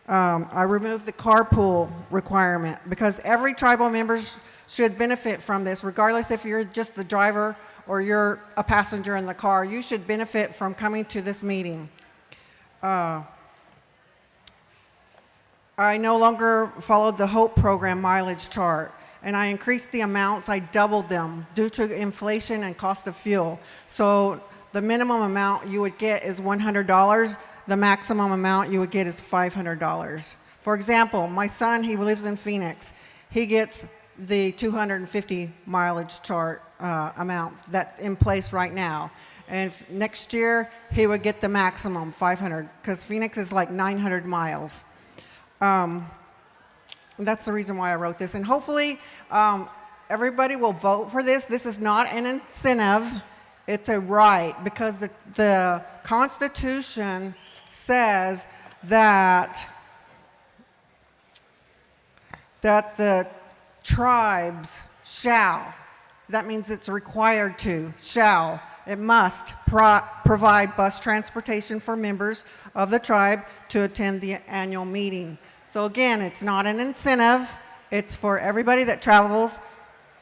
I removed the carpool requirement because every tribal member should benefit from this, regardless if you're just the driver or you're a passenger in the car. You should benefit from coming to this meeting. I no longer followed the HOPE program mileage chart, and I increased the amounts. I doubled them due to inflation and cost of fuel. So the minimum amount you would get is $100. The maximum amount you would get is $500. For example, my son, he lives in Phoenix. He gets the 250 mileage chart amount that's in place right now. And next year, he would get the maximum, 500, because Phoenix is like 900 miles. That's the reason why I wrote this. And hopefully, everybody will vote for this. This is not an incentive. It's a right, because the Constitution says that the tribes shall, that means it's required to, shall, it must provide bus transportation for members of the tribe to attend the annual meeting. So again, it's not an incentive, it's for everybody that travels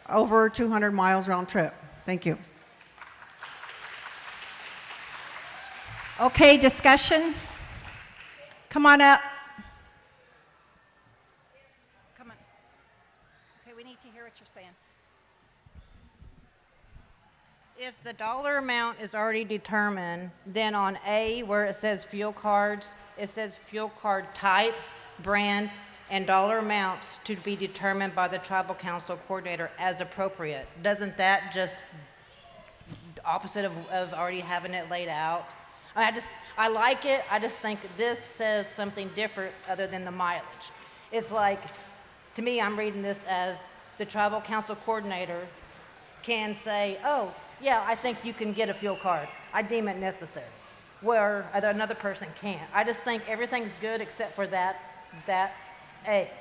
over 200 miles round trip. Thank you. Okay, discussion. Come on up. Come on. Okay, we need to hear what you're saying. If the dollar amount is already determined, then on A, where it says fuel cards, it says fuel card type, brand, and dollar amounts to be determined by the Tribal Council Coordinator as appropriate. Doesn't that just opposite of already having it laid out? I like it. I just think this says something different other than the mileage. It's like, to me, I'm reading this as the tribal council coordinator can say, oh, yeah, I think you can get a fuel card. I deem it necessary. Where another person can't. I just think everything's good except for that A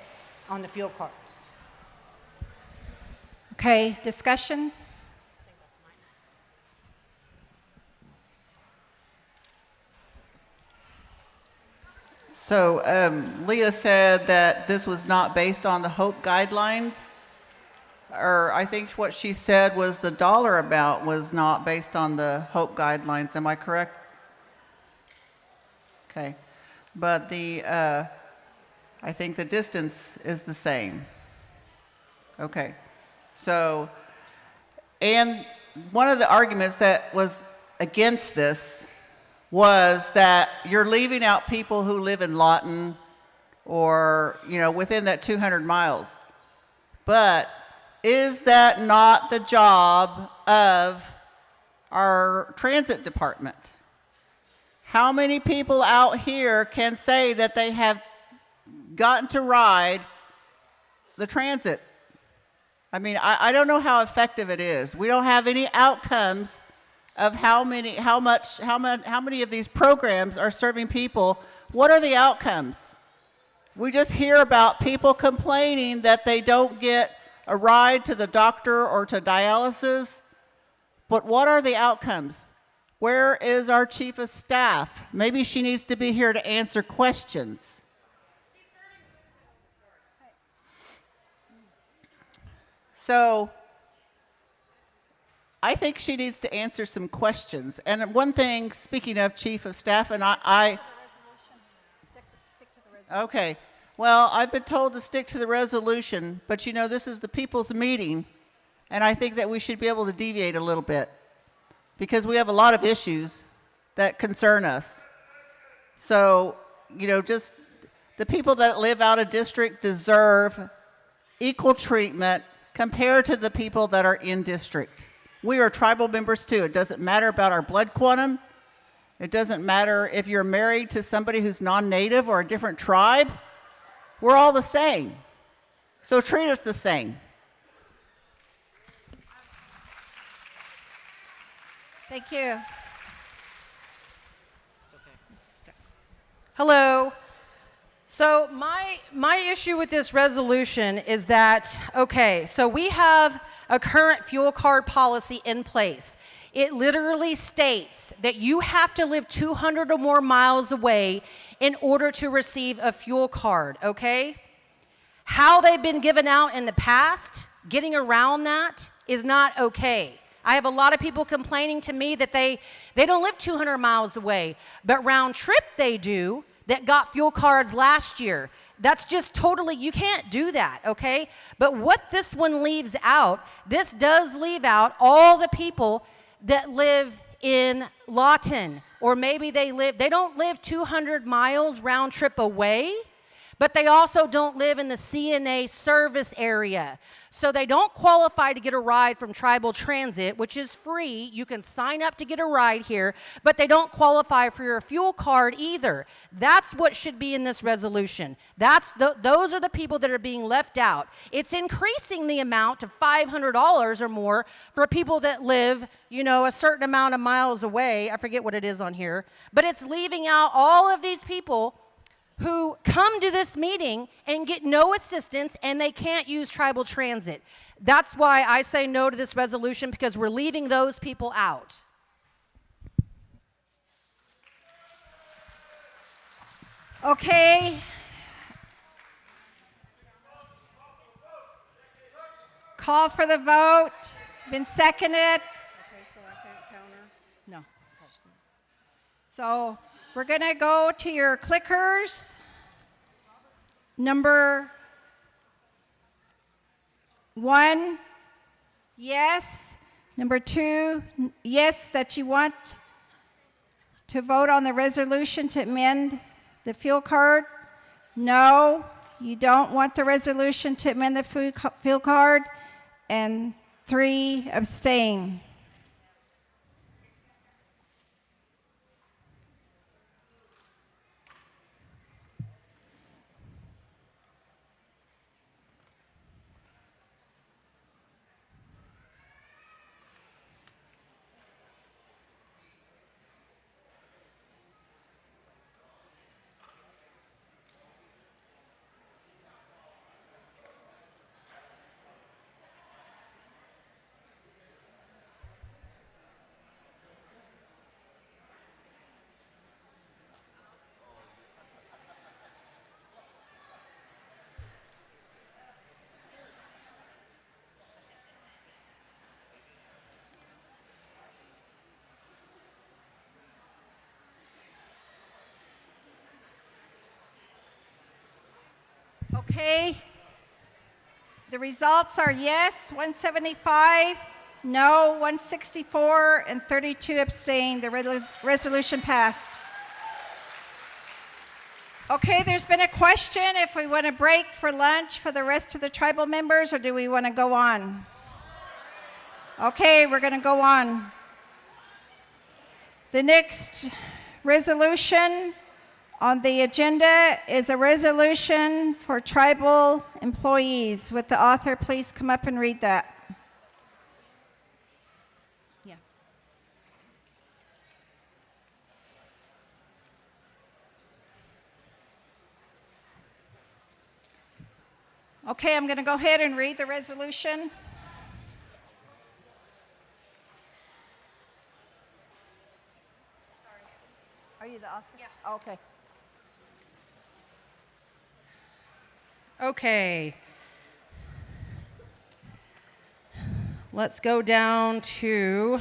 on the fuel cards. Okay, discussion? So Leah said that this was not based on the HOPE guidelines, or I think what she said was the dollar amount was not based on the HOPE guidelines. Am I correct? Okay, but I think the distance is the same. Okay, so, and one of the arguments that was against this was that you're leaving out people who live in Lawton or, within that 200 miles. But is that not the job of our transit department? How many people out here can say that they have gotten to ride the transit? I mean, I don't know how effective it is. We don't have any outcomes of how many of these programs are serving people. What are the outcomes? We just hear about people complaining that they don't get a ride to the doctor or to dialysis. But what are the outcomes? Where is our chief of staff? Maybe she needs to be here to answer questions. So I think she needs to answer some questions. And one thing, speaking of chief of staff, and okay, well, I've been told to stick to the resolution, but this is the people's meeting, and I think that we should be able to deviate a little bit because we have a lot of issues that concern us. So, just the people that live out of district deserve equal treatment compared to the people that are in district. We are tribal members too. It doesn't matter about our blood quantum. It doesn't matter if you're married to somebody who's non-native or a different tribe. We're all the same. So treat us the same. Thank you. Hello. So my issue with this resolution is that, okay, so we have a current fuel card policy in place. It literally states that you have to live 200 or more miles away in order to receive a fuel card, okay? How they've been given out in the past, getting around that is not okay. I have a lot of people complaining to me that they don't live 200 miles away, but round trip they do, that got fuel cards last year. That's just totally, you can't do that, okay? But what this one leaves out, this does leave out all the people that live in Lawton, or maybe they don't live 200 miles round trip away, but they also don't live in the CNA service area. So they don't qualify to get a ride from Tribal Transit, which is free. You can sign up to get a ride here, but they don't qualify for your fuel card either. That's what should be in this resolution. Those are the people that are being left out. It's increasing the amount to $500 or more for people that live, a certain amount of miles away. I forget what it is on here, but it's leaving out all of these people who come to this meeting and get no assistance and they can't use Tribal Transit. That's why I say no to this resolution, because we're leaving those people out. Okay. Call for the vote. Been seconded. Okay, so I can't counter? No. So we're going to go to your clickers. Number 1, yes. Number 2, yes, that you want to vote on the resolution to amend the fuel card. No, you don't want the resolution to amend the fuel card. And 3, abstain. Okay. The results are yes, 175, no, 164, and 32 abstained. The resolution passed. Okay, there's been a question if we want to break for lunch for the rest of the tribal members, or do we want to go on? Okay, we're going to go on. The next resolution on the agenda is a resolution for tribal employees. Would the author please come up and read that? Yeah. Okay, I'm going to go ahead and read the resolution. Are you the author? Yeah. Okay. Okay. Let's go down to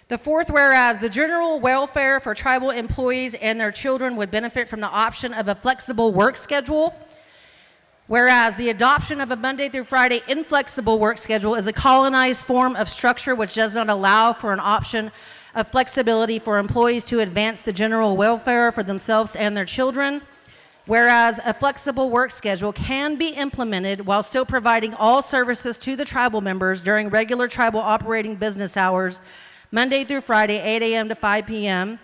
the fourth whereas the general welfare for tribal employees and their children would benefit from the option of a flexible work schedule. Whereas the adoption of a Monday through Friday inflexible work schedule is a colonized form of structure which does not allow for an option of flexibility for employees to advance the general welfare for themselves and their children. Whereas a flexible work schedule can be implemented while still providing all services to the tribal members during regular tribal operating business hours, Monday through Friday, 8 a.m. to 5 p.m.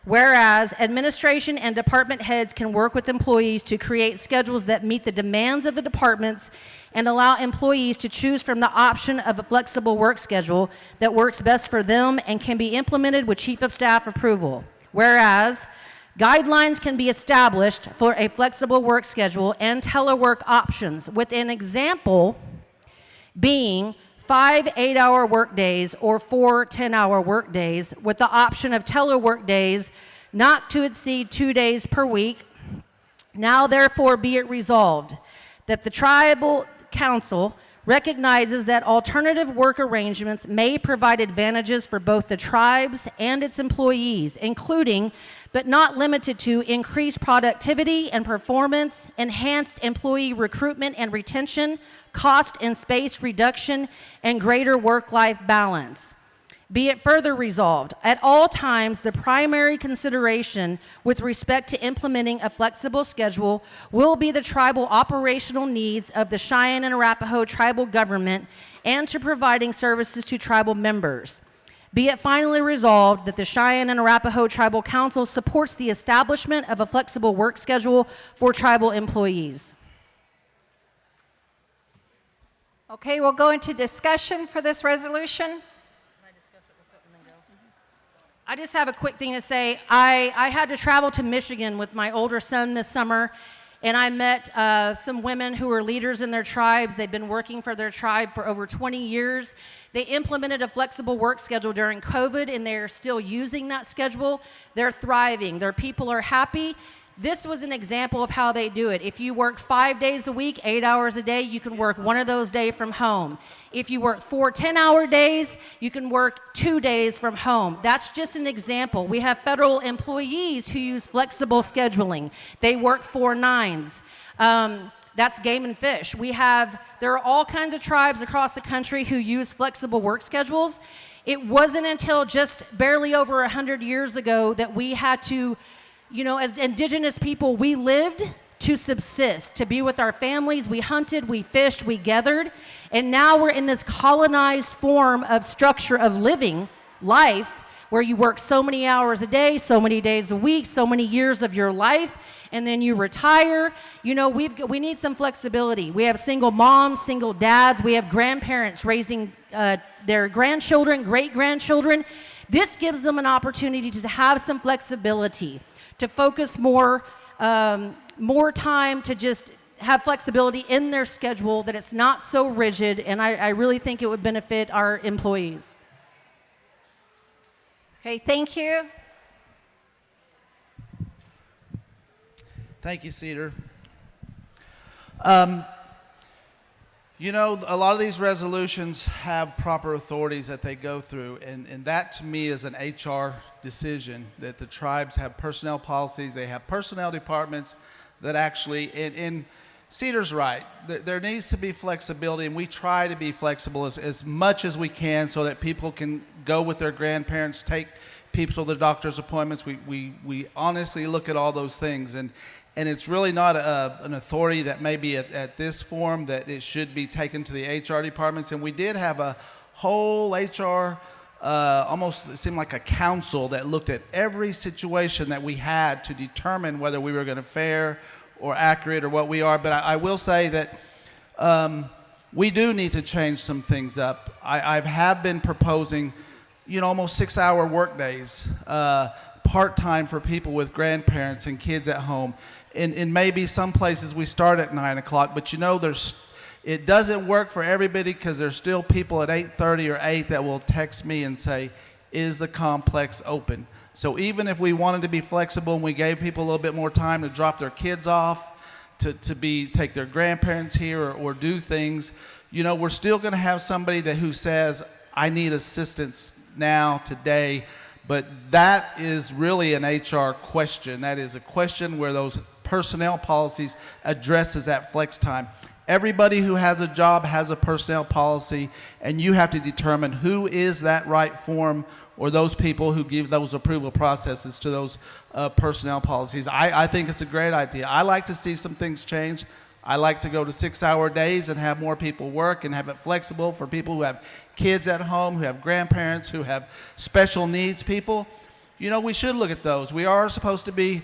Whereas administration and department heads can work with employees to create schedules that meet the demands of the departments and allow employees to choose from the option of a flexible work schedule that works best for them and can be implemented with chief of staff approval. Whereas guidelines can be established for a flexible work schedule and telework options, with an example being 5 8-hour work days or 4 10-hour work days, with the option of telework days not to exceed 2 days per week. Now therefore be it resolved that the tribal council recognizes that alternative work arrangements may provide advantages for both the tribes and its employees, including but not limited to increased productivity and performance, enhanced employee recruitment and retention, cost and space reduction, and greater work-life balance. Be it further resolved, at all times, the primary consideration with respect to implementing a flexible schedule will be the tribal operational needs of the Cheyenne and Arapaho tribal government and to providing services to tribal members. Be it finally resolved that the Cheyenne and Arapaho Tribal Council supports the establishment of a flexible work schedule for tribal employees. Okay, we'll go into discussion for this resolution. I just have a quick thing to say. I had to travel to Michigan with my older son this summer, and I met some women who are leaders in their tribes. They've been working for their tribe for over 20 years. They implemented a flexible work schedule during COVID, and they're still using that schedule. They're thriving. Their people are happy. This was an example of how they do it. If you work 5 days a week, 8 hours a day, you can work one of those days from home. If you work 4 10-hour days, you can work 2 days from home. That's just an example. We have federal employees who use flexible scheduling. They work 4 9s. That's game and fish. There are all kinds of tribes across the country who use flexible work schedules. It wasn't until just barely over 100 years ago that we had to, as indigenous people, we lived to subsist, to be with our families. We hunted, we fished, we gathered. And now we're in this colonized form of structure of living life where you work so many hours a day, so many days a week, so many years of your life, and then you retire. We need some flexibility. We have single moms, single dads. We have grandparents raising their grandchildren, great-grandchildren. This gives them an opportunity to have some flexibility, to focus more time, to just have flexibility in their schedule, that it's not so rigid, and I really think it would benefit our employees. Okay, thank you. Thank you, Cedar. You know, a lot of these resolutions have proper authorities that they go through, and that to me is an HR decision, that the tribes have personnel policies, they have personnel departments that actually, and Cedar's right, there needs to be flexibility, and we try to be flexible as much as we can so that people can go with their grandparents, take people to the doctor's appointments. We honestly look at all those things, and it's really not an authority that may be at this forum that it should be taken to the HR departments. And we did have a whole HR, almost it seemed like a council that looked at every situation that we had to determine whether we were going to fair or accurate or what we are. But I will say that we do need to change some things up. I have been proposing, you know, almost 6-hour work days, part-time for people with grandparents and kids at home. And maybe some places we start at 9 o'clock, but you know, it doesn't work for everybody because there's still people at 8:30 or 8 that will text me and say, is the complex open? So even if we wanted to be flexible and we gave people a little bit more time to drop their kids off, to take their grandparents here or do things, you know, we're still going to have somebody who says, I need assistance now, today. But that is really an HR question. That is a question where those personnel policies addresses that flex time. Everybody who has a job has a personnel policy, and you have to determine who is that right form or those people who give those approval processes to those personnel policies. I think it's a great idea. I like to see some things change. I like to go to 6-hour days and have more people work and have it flexible for people who have kids at home, who have grandparents, who have special needs people. You know, we should look at those. We are supposed to be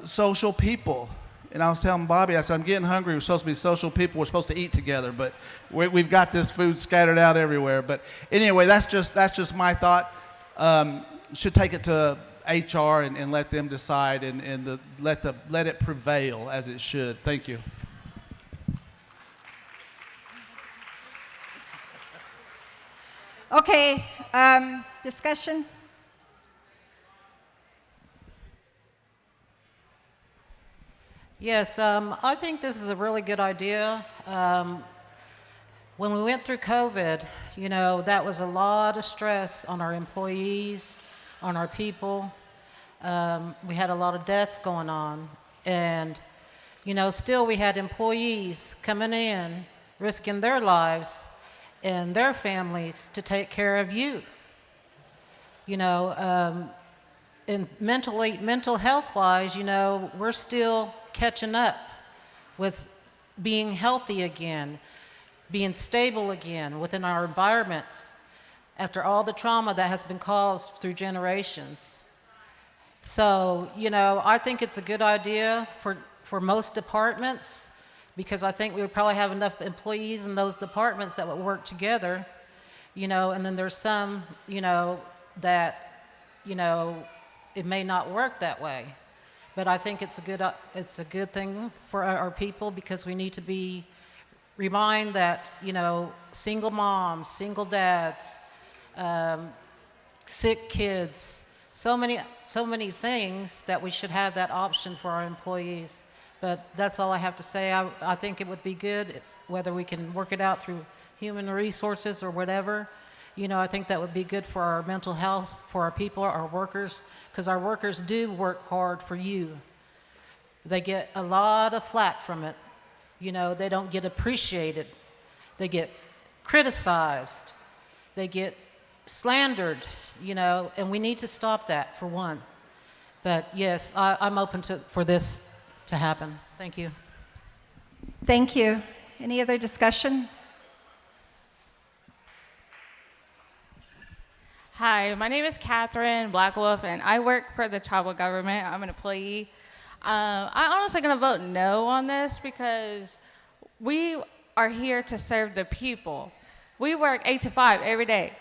social people. And I was telling Bobby, I said, I'm getting hungry. We're supposed to be social people. We're supposed to eat together, but we've got this food scattered out everywhere. But anyway, that's just my thought. Should take it to HR and let them decide and let it prevail as it should. Thank you. Okay, discussion? Yes, I think this is a really good idea. When we went through COVID, you know, that was a lot of stress on our employees, on our people. We had a lot of deaths going on. And, you know, still we had employees coming in, risking their lives and their families to take care of you. You know, and mental health-wise, you know, we're still catching up with being healthy again, being stable again within our environments after all the trauma that has been caused through generations. So, you know, I think it's a good idea for most departments, because I think we would probably have enough employees in those departments that would work together, you know, and then there's some, you know, that, you know, it may not work that way. But I think it's a good thing for our people, because we need to remind that, you know, single moms, single dads, sick kids, so many things that we should have that option for our employees. But that's all I have to say. I think it would be good, whether we can work it out through human resources or whatever. You know, I think that would be good for our mental health, for our people, our workers, because our workers do work hard for you. They get a lot of flack from it. You know, they don't get appreciated. They get criticized. They get slandered, you know, and we need to stop that, for one. But yes, I'm open for this to happen. Thank you. Thank you. Any other discussion? Hi, my name is Catherine Blackwolf, and I work for the tribal government. I'm an employee. I'm honestly going to vote no on this, because we are here to serve the people. We work 8 to 5 every day.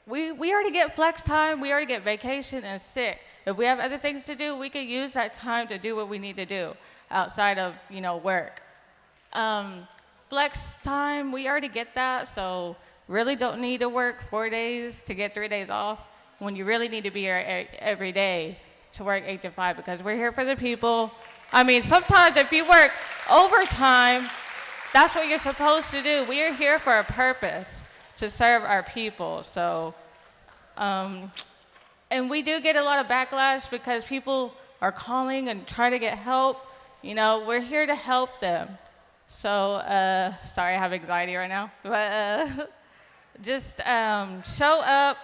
We already get flex time, we already get vacation and sick. If we have other things to do, we can use that time to do what we need to do outside of, you know, work. Flex time, we already get that, so really don't need to work 4 days to get 3 days off, when you really need to be here every day to work 8 to 5, because we're here for the people. I mean, sometimes if you work overtime, That's what you're supposed to do. We are here for a purpose, to serve our people. So, and we do get a lot of backlash because people are calling and trying to get help. You know, we're here to help them. So, sorry, I have anxiety right now. But just show up.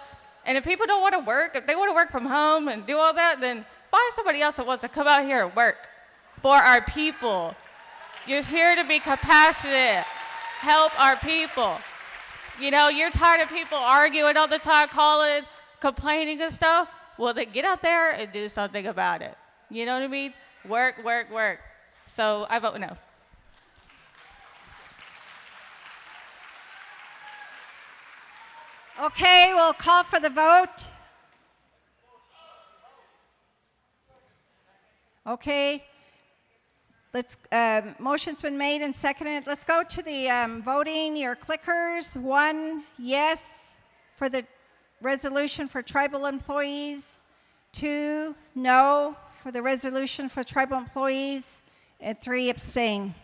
And if people don't want to work, if they want to work from home and do all that, then find somebody else that wants to come out here and work for our people. You're here to be compassionate, help our people. You know, you're tired of people arguing all the time, calling, complaining and stuff. Well, then get out there and do something about it. You know what I mean? Work, work, work. So I vote no. Okay, we'll call for the vote. Okay. Let's, motion's been made and seconded. Let's go to the voting, your clickers. 1, yes for the resolution for tribal employees. 2, no for the resolution for tribal employees. And 3, abstain.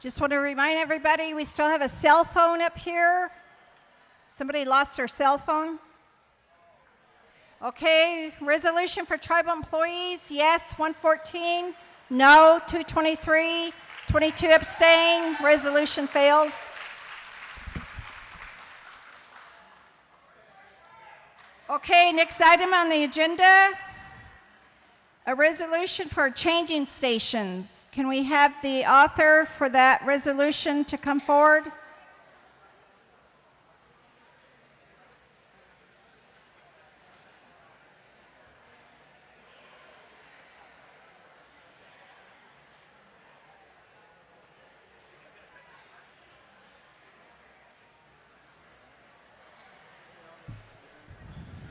Just want to remind everybody, we still have a cell phone up here. Somebody lost their cell phone? Okay, resolution for tribal employees, yes, 114, no, 223, 22 abstain, resolution fails. Okay, next item on the agenda, a resolution for changing stations. Can we have the author for that resolution to come forward?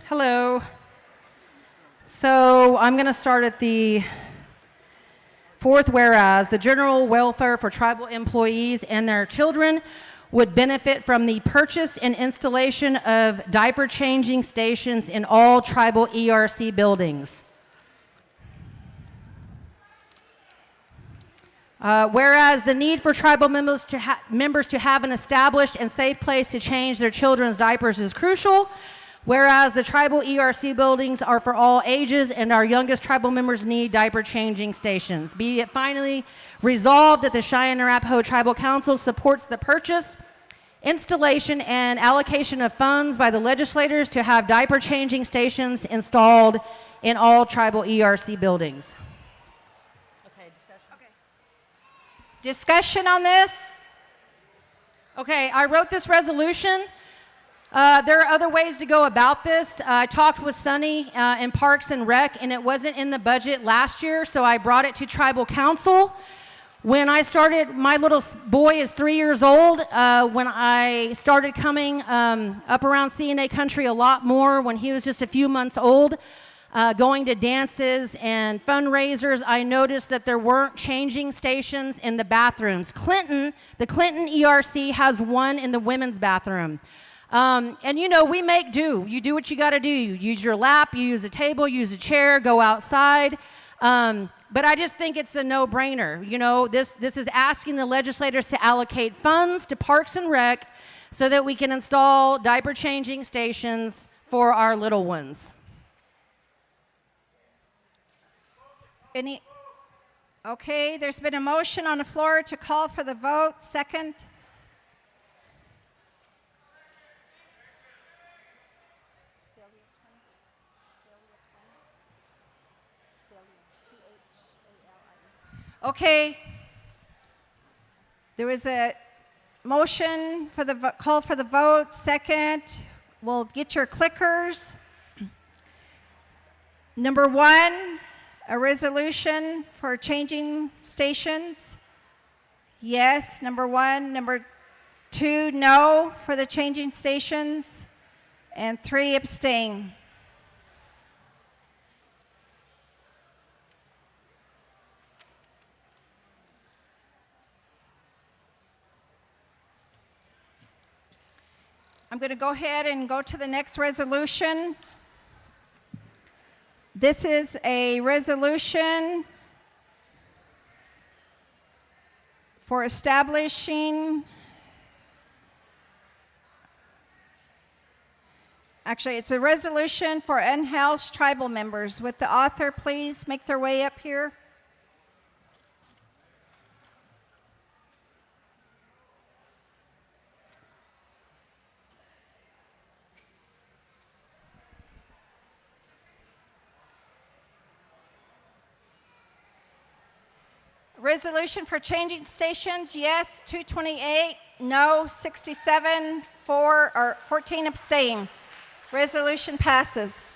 Hello. So I'm going to start at the fourth whereas. The general welfare for tribal employees and their children would benefit from the purchase and installation of diaper changing stations in all tribal ERC buildings. Whereas the need for tribal members to have an established and safe place to change their children's diapers is crucial. Whereas the tribal ERC buildings are for all ages and our youngest tribal members need diaper changing stations. Be it finally resolved that the Cheyenne-Arapaho Tribal Council supports the purchase, installation, and allocation of funds by the legislators to have diaper changing stations installed in all tribal ERC buildings. Okay, discussion on this? Okay, I wrote this resolution. There are other ways to go about this. I talked with Sunny in Parks and Rec, and it wasn't in the budget last year, so I brought it to Tribal Council. When I started, my little boy is 3 years old. When I started coming up around CNA country a lot more, when he was just a few months old, going to dances and fundraisers, I noticed that there weren't changing stations in the bathrooms. The Clinton ERC has one in the women's bathroom. And you know, we make do. You do what you got to do. You use your lap, you use a table, use a chair, go outside. But I just think it's a no-brainer. You know, this is asking the legislators to allocate funds to Parks and Rec so that we can install diaper changing stations for our little ones. Any? Okay, there's been a motion on the floor to call for the vote. Second. Okay. There was a motion for the call for the vote. Second. We'll get your clickers. Number 1, a resolution for changing stations. Yes, number 1. Number 2, no for the changing stations. And 3, abstain. I'm going to go ahead and go to the next resolution. This is a resolution for establishing, actually, it's a resolution for unhoused tribal members. With the author, please make their way up here. Resolution for changing stations, yes, 228, no, 67, 14 abstain. Resolution passes.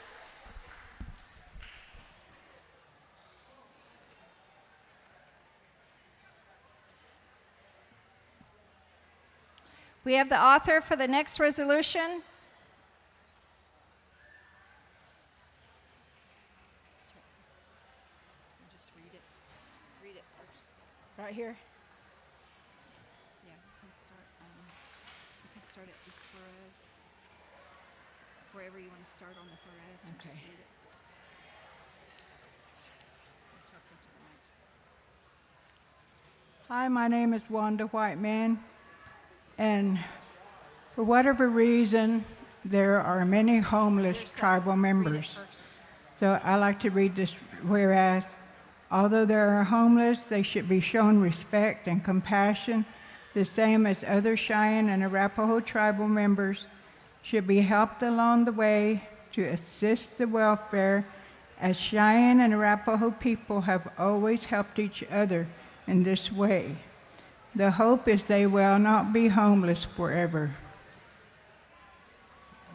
We have the author for the next resolution. Right here. Yeah, you can start at this whereas, wherever you want to start on the whereas. And Okay. just read it. Talk into the mic. Hi, my name is Wanda Whiteman, and for whatever reason, there are many homeless tribal members. So I like to read this whereas. Although they are homeless, they should be shown respect and compassion, the same as other Cheyenne and Arapaho tribal members, should be helped along the way to assist the welfare, as Cheyenne and Arapaho people have always helped each other in this way. The hope is they will not be homeless forever.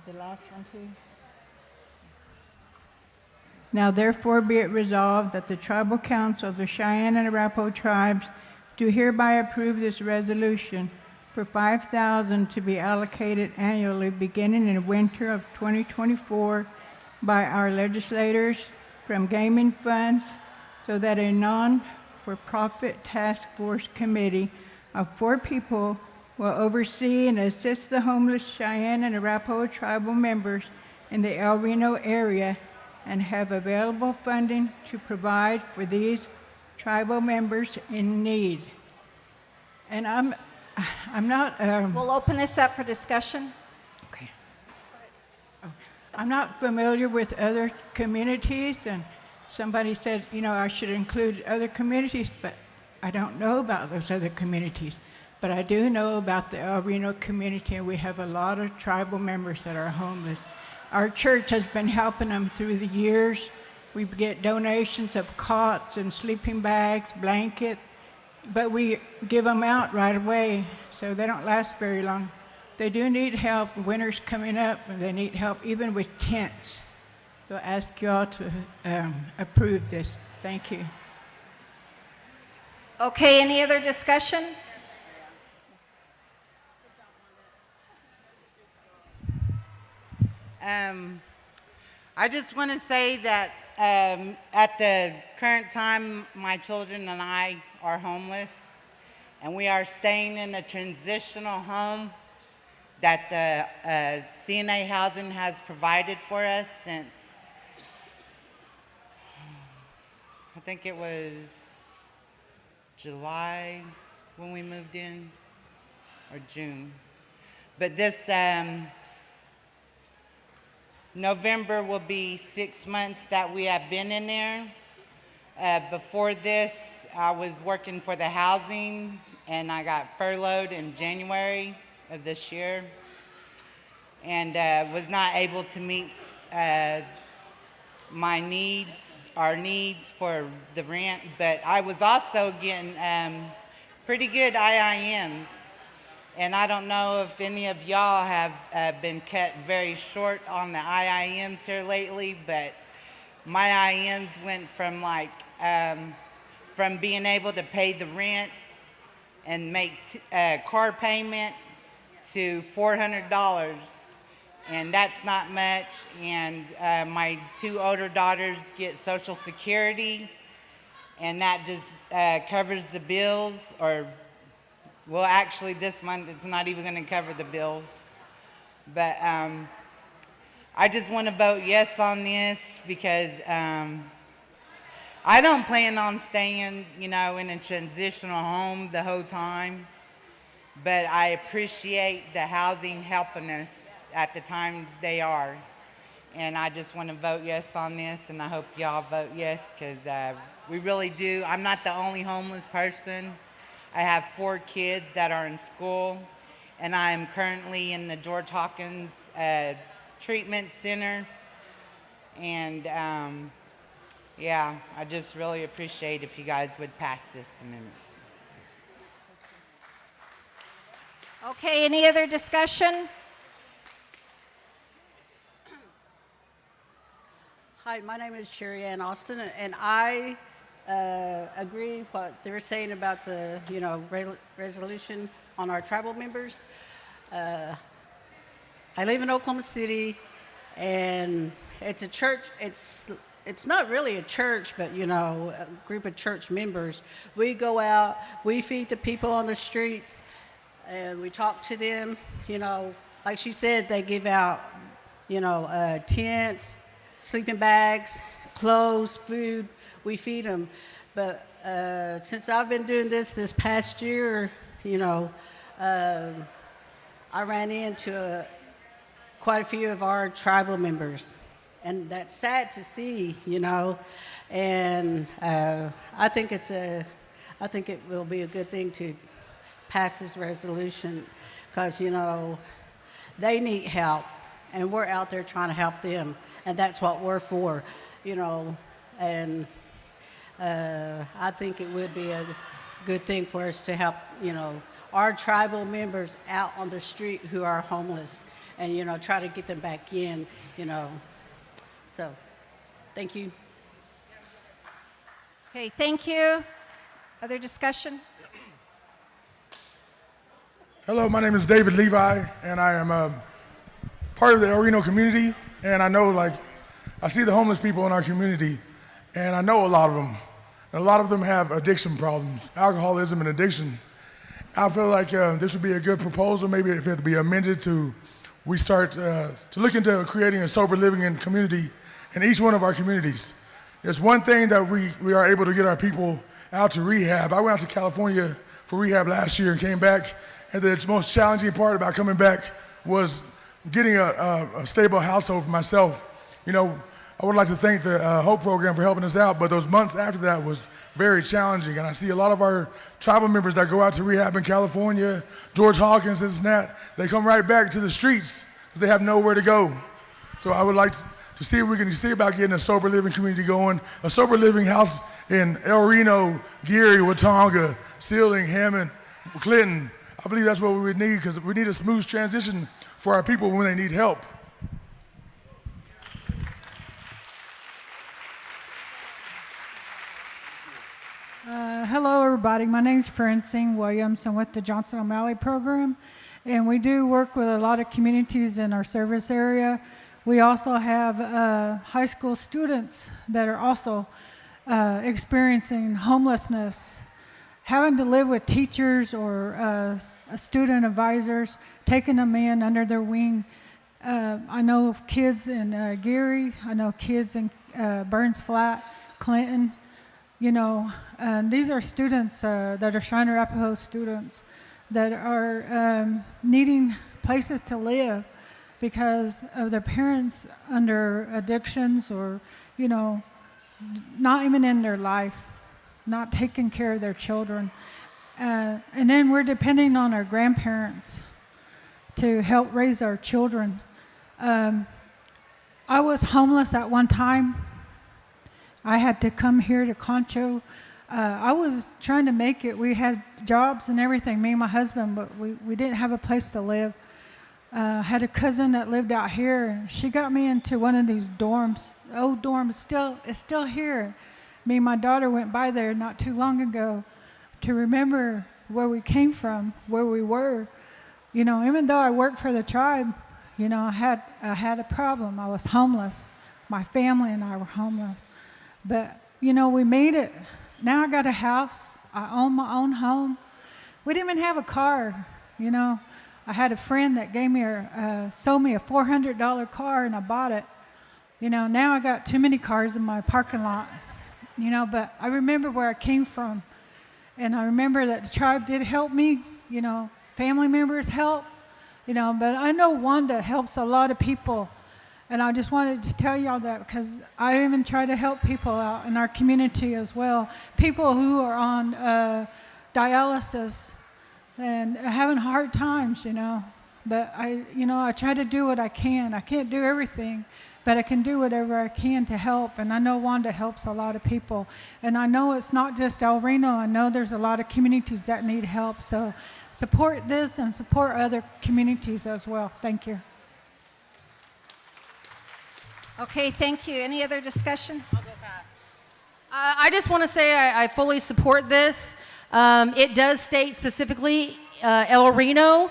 The last one too. Now therefore be it resolved that the Tribal Council of the Cheyenne and Arapaho tribes do hereby approve this resolution for $5,000 to be allocated annually beginning in the winter of 2024 by our legislators from gaming funds, so that a non-for-profit task force committee of 4 people will oversee and assist the homeless Cheyenne and Arapaho tribal members in the El Reno area and have available funding to provide for these tribal members in need. And I'm not... We'll open this up for discussion. Okay. I'm not familiar with other communities, and somebody said, you know, I should include other communities, but I don't know about those other communities. But I do know about the El Reno community, and we have a lot of tribal members that are homeless. Our church has been helping them through the years. We get donations of cots and sleeping bags, blankets, but we give them out right away, so they don't last very long. They do need help. Winter's coming up, and they need help even with tents. So I ask you all to approve this. Thank you. Okay, any other discussion? I just want to say that at the current time, my children and I are homeless, and we are staying in a transitional home that the CNA Housing has provided for us since, I think it was July when we moved in, or June. But this November will be 6 months that we have been in there. Before this, I was working for the housing, and I got furloughed in January of this year, and was not able to meet my needs, our needs for the rent, but I was also getting pretty good IIMs. And I don't know if any of y'all have been cut very short on the IIMs here lately, but my IIMs went from from being able to pay the rent and make car payment to $400. And that's not much. And my 2 older daughters get Social Security, and that just covers the bills, or well, actually, this month it's not even going to cover the bills. But I just want to vote yes on this because I don't plan on staying, in a transitional home the whole time. But I appreciate the housing helping us at the time they are. And I just want to vote yes on this, and I hope y'all vote yes, because we really do. I'm not the only homeless person. I have 4 kids that are in school, and I am currently in the George Hawkins Treatment Center. And yeah, I just really appreciate if you guys would pass this amendment. Okay, any other discussion? Hi, my name is Sherry Ann Austin, and I agree what they're saying about the resolution on our tribal members. I live in Oklahoma City, and it's a church. It's not really a church, but a group of church members. We go out, we feed the people on the streets, and we talk to them. Like she said, they give out tents, sleeping bags, clothes, food. We feed them. But since I've been doing this past year, I ran into quite a few of our tribal members. And that's sad to see, And I think it will be a good thing to pass this resolution because, they need help. And we're out there trying to help them. And that's what we're for, And I think it would be a good thing for us to help, our tribal members out on the street who are homeless and, try to get them back in, So, thank you. Okay, thank you. Other discussion? Hello, my name is David Levi, and I am part of the El Reno community. And I know, I see the homeless people in our community, and I know a lot of them. And a lot of them have addiction problems, alcoholism and addiction. I feel like this would be a good proposal, maybe if it would be amended we start to look into creating a sober living community in each one of our communities. There's one thing that we are able to get our people out to rehab. I went out to California for rehab last year and came back, and the most challenging part about coming back was getting a stable household for myself. I would like to thank the HOPE program for helping us out, but those months after that was very challenging. And I see a lot of our tribal members that go out to rehab in California, George Hawkins, this and that, they come right back to the streets because they have nowhere to go. So I would like to see if we can see about getting a sober living community going, a sober living house in El Reno, Geary, Watonga, Sealing, Hammond, Clinton. I believe that's what we would need because we need a smooth transition for our people when they need help. Hello, everybody. My name is Francine Williams. I'm with the Johnson O'Malley program, and we do work with a lot of communities in our service area. We also have high school students that are also experiencing homelessness, having to live with teachers or student advisors, taking them in under their wing. I know of kids in Geary. I know kids in Burns Flat, Clinton. These are students that are Cheyenne Arapaho students that are needing places to live because of their parents under addictions or, not even in their life, not taking care of their children. And then we're depending on our grandparents to help raise our children. I was homeless at one time. I had to come here to Concho. I was trying to make it. We had jobs and everything, me and my husband, but we didn't have a place to live. I had a cousin that lived out here, and she got me into one of these dorms. The old dorm is still here. Me and my daughter went by there not too long ago to remember where we came from, where we were. You know, even though I worked for the tribe, you know, I had a problem. I was homeless. My family and I were homeless. But, you know, we made it. Now I got a house. I own my own home. We didn't even have a car, you know. I had a friend that sold me a $400 car, and I bought it. You know, now I got too many cars in my parking lot, you know, but I remember where I came from. And I remember that the tribe did help me, you know, family members help, you know, but I know Wanda helps a lot of people. And I just wanted to tell y'all that because I even try to help people out in our community as well. People who are on dialysis and having hard times, you know. But I try to do what I can. I can't do everything, but I can do whatever I can to help. And I know Wanda helps a lot of people. And I know it's not just El Reno. I know there's a lot of communities that need help. So support this and support other communities as well. Thank you. Okay, thank you. Any other discussion? I'll go fast. I just want to say I fully support this. It does state specifically El Reno,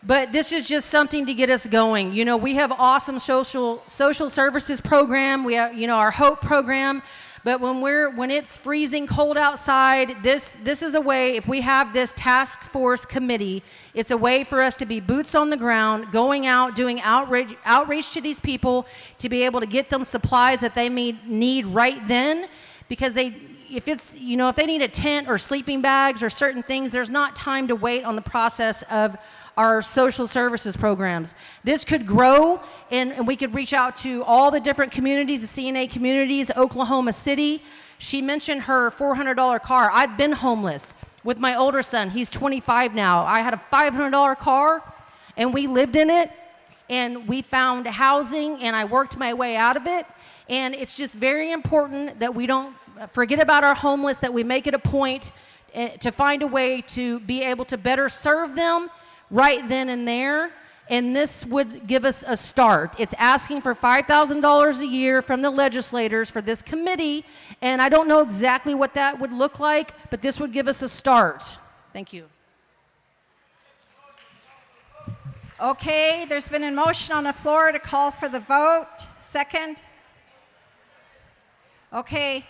but this is just something to get us going. You know, we have awesome social services program. We have, you know, our Hope program. But when it's freezing cold outside, this is a way, if we have this task force committee, it's a way for us to be boots on the ground, going out, doing outreach to these people to be able to get them supplies that they may need right then, because if they need a tent or sleeping bags or certain things, there's not time to wait on the process of our social services programs. This could grow, and we could reach out to all the different communities, the CNA communities, Oklahoma City. She mentioned her $400 car. I've been homeless with my older son. He's 25 now. I had a $500 car, and we lived in it, and we found housing, and I worked my way out of it. And it's just very important that we don't forget about our homeless, that we make it a point to find a way to be able to better serve them right then and there, and this would give us a start. It's asking for $5,000 a year from the legislators for this committee, and I don't know exactly what that would look like, but this would give us a start. Thank you. Okay, there's been a motion on the floor to call for the vote. Second? Okay,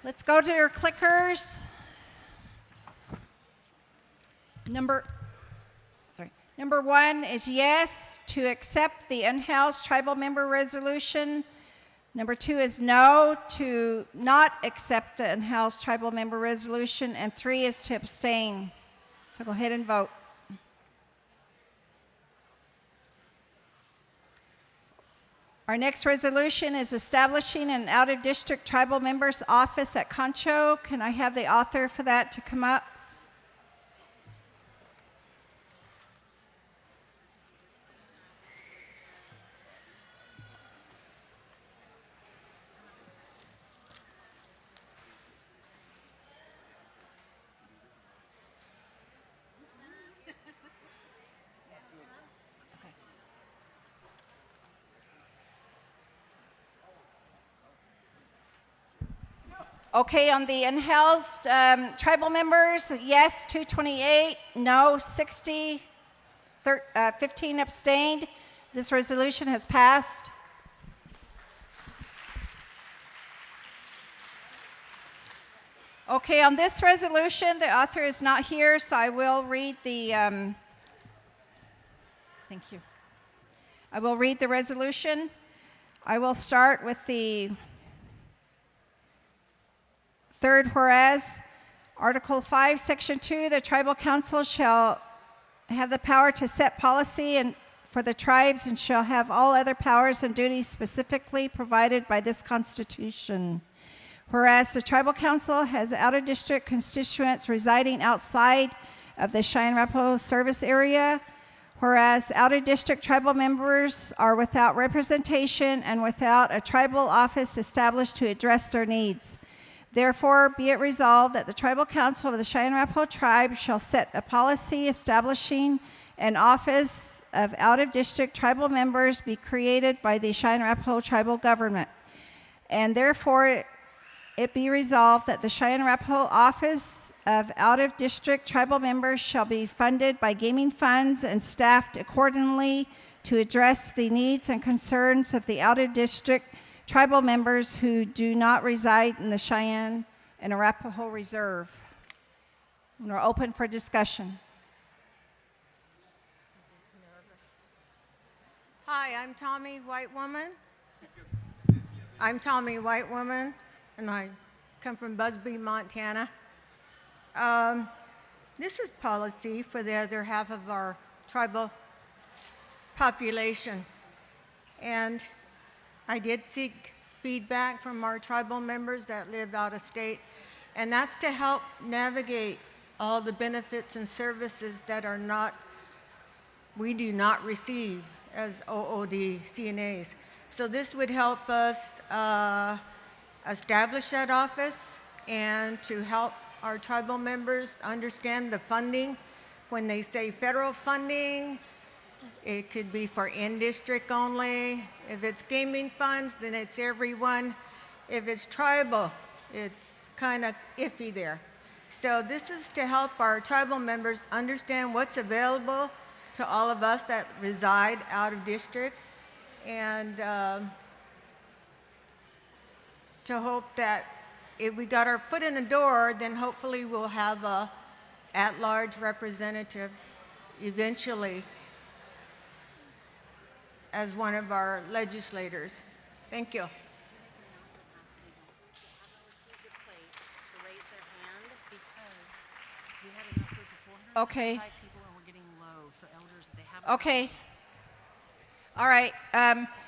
let's go to your clickers. Number 1 is yes to accept the in-house tribal member resolution. Number 2 is no to not accept the in-house tribal member resolution. And 3 is to abstain. So go ahead and vote. Our next resolution is establishing an out-of-district tribal members office at Concho. Can I have the author for that to come up? Okay, on the in-house tribal members, yes, 228, no, 60, 15 abstained. This resolution has passed. Okay, on this resolution, the author is not here, so I will read the, thank you. I will read the resolution. I will start with the third whereas, Article 5, Section 2, the Tribal Council shall have the power to set policy for the tribes and shall have all other powers and duties specifically provided by this Constitution. Whereas the Tribal Council has out-of-district constituents residing outside of the Cheyenne-Arapahoe service area, whereas out-of-district tribal members are without representation and without a tribal office established to address their needs. Therefore, be it resolved that the Tribal Council of the Cheyenne-Arapahoe Tribe shall set a policy establishing an office of out-of-district tribal members be created by the Cheyenne-Arapahoe tribal government. And therefore, it be resolved that the Cheyenne-Arapahoe Office of Out-of-District Tribal Members shall be funded by gaming funds and staffed accordingly to address the needs and concerns of the out-of-district tribal members who do not reside in the Cheyenne and Arapahoe Reserve. And we're open for discussion. Hi, I'm Tommy White Woman. And I come from Busby, Montana. This is policy for the other half of our tribal population. And I did seek feedback from our tribal members that live out of state, and that's to help navigate all the benefits and services that we do not receive as OOD CNAs. So this would help us establish that office and to help our tribal members understand the funding. When they say federal funding, it could be for in-district only. If it's gaming funds, then it's everyone. If it's tribal, it's kind of iffy there. So this is to help our tribal members understand what's available to all of us that reside out of district, and to hope that if we got our foot in the door, then hopefully we'll have a at-large representative eventually as one of our legislators. Thank you. Okay. Okay. All right.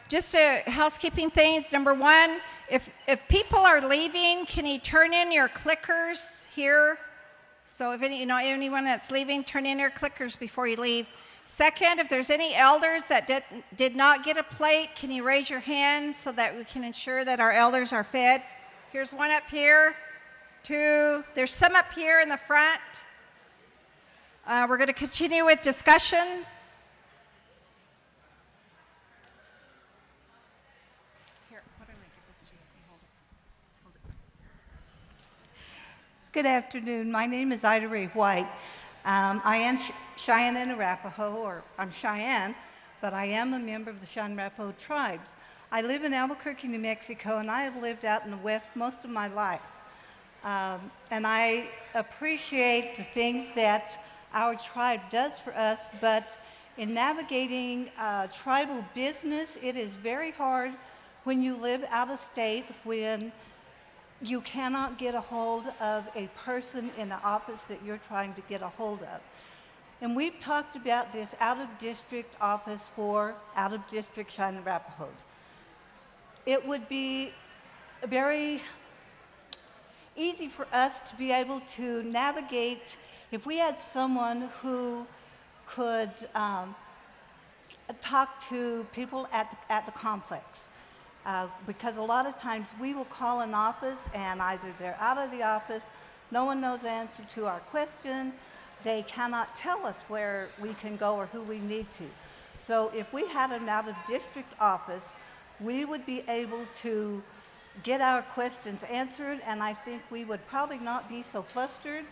Just housekeeping things. Number one, if people are leaving, can you turn in your clickers here? So if anyone that's leaving, turn in your clickers before you leave. Second, if there's any elders that did not get a plate, can you raise your hand so that we can ensure that our elders are fed? Here's one up here. Two. There's some up here in the front. We're going to continue with discussion. Good afternoon. My name is Ida Ray White. I am Cheyenne and Arapahoe, or I'm Cheyenne, but I am a member of the Cheyenne-Arapahoe tribes. I live in Albuquerque, New Mexico, and I have lived out in the West most of my life. And I appreciate the things that our tribe does for us, but in navigating tribal business, it is very hard when you live out of state, when you cannot get a hold of a person in the office that you're trying to get a hold of. And we've talked about this out-of-district office for out-of-district Cheyenne Arapahoes. It would be very easy for us to be able to navigate if we had someone who could talk to people at the complex. Because a lot of times we will call an office and either they're out of the office, no one knows the answer to our question, they cannot tell us where we can go or who we need to. So if we had an out-of-district office, we would be able to get our questions answered, and I think we would probably not be so flustered,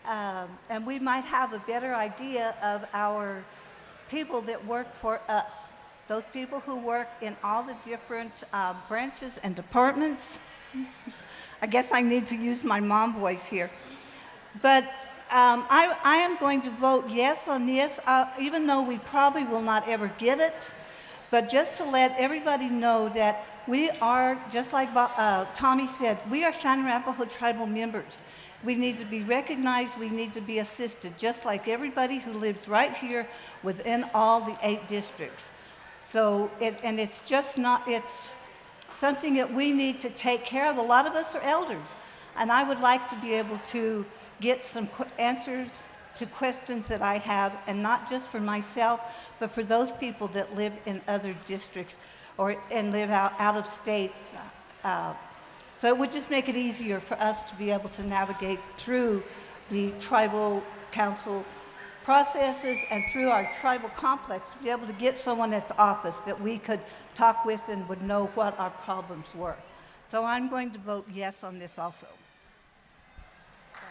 and we might have a better idea of our people that work for us. Those people who work in all the different branches and departments. I guess I need to use my mom voice here. But I am going to vote yes on this, even though we probably will not ever get it. But just to let everybody know that we are, just like Tommy said, we are Cheyenne Arapahoe tribal members. We need to be recognized, we need to be assisted, just like everybody who lives right here within all the 8 districts. So, it's just not, something that we need to take care of. A lot of us are elders, and I would like to be able to get some answers to questions that I have, and not just for myself, but for those people that live in other districts and live out of state. So it would just make it easier for us to be able to navigate through the tribal council processes and through our tribal complex, to be able to get someone at the office that we could talk with and would know what our problems were. So I'm going to vote yes on this also.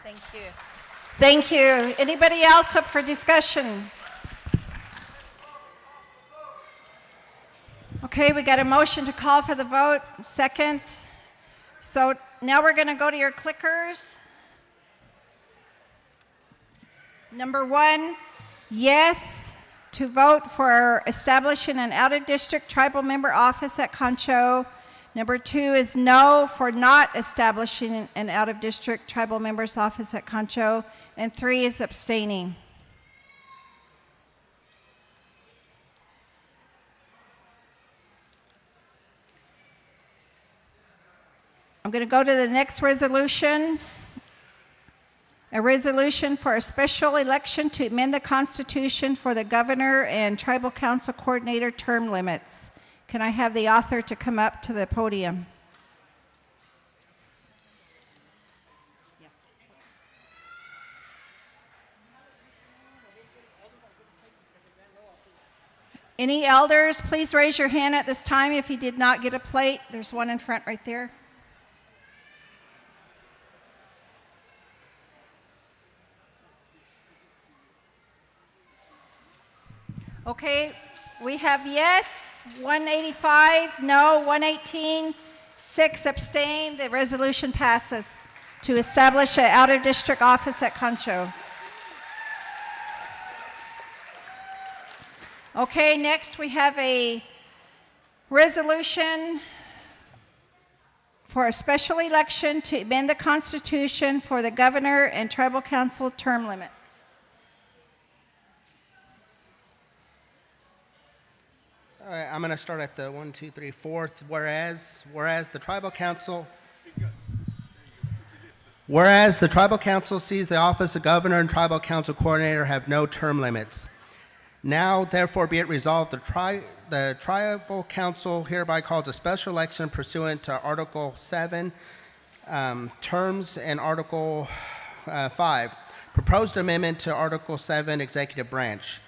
Thank you. Thank you. Anybody else up for discussion? Okay, we got a motion to call for the vote. Second. So now we're going to go to your clickers. Number 1, yes to vote for establishing an out-of-district tribal member office at Concho. Number 2 is no for not establishing an out-of-district tribal member's office at Concho. And 3 is abstaining. I'm going to go to the next resolution. A resolution for a special election to amend the Constitution for the governor and tribal council coordinator term limits. Can I have the author to come up to the podium? Any elders, please raise your hand at this time if you did not get a plate. There's one in front right there. Okay, we have yes, 185, no, 118, 6 abstain. The resolution passes to establish an out-of-district office at Concho. Okay, next we have a resolution for a special election to amend the Constitution for the governor and tribal council term limits. All right, I'm going to start at the 1, 2, 3, 4th. Whereas the tribal council sees the office of governor and tribal council coordinator have no term limits. Now, therefore, be it resolved, the tribal council hereby calls a special election pursuant to Article 7, terms, and Article 5, proposed amendment to Article 7, executive branch.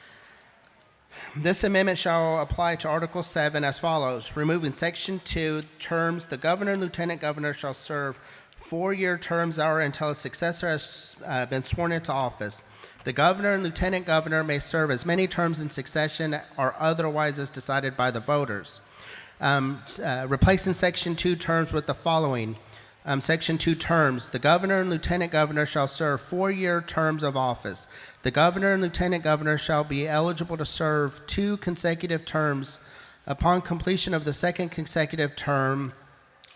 This amendment shall apply to Article 7 as follows. Removing Section 2, terms, the governor and lieutenant governor shall serve 4-year terms or until a successor has been sworn into office. The governor and lieutenant governor may serve as many terms in succession or otherwise as decided by the voters. Replacing Section 2 terms with the following. Section 2 terms. The governor and lieutenant governor shall serve 4-year terms of office. The governor and lieutenant governor shall be eligible to serve 2 consecutive terms. Upon completion of the 2nd consecutive term,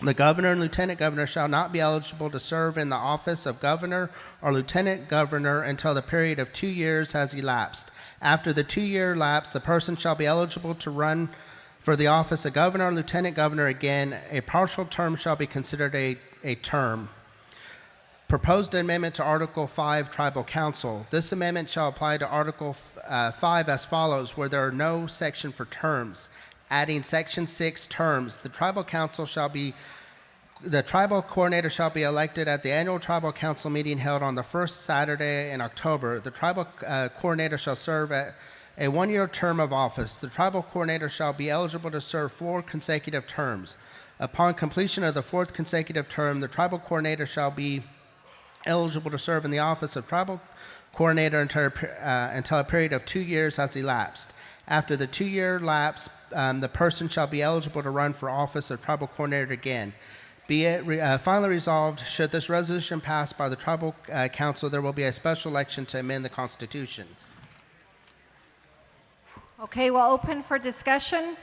the governor and lieutenant governor shall not be eligible to serve in the office of governor or lieutenant governor until the period of 2 years has elapsed. After the 2-year lapse, the person shall be eligible to run for the office of governor or lieutenant governor again. A partial term shall be considered a term. Proposed amendment to Article 5, Tribal Council. This amendment shall apply to Article 5 as follows, where there are no section for terms. Adding Section 6, terms. The tribal coordinator shall be elected at the annual tribal council meeting held on the first Saturday in October. The tribal coordinator shall serve at a 1-year term of office. The tribal coordinator shall be eligible to serve 4 consecutive terms. Upon completion of the 4th consecutive term, the tribal coordinator shall be eligible to serve in the office of tribal coordinator until a period of 2 years has elapsed. After the 2-year lapse, the person shall be eligible to run for office of tribal coordinator again. Be it finally resolved, should this resolution pass by the tribal council, there will be a special election to amend the Constitution. Okay, we'll open for discussion.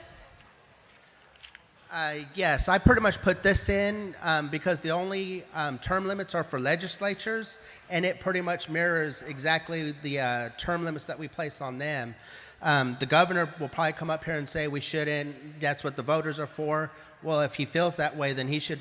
Yes, I pretty much put this in because the only term limits are for legislatures, and it pretty much mirrors exactly the term limits that we place on them. The governor will probably come up here and say we shouldn't, that's what the voters are for. Well, if he feels that way, then he should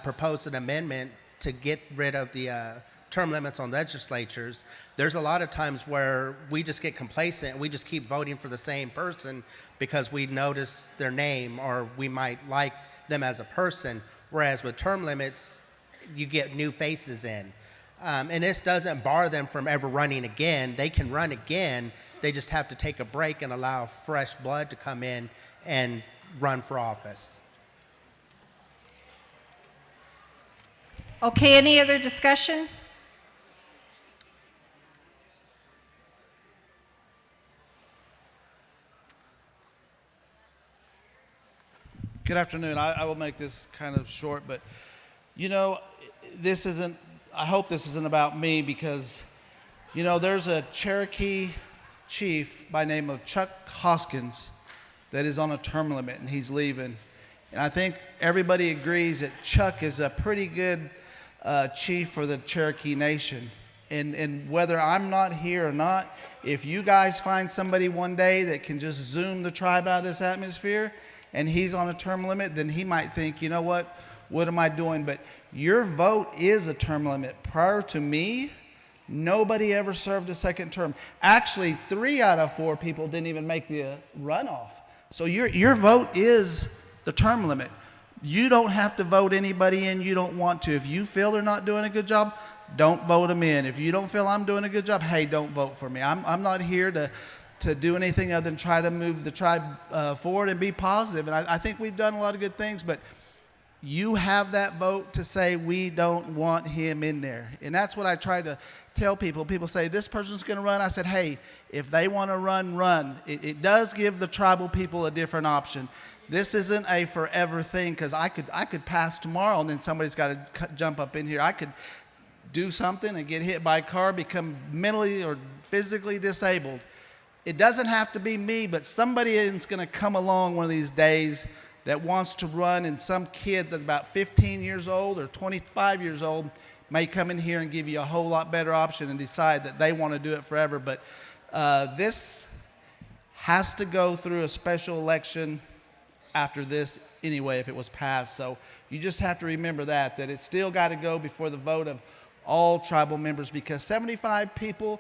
propose an amendment to get rid of the term limits on legislatures. There's a lot of times where we just get complacent and we just keep voting for the same person because we notice their name or we might like them as a person, whereas with term limits, you get new faces in. And this doesn't bar them from ever running again. They can run again. They just have to take a break and allow fresh blood to come in and run for office. Okay, any other discussion? Good afternoon. I will make this kind of short, but you know, I hope this isn't about me because, you know, there's a Cherokee chief by name of Chuck Hoskins that is on a term limit and he's leaving. And I think everybody agrees that Chuck is a pretty good chief for the Cherokee Nation. And whether I'm not here or not, if you guys find somebody one day that can just zoom the tribe out of this atmosphere and he's on a term limit, then he might think, you know what am I doing? But your vote is a term limit. Prior to me, nobody ever served a second term. Actually, 3 out of 4 people didn't even make the runoff. So your vote is the term limit. You don't have to vote anybody in you don't want to. If you feel they're not doing a good job, don't vote them in. If you don't feel I'm doing a good job, hey, don't vote for me. I'm not here to do anything other than try to move the tribe forward and be positive. And I think we've done a lot of good things, but you have that vote to say we don't want him in there. And that's what I try to tell people. People say, this person's going to run. I said, hey, if they want to run, run. It does give the tribal people a different option. This isn't a forever thing because I could pass tomorrow and then somebody's got to jump up in here. I could do something and get hit by a car, become mentally or physically disabled. It doesn't have to be me, but somebody is going to come along one of these days that wants to run, and some kid that's about 15 years old or 25 years old may come in here and give you a whole lot better option and decide that they want to do it forever. But this has to go through a special election after this anyway if it was passed. So you just have to remember that it's still got to go before the vote of all tribal members, because 75 people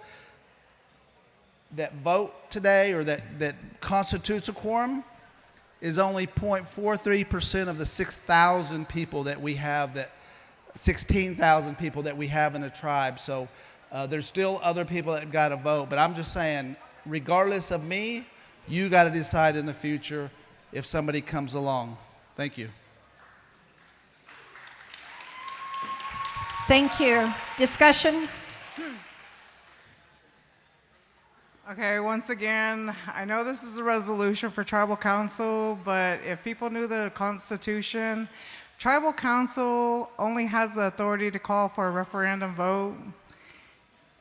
that vote today or that constitutes a quorum is only 0.43% of the 6,000 people that we have, 16,000 people that we have in a tribe. So there's still other people that got to vote. But I'm just saying, regardless of me, you got to decide in the future if somebody comes along. Thank you. Thank you. Discussion? Okay, once again, I know this is a resolution for tribal council, but if people knew the Constitution, tribal council only has the authority to call for a referendum vote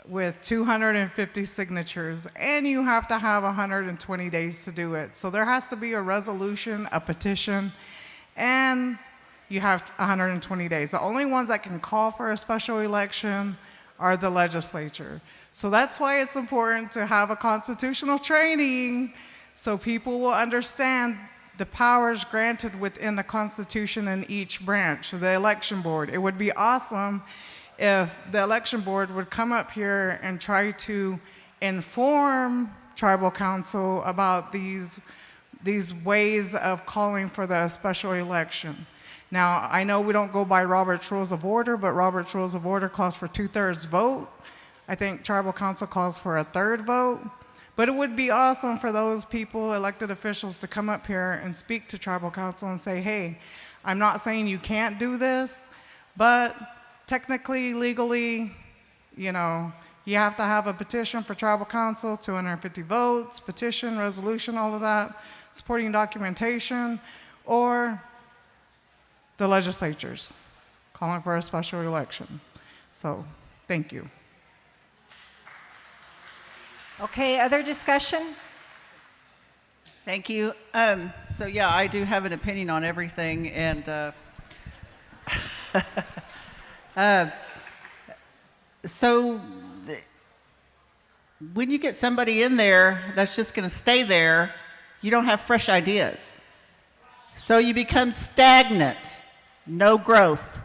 with 250 signatures, and you have to have 120 days to do it. So there has to be a resolution, a petition, and you have 120 days. The only ones that can call for a special election are the legislature. So that's why it's important to have a constitutional training so people will understand the powers granted within the Constitution in each branch. So the election board, it would be awesome if the election board would come up here and try to inform tribal council about these ways of calling for the special election. Now, I know we don't go by Robert's Rules of Order, but Robert's Rules of Order calls for 2/3 vote. I think tribal council calls for a 1/3 vote. But it would be awesome for those people, elected officials, to come up here and speak to tribal council and say, hey, I'm not saying you can't do this, but technically, legally, you know, you have to have a petition for tribal council, 250 votes, petition, resolution, all of that, supporting documentation, or the legislatures calling for a special election. So, thank you. Okay, other discussion? Thank you. So yeah, I do have an opinion on everything, and so when you get somebody in there that's just going to stay there, you don't have fresh ideas. So you become stagnant, no growth.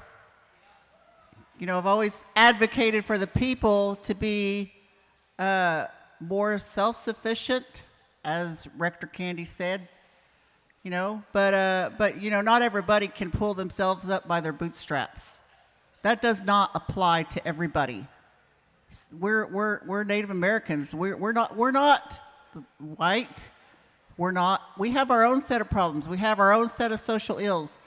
You know, I've always advocated for the people to be more self-sufficient, as Rector Candy said, you know, but you know, not everybody can pull themselves up by their bootstraps. That does not apply to everybody. We're Native Americans. We're not white. We have our own set of problems. We have our own set of social ills.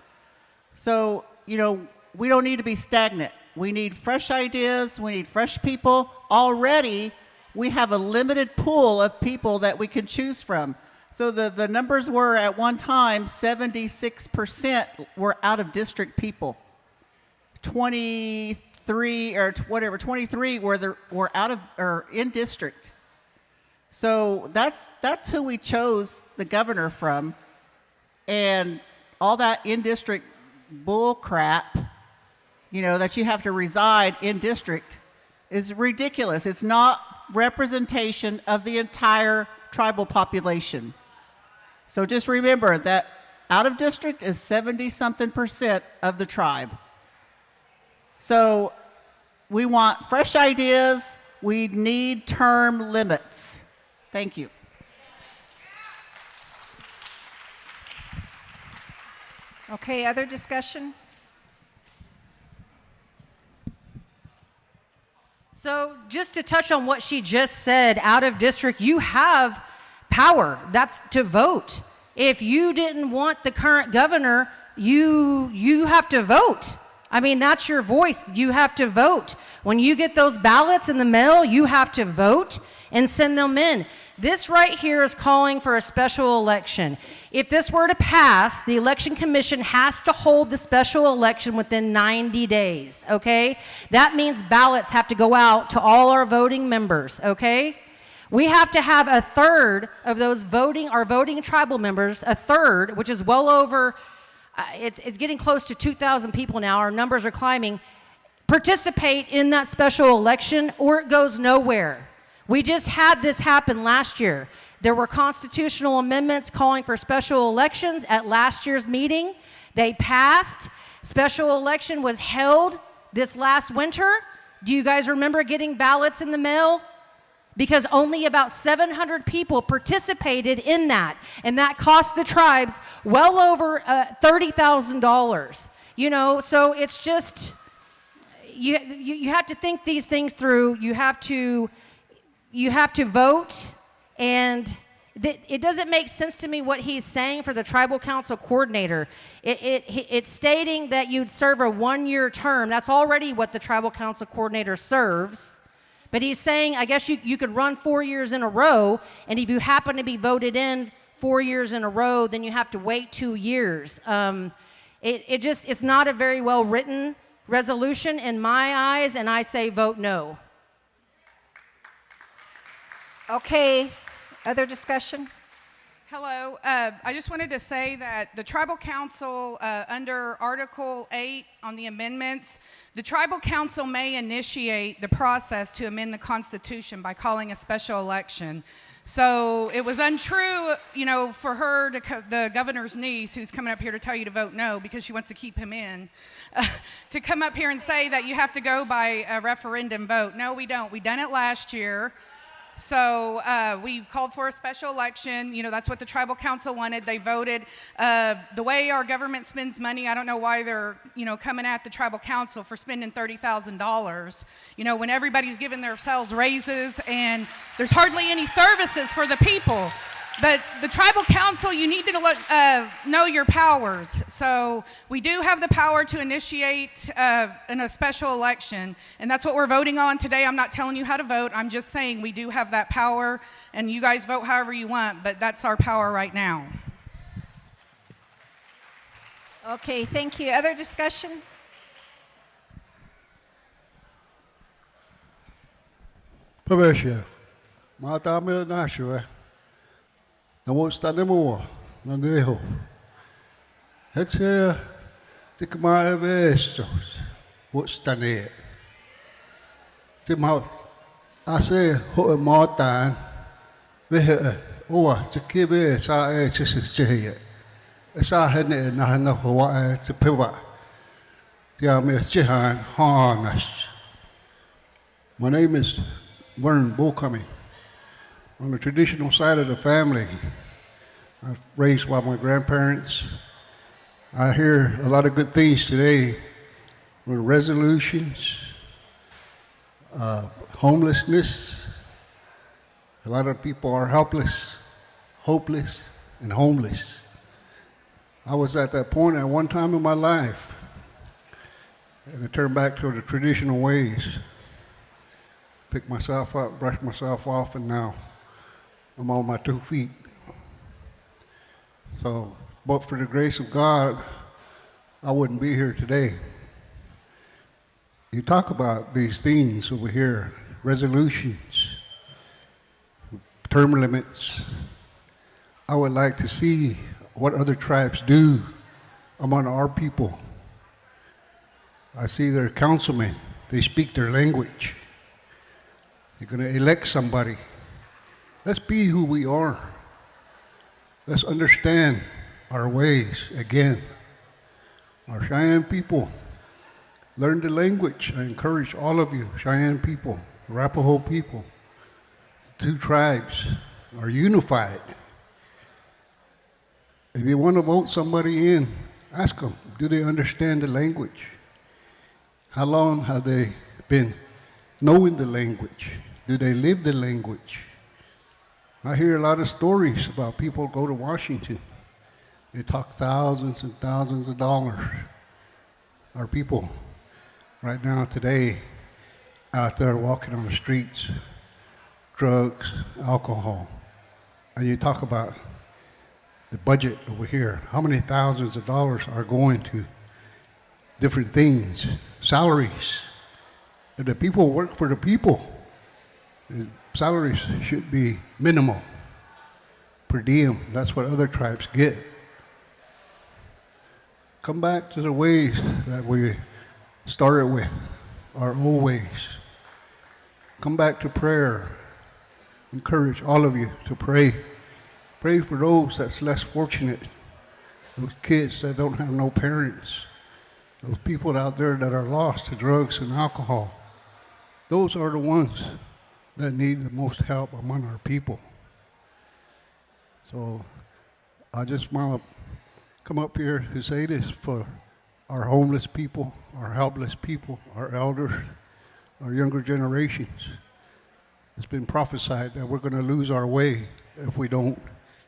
So, you know, we don't need to be stagnant. We need fresh ideas. We need fresh people. Already, we have a limited pool of people that we can choose from. So the numbers were at one time 76% were out of district people. 23 or whatever, 23 were out of or in district. So that's who we chose the governor from, and all that in district bull crap, you know, that you have to reside in district is ridiculous. It's not representation of the entire tribal population. So just remember that out of district is 70-something% of the tribe. So we want fresh ideas. We need term limits. Thank you. Okay, other discussion? So just to touch on what she just said, out of district, you have power. That's to vote. If you didn't want the current governor, you have to vote. I mean, that's your voice. You have to vote. When you get those ballots in the mail, you have to vote and send them in. This right here is calling for a special election. If this were to pass, the Election Commission has to hold the special election within 90 days, okay? That means ballots have to go out to all our voting members, okay? We have to have a third of those our voting tribal members, a third, which is well over, it's getting close to 2,000 people now, our numbers are climbing, participate in that special election or it goes nowhere. We just had this happen last year. There were constitutional amendments calling for special elections at last year's meeting. They passed. Special election was held this last winter. Do you guys remember getting ballots in the mail? Because only about 700 people participated in that, and that cost the tribes well over $30,000. You know, so it's just, you have to think these things through. You have to vote, and it doesn't make sense to me what he's saying for the tribal council coordinator. It's stating that you'd serve a one-year term. That's already what the tribal council coordinator serves. But he's saying, I guess you could run 4 years in a row, and if you happen to be voted in 4 years in a row, then you have to wait 2 years. It's not a very well-written resolution in my eyes, and I say vote no. Okay, other discussion? Hello. I just wanted to say that the Tribal Council, under Article 8 on the amendments, the Tribal Council may initiate the process to amend the Constitution by calling a special election. So it was untrue, you know, for her, the governor's niece, who's coming up here to tell you to vote no because she wants to keep him in, to come up here and say that you have to go by a referendum vote. No, we don't. We done it last year. So we called for a special election. You know, that's what the tribal council wanted. They voted. The way our government spends money, I don't know why they're, you know, coming at the tribal council for spending $30,000. You know, when everybody's giving themselves raises and there's hardly any services for the people. But the tribal council, you need to know your powers. So we do have the power to initiate in a special election, and that's what we're voting on today. I'm not telling you how to vote. I'm just saying we do have that power, and you guys vote however you want, but that's our power right now. Okay, thank you. Other discussion? Perversio. Mata me nashua. na wo sta ne mo na neho hetsia te kama vesto wo sta ne te mau ase ho mo tan ve oa te kibe sa e se se sa hene na na ho te pewa te me chihan harness. My name is Vern Bullcoming. On the traditional side of the family, I was raised by my grandparents. I hear a lot of good things today with resolutions, homelessness. A lot of people are helpless, hopeless, and homeless. I was at that point at one time in my life, and I turned back to the traditional ways. Pick myself up, brush myself off, and now I'm on my 2 feet. So, but for the grace of God, I wouldn't be here today. You talk about these things over here, resolutions, term limits. I would like to see what other tribes do among our people. I see their councilmen, they speak their language. You're going to elect somebody. Let's be who we are. Let's understand our ways again. Our Cheyenne people, learn the language. I encourage all of you, Cheyenne people, Arapaho people, 2 tribes are unified. If you want to vote somebody in, ask them, do they understand the language? How long have they been knowing the language? Do they live the language? I hear a lot of stories about people go to Washington. They talk thousands and thousands of dollars. Our people right now today out there walking on the streets, drugs, alcohol. And you talk about the budget over here. How many thousands of dollars are going to different things, salaries? If the people work for the people, the salaries should be minimal, per diem. That's what other tribes get. Come back to the ways that we started with, our old ways. Come back to prayer. Encourage all of you to pray. Pray for those that's less fortunate, those kids that don't have no parents, those people out there that are lost to drugs and alcohol. Those are the ones that need the most help among our people. So I just want to come up here to say this for our homeless people, our helpless people, our elders, our younger generations. It's been prophesied that we're going to lose our way if we don't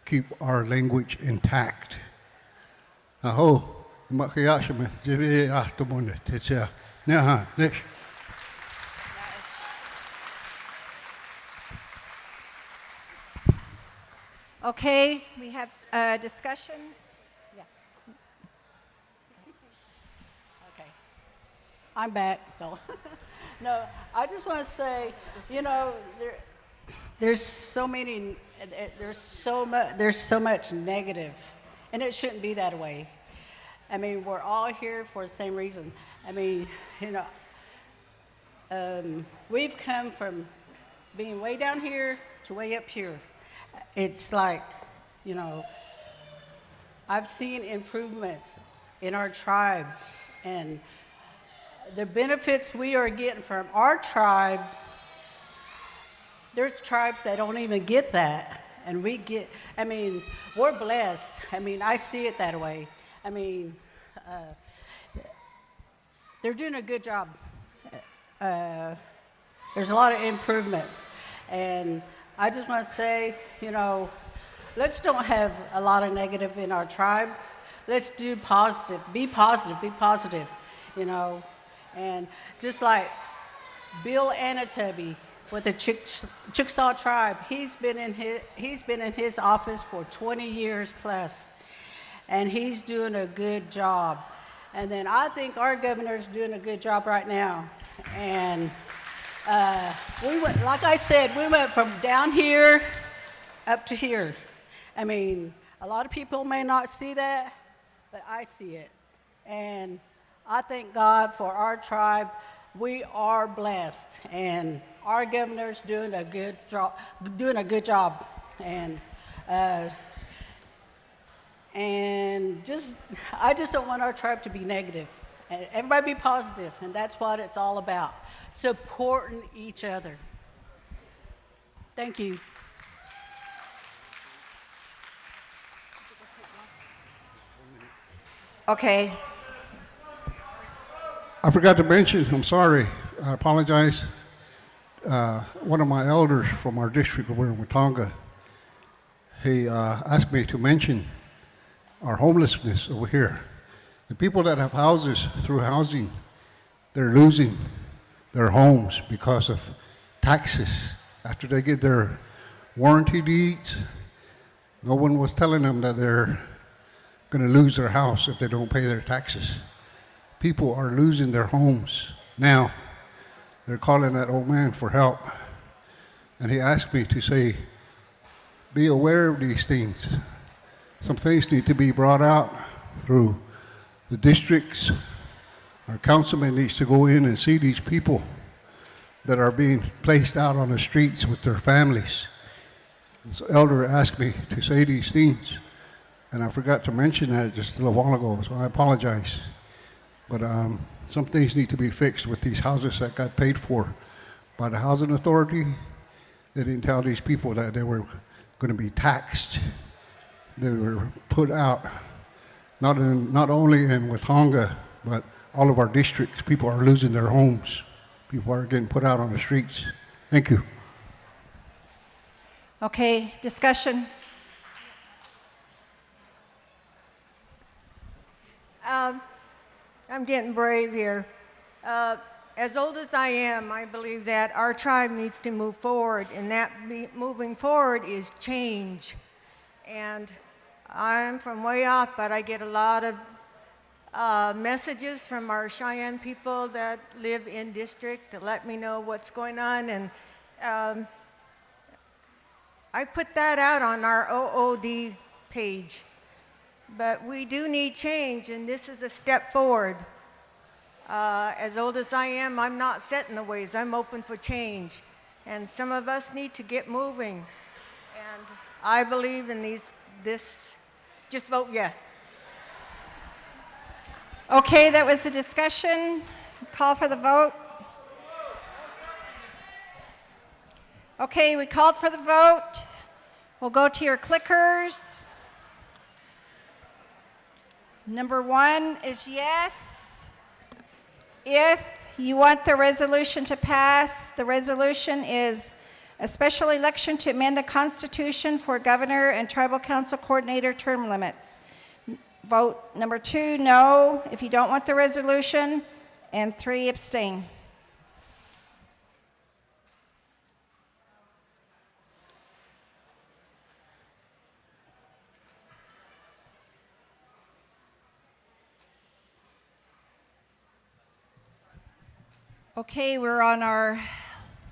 keep our language intact. Aho, makiyashime, jive ahtomone, techa, neha, nesh. Okay, we have a discussion. Yeah. Okay. I'm back. No. No, I just want to say, you know, there's so much negative, and it shouldn't be that way. I mean, we're all here for the same reason. I mean, you know, we've come from being way down here to way up here. It's like, you know, I've seen improvements in our tribe, and the benefits we are getting from our tribe, there's tribes that don't even get that. And we get, I mean, we're blessed. I mean, I see it that way. I mean, they're doing a good job. There's a lot of improvements. And I just want to say, you know, let's don't have a lot of negative in our tribe. Let's do positive. Be positive. Be positive, you know. And just like Bill Anatubby with the Chickasaw tribe, he's been in his office for 20 years plus, and he's doing a good job. And then I think our governor's doing a good job right now. And we went, like I said, we went from down here up to here. I mean, a lot of people may not see that, but I see it. And I thank God for our tribe. We are blessed, and our governor's doing a good job. And I just don't want our tribe to be negative. And everybody be positive, and that's what it's all about. Supporting each other. Thank you. Okay. I forgot to mention, I'm sorry, I apologize. One of my elders from our district over in Watonga, he asked me to mention our homelessness over here. The people that have houses through housing, they're losing their homes because of taxes. After they get their warranty deeds, no one was telling them that they're going to lose their house if they don't pay their taxes. People are losing their homes now. They're calling that old man for help. And he asked me to say, be aware of these things. Some things need to be brought out through the districts. Our councilman needs to go in and see these people that are being placed out on the streets with their families. And so Elder asked me to say these things, and I forgot to mention that just a little while ago, so I apologize. But some things need to be fixed with these houses that got paid for by the housing authority. They didn't tell these people that they were going to be taxed. They were put out, not only in Watonga, but all of our districts. People are losing their homes. People are getting put out on the streets. Thank you. Okay, discussion. I'm getting brave here. As old as I am, I believe that our tribe needs to move forward, and that moving forward is change. And I'm from way off, but I get a lot of messages from our Cheyenne people that live in district to let me know what's going on. And I put that out on our OOD page. But we do need change, and this is a step forward. As old as I am, I'm not set in the ways. I'm open for change. And some of us need to get moving. And I believe in this, just vote yes. Okay, that was a discussion. Call for the vote. Okay, we called for the vote. We'll go to your clickers. Number 1 is yes. If you want the resolution to pass, the resolution is a special election to amend the Constitution for governor and tribal council coordinator term limits. Vote number 2, no, if you don't want the resolution, and 3, abstain. Okay, we're on our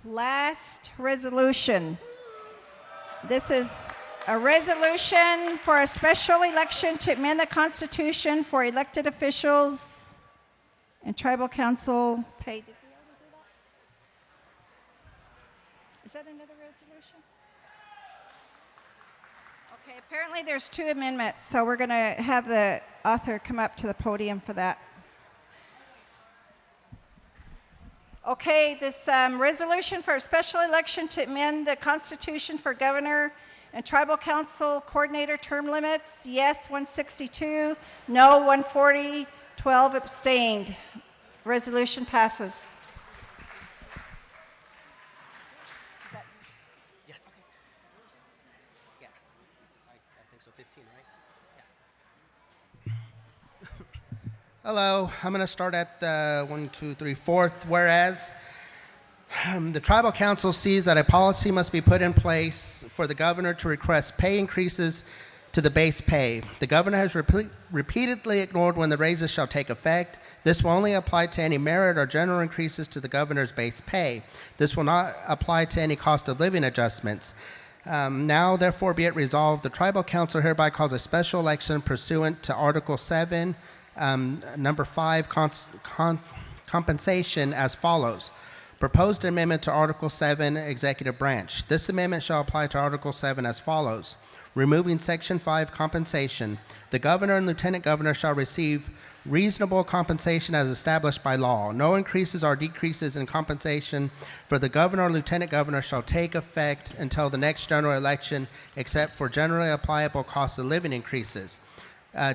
last resolution. This is a resolution for a special election to amend the Constitution for elected officials and tribal council pay. Did we already do that? Is that another resolution? Okay, apparently there's 2 amendments, so we're going to have the author come up to the podium for that. Okay, this resolution for a special election to amend the Constitution for governor and tribal council coordinator term limits, yes 162, no 140, 12 abstained. Resolution passes. Yes. Yeah, I think so, 15, right? Yeah. Hello, I'm going to start at the 1, 2, 3, 4th. Whereas the Tribal Council sees that a policy must be put in place for the governor to request pay increases to the base pay. The governor has repeatedly ignored when the raises shall take effect. This will only apply to any merit or general increases to the governor's base pay. This will not apply to any cost of living adjustments. Now, therefore, be it resolved, the Tribal Council hereby calls a special election pursuant to Article 7, Number 5, compensation as follows. Proposed amendment to Article 7, Executive Branch. This amendment shall apply to Article 7 as follows. Removing Section 5, compensation. The governor and lieutenant governor shall receive reasonable compensation as established by law. No increases or decreases in compensation for the governor or lieutenant governor shall take effect until the next general election, except for generally applicable cost of living increases.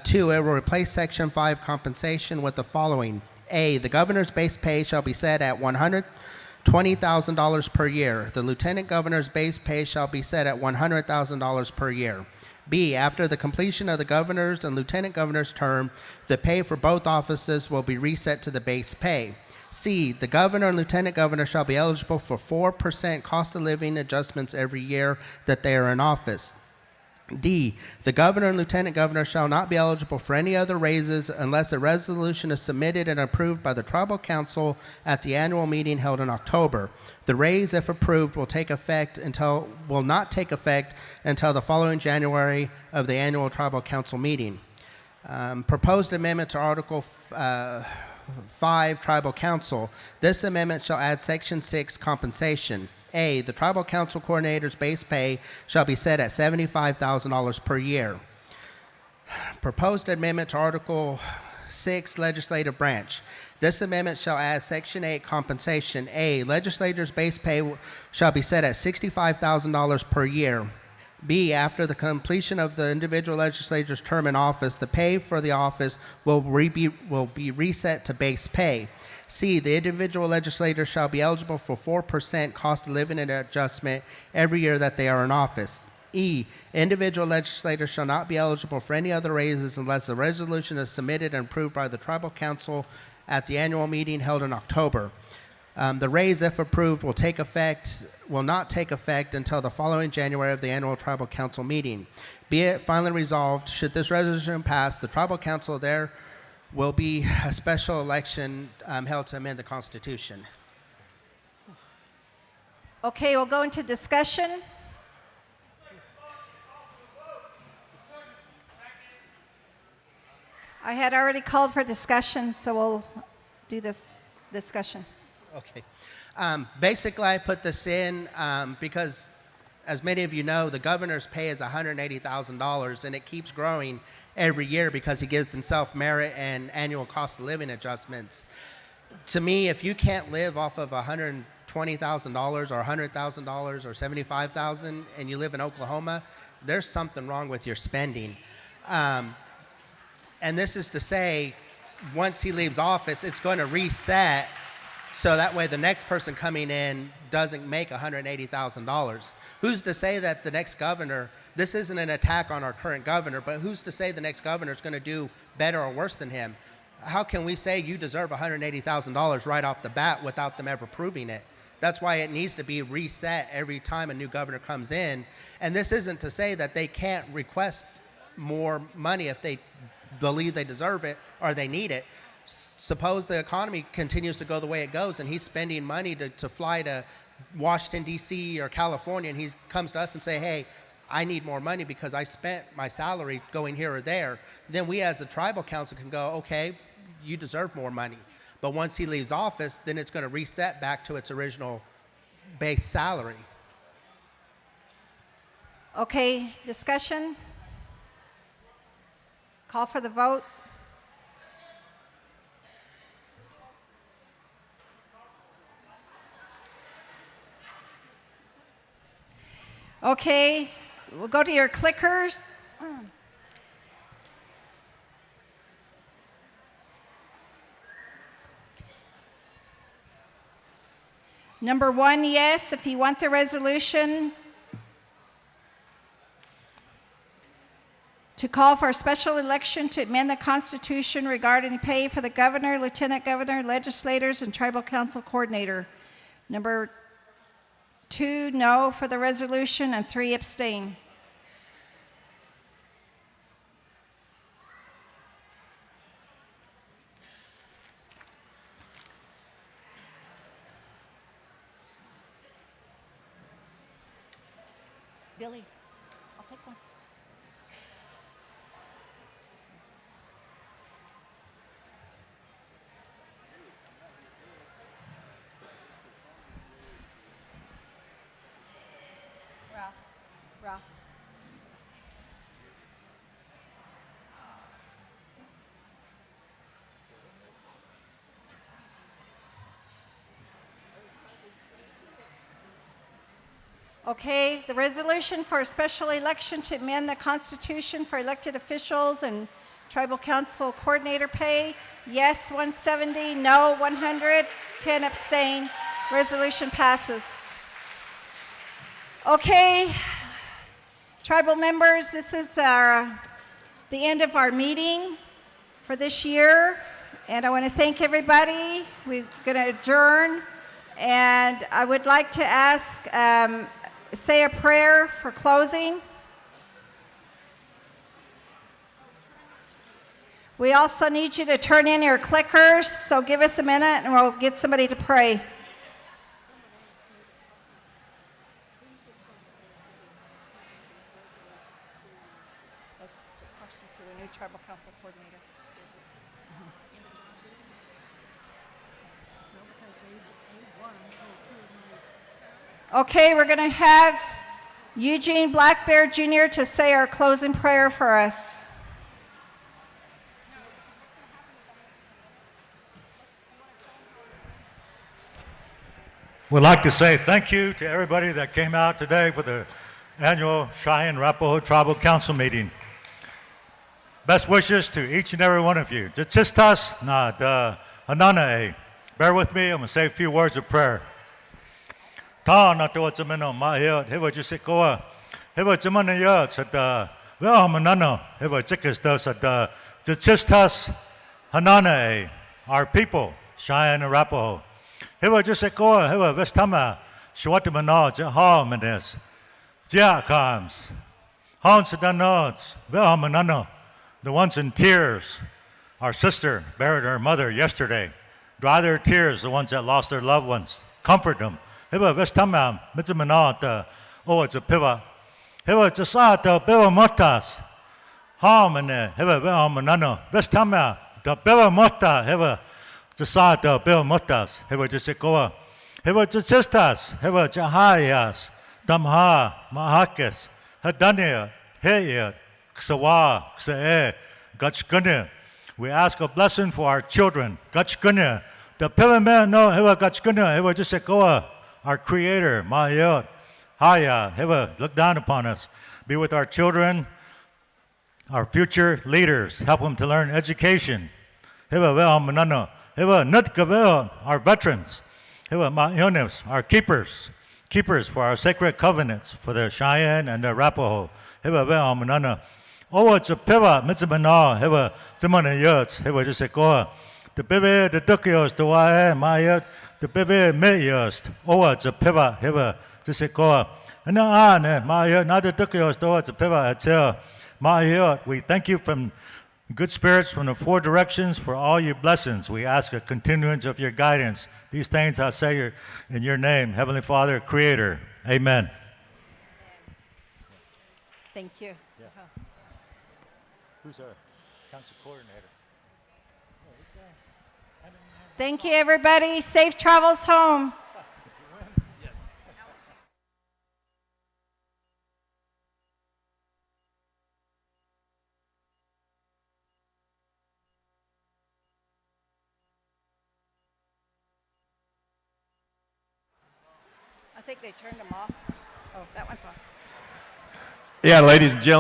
2, it will replace Section 5 compensation with the following. A, the governor's base pay shall be set at $120,000 per year. The lieutenant governor's base pay shall be set at $100,000 per year. B, after the completion of the governor's and lieutenant governor's term, the pay for both offices will be reset to the base pay. C, the governor and lieutenant governor shall be eligible for 4% cost of living adjustments every year that they are in office. D, the governor and lieutenant governor shall not be eligible for any other raises unless a resolution is submitted and approved by the tribal council at the annual meeting held in October. The raise, if approved, will not take effect until the following January of the annual tribal council meeting. Proposed amendment to Article 5, Tribal Council. This amendment shall add Section 6, compensation. A, the tribal council coordinator's base pay shall be set at $75,000 per year. Proposed amendment to Article 6, Legislative Branch. This amendment shall add Section 8, compensation. A, legislators' base pay shall be set at $65,000 per year. B, after the completion of the individual legislator's term in office, the pay for the office will be reset to base pay. C, the individual legislator shall be eligible for 4% cost of living adjustment every year that they are in office. E, individual legislators shall not be eligible for any other raises unless a resolution is submitted and approved by the tribal council at the annual meeting held in October. The raise, if approved, will not take effect until the following January of the annual tribal council meeting. Be it finally resolved, should this resolution pass, the tribal council there will be a special election held to amend the Constitution. Okay, we'll go into discussion. I had already called for discussion, so we'll do this discussion. Okay. Basically, I put this in because, as many of you know, the governor's pay is $180,000, and it keeps growing every year because he gives himself merit and annual cost of living adjustments. To me, if you can't live off of $120,000 or $100,000 or $75,000 and you live in Oklahoma, there's something wrong with your spending. And this is to say, once he leaves office, it's going to reset so that way the next person coming in doesn't make $180,000. Who's to say that the next governor, this isn't an attack on our current governor, but who's to say the next governor is going to do better or worse than him? How can we say you deserve $180,000 right off the bat without them ever proving it? That's why it needs to be reset every time a new governor comes in. And this isn't to say that they can't request more money if they believe they deserve it or they need it. Suppose the economy continues to go the way it goes and he's spending money to fly to Washington, D.C. or California, and he comes to us and say, hey, I need more money because I spent my salary going here or there. Then we as a tribal council can go, okay, you deserve more money. But once he leaves office, then it's going to reset back to its original base salary. Okay, discussion? Call for the vote. Okay, we'll go to your clickers. Number 1, yes, if you want the resolution to call for a special election to amend the Constitution regarding pay for the governor, lieutenant governor, legislators, and tribal council coordinator. Number 2, no for the resolution, and 3, abstain. Billy, I'll take one. Ralph, Ralph. Okay, the resolution for a special election to amend the Constitution for elected officials and tribal council coordinator pay. Yes, 170, no, 100, 10 abstain. Resolution passes. Okay, tribal members, this is the end of our meeting for this year, and I want to thank everybody. We're going to adjourn, and I would like to ask, say a prayer for closing. We also need you to turn in your clickers, so give us a minute and we'll get somebody to pray. That's a question for the new tribal council coordinator. Okay, we're going to have Eugene Black Bear Jr. to say our closing prayer for us. We'd like to say thank you to everybody that came out today for the annual Cheyenne Arapaho Tribal Council meeting. Best wishes to each and every one of you. Jitsistas na da hanana. Bear with me, I'm going to say a few words of prayer. Ta na to tsameno ma hiot heva jisikoa heva tsamana yot sat well manano heva jikis dos at jitsistas hanana. Our people, Cheyenne Arapaho. Heva jisikoa heva vestama shwatimano jaha menes jiakams hon sadanots well manano. The ones in tears. Our sister buried her mother yesterday. Dry their tears, the ones that lost their loved ones. Comfort them. Heva vestamam mitzamanat oh it's a piva. Heva jasata piva motas. Harmone heva vehamanano vestama the piva mota heva jasata piva motas heva jasikoa. Heva jasistas heva jahayas damha mahakis hadania heyat ksawa ksae gachkune. We ask a blessing for our children. Gachkune. The piva man no heva gachkune heva jasikoa. Our Creator, Mahayot, Haya, Heva, look down upon us. Be with our children, our future leaders. Help them to learn education. Heva, Ve'al Manano. Heva, Nutkavel, our veterans. Heva, Mahyonis, our keepers. Keepers for our sacred covenants for the Cheyenne and the Arapaho. Heva, Ve'al Manano. Oh, it's a piva, Mitzabana, Heva, Timana Yots, Heva, Jisekoa. The Bive, the Dukios, the Wae, Mayot. The pive meyust, oh, it's a piva, hiva, jisikoa. And now, Maya, not the dukios, though it's a piva, it's Maya. We thank you from good spirits from the four directions for all your blessings. We ask a continuance of your guidance. These things I say in your name, Heavenly Father, Creator. Amen. Thank you. Yeah. Who's our council coordinator? Thank you, everybody. Safe travels home. I think they turned them off. Oh, that one's on. Yeah, ladies and gentlemen.